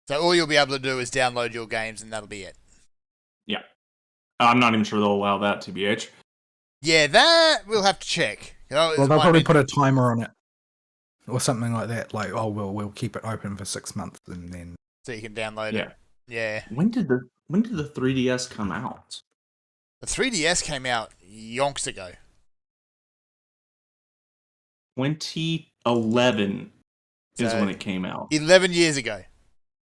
B: So all you'll be able to do is download your games, and that'll be it.
A: Yeah, I'm not even sure they'll allow that, TBH.
B: Yeah, that we'll have to check.
C: Well, they'll probably put a timer on it or something like that. Like, oh, we'll keep it open for 6 months, and then
B: so you can download it. Yeah.
A: When did the 3DS come out?
B: The 3DS came out yonks ago.
A: 2011 is
B: So-
A: when it came out.
B: 11 years ago.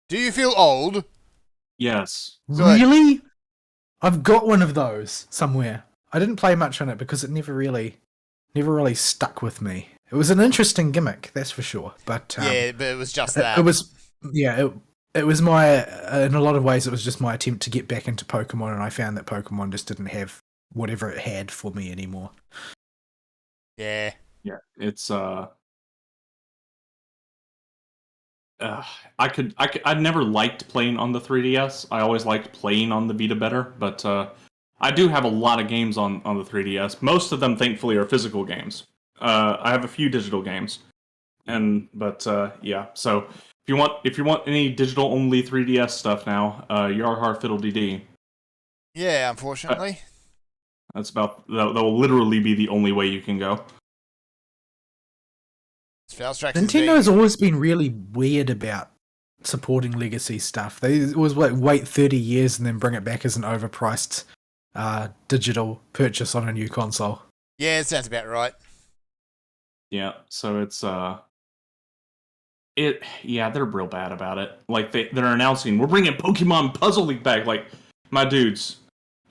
B: Do you feel old?
A: Yes.
B: Good.
C: Really? I've got one of those somewhere. I didn't play much on it because it never really stuck with me. It was an interesting gimmick, that's for sure. But
B: Yeah, but it was just that.
C: it was, yeah, it was my, in a lot of ways, it was just my attempt to get back into Pokemon, and I found that Pokemon just didn't have whatever it had for me anymore.
B: Yeah.
A: Yeah. It's I never liked playing on the 3DS. I always liked playing on the Vita better, but I do have a lot of games on the 3DS. Most of them, thankfully, are physical games. I have a few digital games, but yeah. So if you want any digital only 3DS stuff now, Yarhar Fiddle DD.
B: Yeah, unfortunately.
A: That will literally be the only way you can go.
B: Valstrax is
C: Nintendo's always been really weird about supporting legacy stuff. They always wait 30 years and then bring it back as an overpriced digital purchase on a new console.
B: Yeah, it sounds about right.
A: Yeah, so it's they're real bad about it. Like they're announcing we're bringing Pokemon Puzzle League back. Like, my dudes,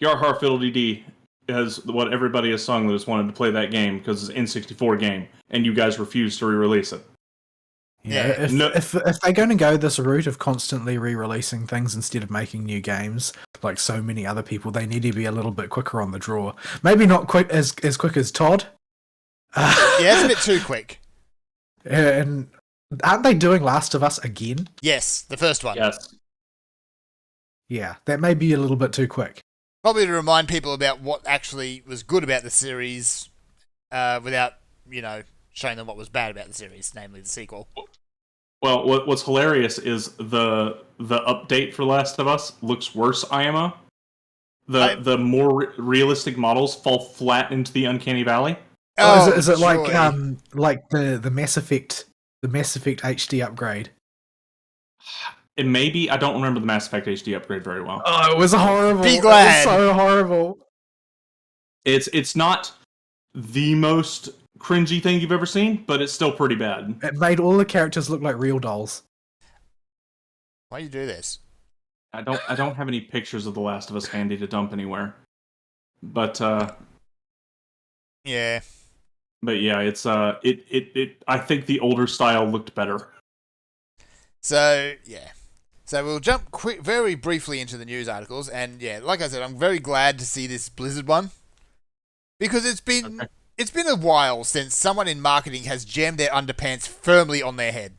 A: Yarhar Fiddle DD has what everybody has sung that has wanted to play that game because it's an N64 game, and you guys refuse to re-release it.
B: Yeah.
C: If they're going to go this route of constantly re-releasing things instead of making new games, like so many other people, they need to be a little bit quicker on the draw. Maybe not as quick as Todd.
B: Yeah, it's a bit too quick.
C: And aren't they doing Last of Us again?
B: Yes, the first one.
A: Yes.
C: Yeah, that may be a little bit too quick.
B: Probably to remind people about what actually was good about the series, without, showing them what was bad about the series, namely the sequel.
A: Well, what's hilarious is the update for Last of Us looks worse, IMO, the more realistic models fall flat into the uncanny valley.
C: Oh, is it
B: joy.
C: like the Mass Effect HD upgrade?
A: It may be. I don't remember the Mass Effect HD upgrade very well.
C: Oh, it was horrible.
B: Be glad.
C: It was so horrible.
A: It's not the most cringy thing you've ever seen, but it's still pretty bad.
C: It made all the characters look like real dolls.
B: Why do you do this?
A: I don't have any pictures of The Last of Us handy to dump anywhere. But
B: Yeah.
A: it's I think the older style looked better.
B: So, yeah. So we'll jump very briefly into the news articles, and yeah, like I said, I'm very glad to see this Blizzard one. Because it's been a while since someone in marketing has jammed their underpants firmly on their head.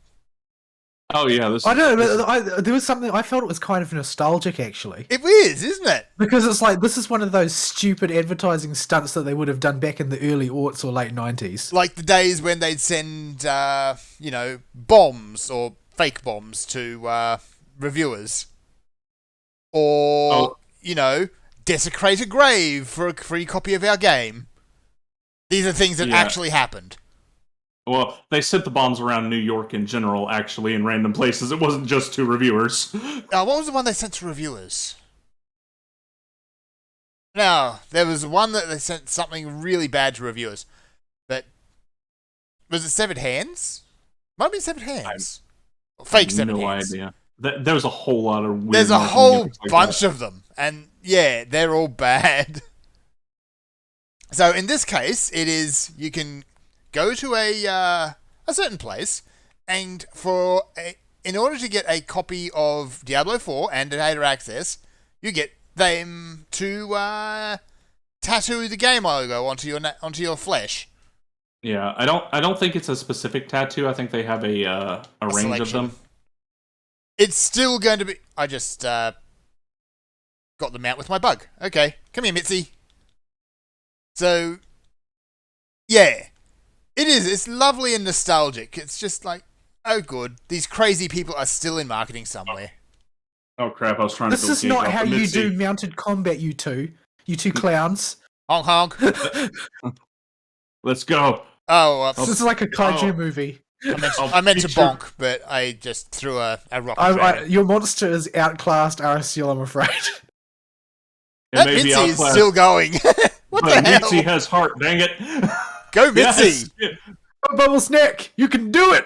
A: Oh yeah,
C: I don't know, but there was something I felt it was kind of nostalgic actually.
B: It is, isn't it?
C: Because it's like this is one of those stupid advertising stunts that they would have done back in the early aughts or late 90s.
B: Like the days when they'd send, bombs or fake bombs to reviewers. Or, desecrate a grave for a free copy of our game. These are things that actually happened.
A: Well, they sent the bombs around New York in general, actually, in random places. It wasn't just to reviewers.
B: What was the one they sent to reviewers? No, there was one that they sent something really bad to reviewers. But was it Severed Hands? Might have been Severed Hands. Fake Severed Hands.
A: No idea. There's a whole lot of weird.
B: There's a whole bunch of them. And yeah, they're all bad. So in this case, it is you can go to a certain place, and in order to get a copy of Diablo 4 and Data Access, you get them to tattoo the game logo onto your flesh.
A: Yeah, I don't think it's a specific tattoo. I think they have a range selection of them.
B: It's still going to be. I just got them out with my bug. Okay, come here, Mitzi. So, yeah. It is. It's lovely and nostalgic. It's just like, oh, good. These crazy people are still in marketing somewhere.
A: Oh, crap. I was trying
C: this
A: to...
C: This is not how you do mounted combat, you two clowns.
B: Honk, honk.
A: Let's go.
B: Oh,
C: this is like a kaiju movie.
B: I meant to bonk, but I just threw a rock.
C: Your monster is outclassed RSL, I'm afraid.
B: That Mitzi is still going. What the hell?
A: Mitzi has heart, dang it.
B: Go, Mitzi!
C: Yes. Bubble Snack, you can do it!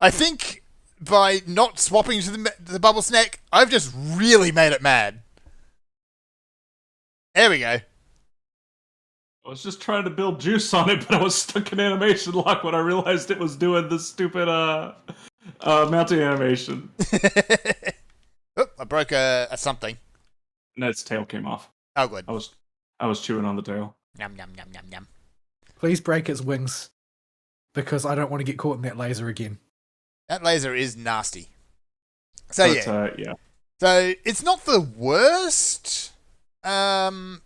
B: I think by not swapping to the Bubble Snack, I've just really made it mad. There we go.
A: I was just trying to build juice on it, but I was stuck in animation lock when I realized it was doing this stupid mounting animation.
B: Oh, I broke a something.
A: And its tail came off.
B: Oh, good.
A: I was chewing on the tail.
B: Yum, yum, yum, yum, yum.
C: Please break its wings, because I don't want to get caught in that laser again.
B: That laser is nasty. So
A: yeah.
B: So it's not the worst.
A: I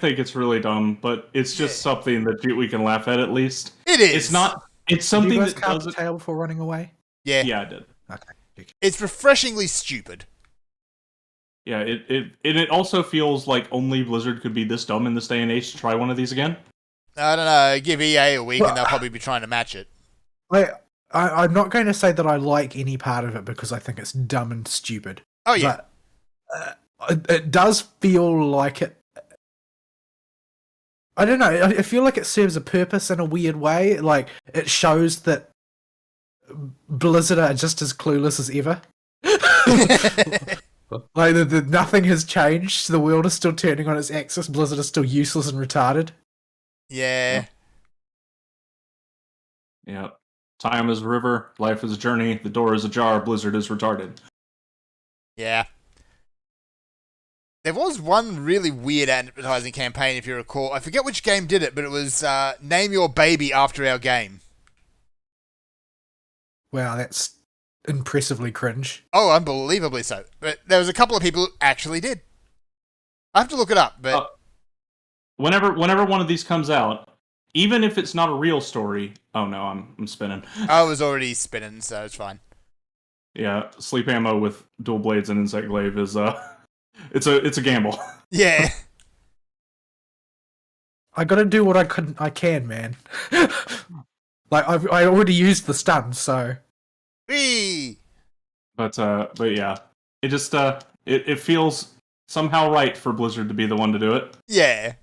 A: think it's really dumb, but it's just something that we can laugh at least.
B: It is.
A: It's not. It's something
C: did you guys
A: that
C: carve the tail before running away.
B: Yeah.
A: Yeah, I did.
C: Okay.
B: It's refreshingly stupid.
A: Yeah, it also feels like only Blizzard could be this dumb in this day and age to try one of these again.
B: I don't know. Give EA a week and they'll probably be trying to match it.
C: I'm not going to say that I like any part of it because I think it's dumb and stupid.
B: Oh, yeah.
C: But it does feel like it. I don't know. I feel like it serves a purpose in a weird way. Like, it shows that Blizzard are just as clueless as ever. Like, nothing has changed. The world is still turning on its axis. Blizzard is still useless and retarded.
B: Yeah.
A: Yeah. Time is a river. Life is a journey. The door is ajar. Blizzard is retarded.
B: Yeah. There was one really weird advertising campaign, if you recall. I forget which game did it, but it was name your baby after our game.
C: Wow, that's impressively cringe.
B: Oh, unbelievably so. But there was a couple of people who actually did. I have to look it up, but
A: whenever one of these comes out, even if it's not a real story, oh no, I'm spinning.
B: I was already spinning, so it's fine.
A: Yeah, sleep ammo with dual blades and insect glaive is it's a gamble.
B: Yeah.
C: I gotta do what I can, man. Like I already used the stun, so
B: Whee!
A: But yeah, it just it feels somehow right for Blizzard to be the one to do it.
B: Yeah.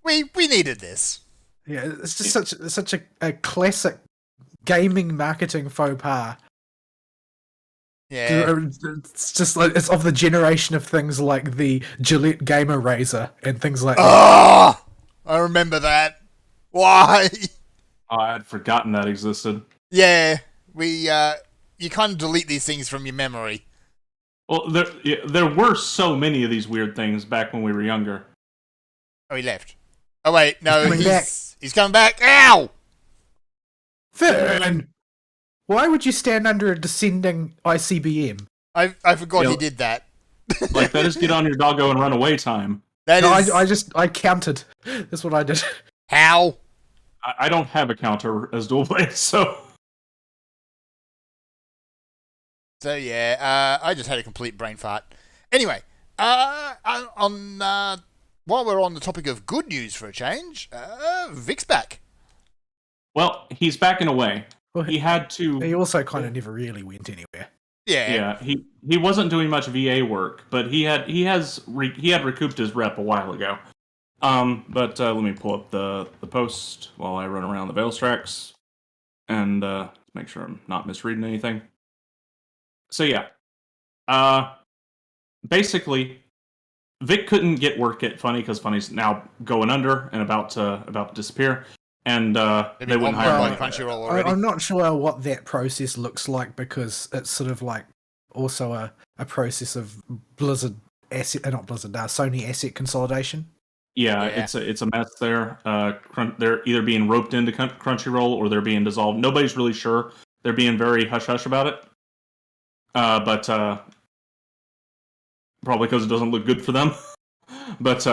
B: We needed this.
C: yeah, it's just such a classic gaming marketing faux pas.
B: Yeah.
C: It's just like it's of the generation of things like the Gillette Gamer Razor and things like that.
B: Oh! I remember that. Why?
A: Oh, I had forgotten that existed.
B: Yeah. You can't delete these things from your memory.
A: Well, there were so many of these weird things back when we were younger.
B: Oh, he left. Oh, wait. No,
C: He's coming back.
B: he's coming back. Ow!
C: Fern, why would you stand under a descending ICBM?
B: I forgot
A: Yeah.
B: he did that.
A: Like that is get on your doggo and run away time.
B: That
C: No,
B: is...
C: I counted. That's what I did.
B: How?
A: I don't have a counter as dual blade, so
B: So yeah, I just had a complete brain fart. Anyway, while we're on the topic of good news for a change, Vic's back.
A: well, he's backing away.
C: Well,
A: He had to.
C: He also kind of never really went anywhere.
B: Yeah.
A: Yeah, he wasn't doing much VA work, but he had recouped his rep a while ago. But let me pull up the post while I run around the Veil Tracks and make sure I'm not misreading anything. So yeah, basically, Vic couldn't get work at Funny because Funny's now going under and about to disappear, and they wouldn't hire
B: by
A: him.
B: Crunchyroll already.
C: I'm not sure what that process looks like because it's sort of like also a process of Blizzard asset, not Blizzard, Sony asset consolidation.
A: Yeah,
B: Yeah.
A: it's a mess there. They're either being roped into Crunchyroll or they're being dissolved. Nobody's really sure. They're being very hush hush about it. But probably because it doesn't look good for them. but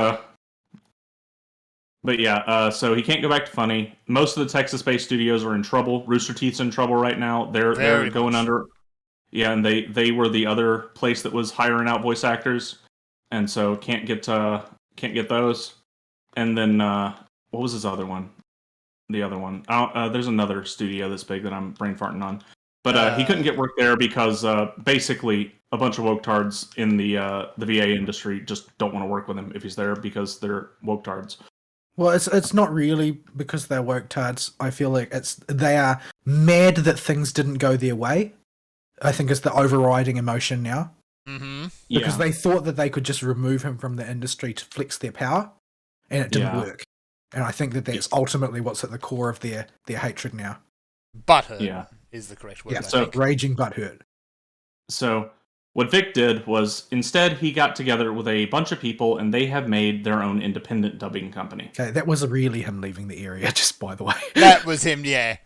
A: yeah, so he can't go back to Funny. Most of the Texas-based studios are in trouble. Rooster Teeth's in trouble right now. They're
B: Very
A: going
B: much.
A: under. Yeah, and they were the other place that was hiring out voice actors, and so can't get those. And then what was his other one? The other one. There's another studio this big that I'm brain farting on. But he couldn't get work there because basically a bunch of woke-tards in the VA industry just don't want to work with him if he's there because they're woke-tards.
C: Well, it's not really because they're woke tards. I feel like they are mad that things didn't go their way. I think is the overriding emotion now.
B: Mm-hmm.
C: Because
A: Yeah.
C: they thought that they could just remove him from the industry to flex their power, and it didn't
A: Yeah.
C: work. And I think that that's ultimately what's at the core of their hatred now.
B: Butthurt
A: Yeah.
B: is the correct word.
C: Yeah,
B: I
A: so-
B: think.
C: raging butthurt.
A: So what Vic did was instead he got together with a bunch of people and they have made their own independent dubbing company.
C: Okay, that was really him leaving the area, just by the way.
B: That was him, yeah.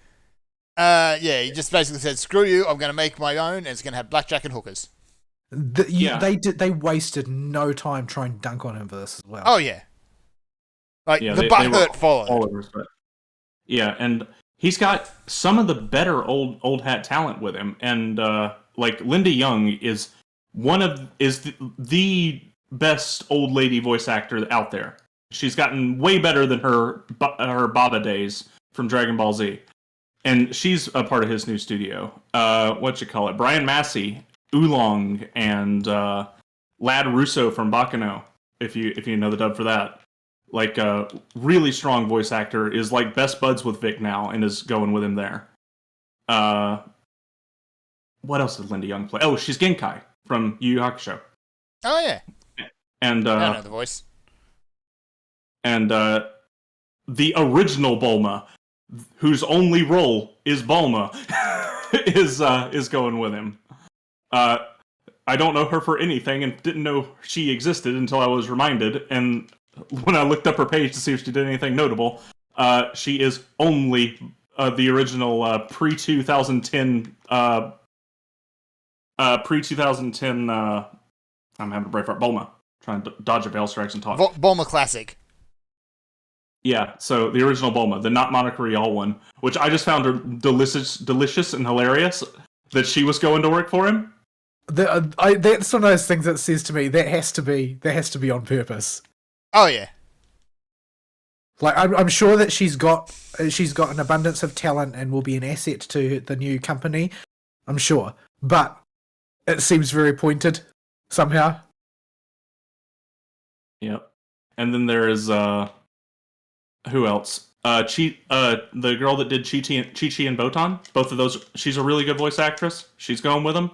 B: Yeah, he just basically said, "Screw you! I'm going to make my own, and it's going to have blackjack and hookers."
A: Yeah.
C: They wasted no time trying to dunk on him for this as well.
B: Oh yeah, like
A: Yeah,
B: the
A: they were
B: butthurt followed.
A: All over his butt. Yeah, and he's got some of the better old hat talent with him, and like Linda Young is the best old lady voice actor out there. She's gotten way better than her Baba days from Dragon Ball Z, and she's a part of his new studio. Brian Massey, Oolong, and Lad Russo from Bakano. If you know the dub for that. Like a really strong voice actor is like best buds with Vic now and is going with him there. What else did Linda Young play? Oh, she's Genkai from Yu Yu Hakusho.
B: Oh yeah,
A: And
B: I don't know the voice.
A: and the original Bulma, whose only role is Bulma, is going with him. I don't know her for anything and didn't know she existed until I was reminded. And when I looked up her page to see if she did anything notable, she is only the original pre-2010 I'm having a brain fart. Bulma, trying to dodge a Veil Strikes and talk.
B: Bulma Classic.
A: Yeah, so the original Bulma, the not Monica Rial one, which I just found her delicious and hilarious that she was going to work for him.
C: That's one of those things that says to me that has to be on purpose.
B: Oh yeah.
C: Like I'm sure that she's got an abundance of talent and will be an asset to the new company. I'm sure, but it seems very pointed somehow.
A: Yep. And then there is who else? The girl that did Chi-Chi and Botan. Both of those. She's a really good voice actress. She's going with them.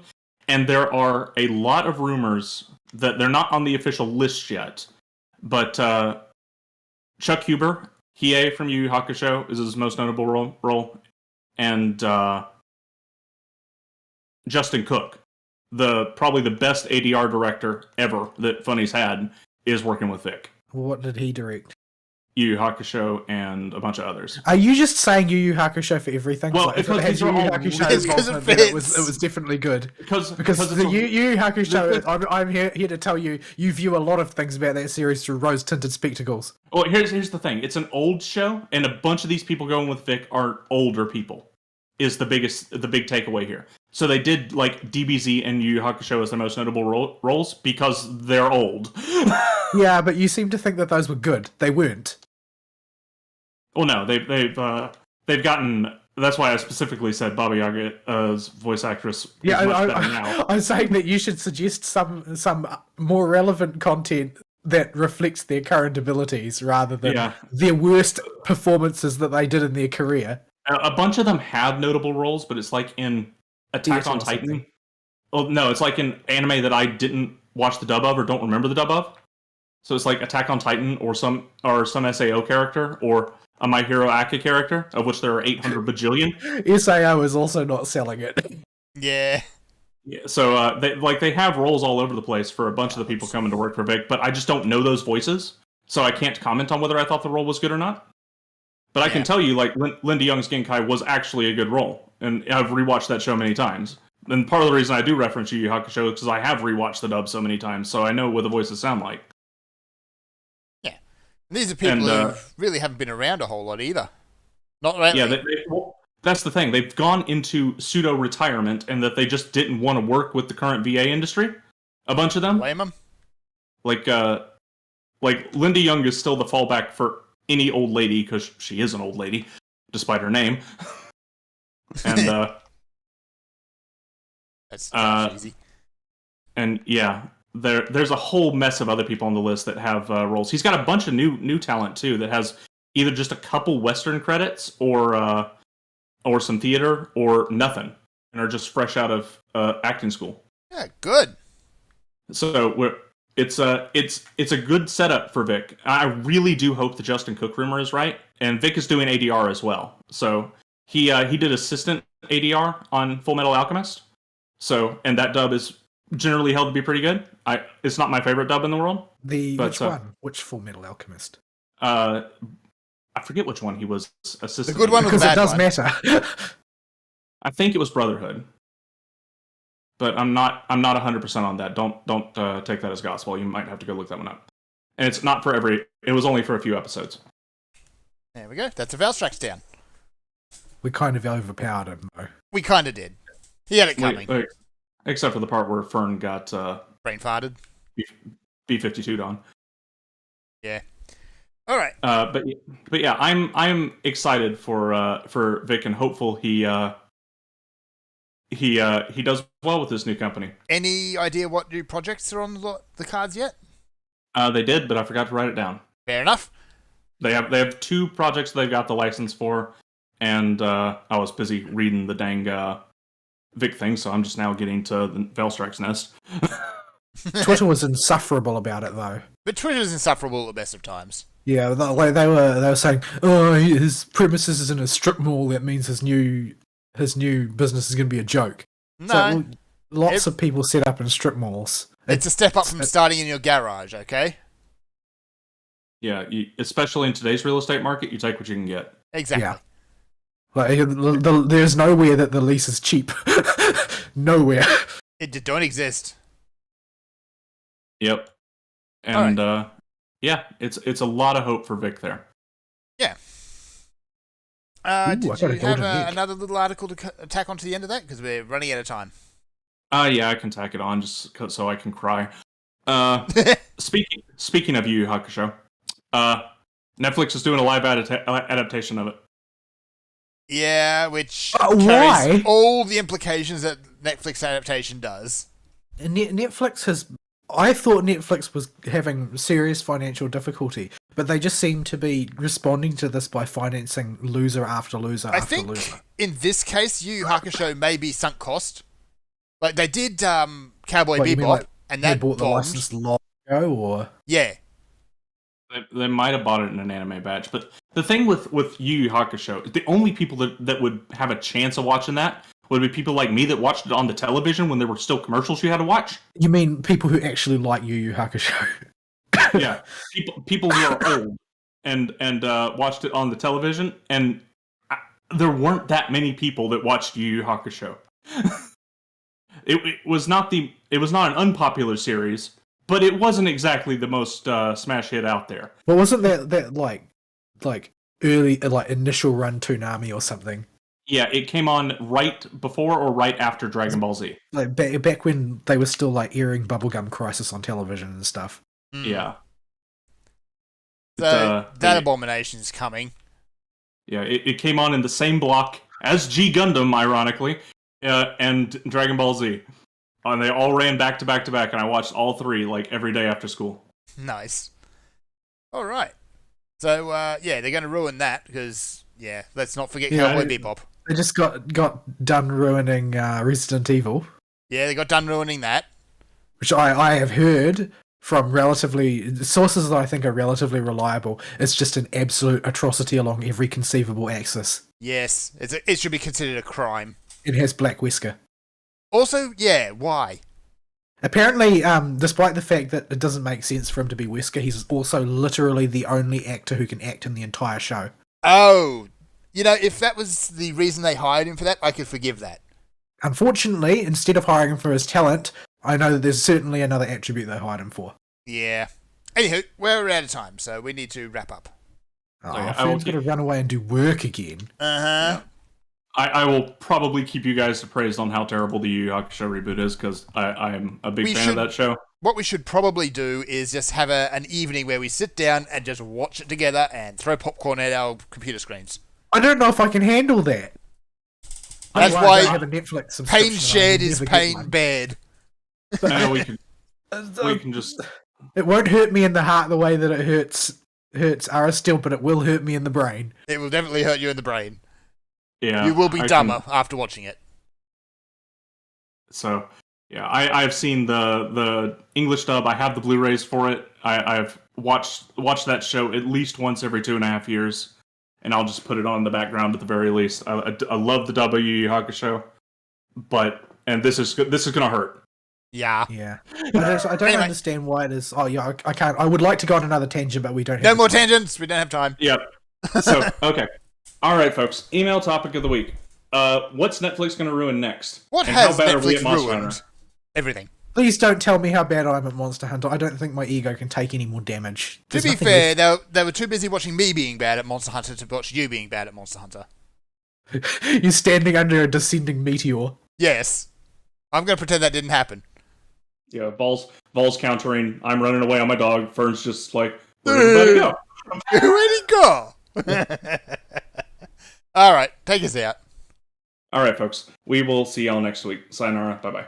A: And there are a lot of rumors that they're not on the official list yet, but Chuck Huber, Hiei from Yu Yu Hakusho, is his most notable role, and Justin Cook, probably the best ADR director ever that Funny's had, is working with Vic.
C: What did he direct?
A: Yu Yu Hakusho and a bunch of others.
C: Are you just saying Yu Yu Hakusho for everything?
A: Well,
C: like, if
A: because
C: it has
A: these
C: Yu
A: are
C: Yu
A: all
C: Hakusho
B: It's 'cause it
C: involvement, then it
B: fits.
C: was definitely good.
A: Because
C: The Yu Yu Hakusho, I'm here to tell you, you view a lot of things about that series through rose-tinted spectacles.
A: Well, here's the thing. It's an old show, and a bunch of these people going with Vic are older people. Is the big takeaway here. So they did like DBZ and Yu Yu Hakusho as the most notable roles because they're old.
C: Yeah, but you seem to think that those were good. They weren't.
A: Well, no, they've gotten. That's why I specifically said Baba Yaga's voice actress is
C: Yeah,
A: much better now.
C: I'm saying that you should suggest some more relevant content that reflects their current abilities rather than their worst performances that they did in their career.
A: A bunch of them have notable roles, but it's like in Attack on Titan. Oh no, it's like in anime that I didn't watch the dub of or don't remember the dub of. So it's like Attack on Titan or some SAO character or a My Hero Aka character, of which there are 800 bajillion.
C: SAO is also not selling it.
B: Yeah.
A: Yeah, so they have roles all over the place for a bunch of the people coming to work for Vic, but I just don't know those voices, so I can't comment on whether I thought the role was good or not. But I can tell you, like, Linda Young's Genkai was actually a good role, and I've rewatched that show many times. And part of the reason I do reference Yu Yu Hakusho is because I have rewatched the dub so many times, so I know what the voices sound like.
B: Yeah. And these are people who really haven't been around a whole lot either. Not really.
A: Yeah, well, that's the thing. They've gone into pseudo-retirement, and that they just didn't want to work with the current VA industry. A bunch of them.
B: Blame them.
A: Like Linda Young is still the fallback for any old lady, because she is an old lady, despite her name. And
B: that's easy.
A: And yeah, there's a whole mess of other people on the list that have roles. He's got a bunch of new talent too that has either just a couple Western credits or some theater or nothing, and are just fresh out of acting school.
B: Yeah, good.
A: So it's a good setup for Vic. I really do hope the Justin Cook rumor is right, and Vic is doing ADR as well. So he did assistant ADR on Full Metal Alchemist. So, and that dub is generally held to be pretty good. It's not my favorite dub in the world.
C: Which one? Which Full Metal Alchemist?
A: I forget which one he was assistant.
B: The good one,
C: because it does matter.
A: I think it was Brotherhood, but I'm not 100% on that. Don't take that as gospel. You might have to go look that one up. And it's not for every. It was only for a few episodes.
B: There we go. That's a Valstrax down.
C: We kind of overpowered him, though.
B: We kind of did. He had it coming.
A: Except for the part where Fern got
B: brain farted.
A: B-52'd on.
B: Yeah. All right.
A: But yeah, I'm excited for Vic and hopeful he does well with this new company.
B: Any idea what new projects are on the cards yet?
A: They did, but I forgot to write it down.
B: Fair enough.
A: They have 2 projects they've got the license for, and I was busy reading the dang Vic thing, so I'm just now getting to the Velstrax nest.
C: Twitter was insufferable about it, though.
B: But Twitter's insufferable at the best of times.
C: Yeah, they were saying, oh, his premises is in a strip mall. That means his new business is going to be a joke.
B: No,
C: so, lots of people set up in strip malls.
B: It's a step up from starting in your garage. Okay.
A: Yeah, especially in today's real estate market, you take what you can get.
B: Exactly.
C: Yeah. Like, there's nowhere that the lease is cheap. Nowhere.
B: It don't exist.
A: Yep. And yeah, it's a lot of hope for Vic there.
B: Yeah.
C: Ooh,
B: did you have another little article to tack on to the end of that? Because we're running out of time.
A: Yeah, I can tack it on just so I can cry. Speaking of Yu Yu Hakusho, Netflix is doing a live adaptation of it.
B: Yeah, which
C: Why?
B: carries all the implications that Netflix adaptation does.
C: Netflix has. I thought Netflix was having serious financial difficulty, but they just seem to be responding to this by financing loser after loser
B: I
C: after
B: think
C: loser.
B: in this case, Yu Yu Hakusho may be sunk cost. Like they did Cowboy
C: What, you
B: Bebop,
C: mean like
B: and
C: They
B: that
C: bought the
B: bombed.
C: license long ago, or
B: Yeah,
A: They might have bought it in an anime batch, but the thing with Yu Yu Hakusho, the only people that would have a chance of watching that would be people like me that watched it on the television when there were still commercials you had to watch.
C: you mean people who actually like Yu Yu Hakusho?
A: Yeah, people who are old and watched it on the television, and there weren't that many people that watched Yu Yu Hakusho. It was not an unpopular series, but it wasn't exactly the most smash hit out there.
C: But wasn't that like early initial run Toonami or something?
A: Yeah, it came on right before or right after Dragon Ball Z.
C: Like back when they were still like airing Bubblegum Crisis on television and stuff.
B: Mm.
A: Yeah.
B: So that abomination's coming.
A: Yeah, it came on in the same block as G Gundam, ironically, and Dragon Ball Z. And they all ran back to back to back, and I watched all three like every day after school.
B: Nice. All right. So yeah, they're going to ruin that because let's not forget Cowboy Bebop.
C: They just got done ruining Resident Evil,
B: Yeah, they got done ruining that.
C: which I have heard from sources that I think are relatively reliable. It's just an absolute atrocity along every conceivable axis.
B: Yes, it should be considered a crime.
C: It has Black Wesker.
B: Also, why?
C: Apparently, despite the fact that it doesn't make sense for him to be Wesker, he's also literally the only actor who can act in the entire show.
B: Oh, if that was the reason they hired him for that, I could forgive that.
C: Unfortunately, instead of hiring him for his talent, I know that there's certainly another attribute they hired him for.
B: Yeah. Anywho, we're out of time, so we need to wrap up.
C: Oh,
A: yeah,
C: I was going to run away and do work again.
B: Uh-huh.
A: I will probably keep you guys appraised on how terrible the Yu Yu Hakusho reboot is, because I am a big fan of that show.
B: What we should probably do is just have an evening where we sit down and just watch it together and throw popcorn at our computer screens.
C: I don't know if I can handle that.
B: That's
C: I
B: why
C: don't have a Netflix subscription
B: pain
C: and I
B: shared is
C: never get
B: pain
C: one.
B: bared.
A: I know we can just...
C: It won't hurt me in the heart the way that it hurts Aristil, but it will hurt me in the brain.
B: It will definitely hurt you in the brain.
A: Yeah,
B: You will be
A: I
B: dumber after watching it.
A: So, yeah, I've seen the English dub. I have the Blu-rays for it. I've watched that show at least once every 2.5 years, and I'll just put it on in the background at the very least. I love the dub of Yu Yu Hakusho, and this is gonna hurt.
B: Yeah.
C: Yeah. I don't
B: Anyway.
C: understand why it is. Oh, yeah, I can't. I would like to go on another tangent, but we don't have
B: No
C: the
B: more
C: time.
B: tangents. We don't have time.
A: Yep. So, okay. All right, folks. Email topic of the week. What's Netflix going to ruin next?
B: What
A: And
B: has
A: how bad are we
B: Netflix
A: at Monster
B: ruined?
A: Hunter?
B: Everything.
C: Please don't tell me how bad I am at Monster Hunter. I don't think my ego can take any more damage.
B: To
C: There's
B: be
C: nothing
B: fair, they were too busy watching me being bad at Monster Hunter to watch you being bad at Monster Hunter.
C: left. You're standing under a descending meteor.
B: Yes. I'm going to pretend that didn't happen.
A: Yeah, Vol's countering. I'm running away on my dog. Fern's just like, where'd everybody go?
B: Where'd he go? All right, take us out.
A: All right, folks. We will see y'all next week. Sayonara. Bye-bye.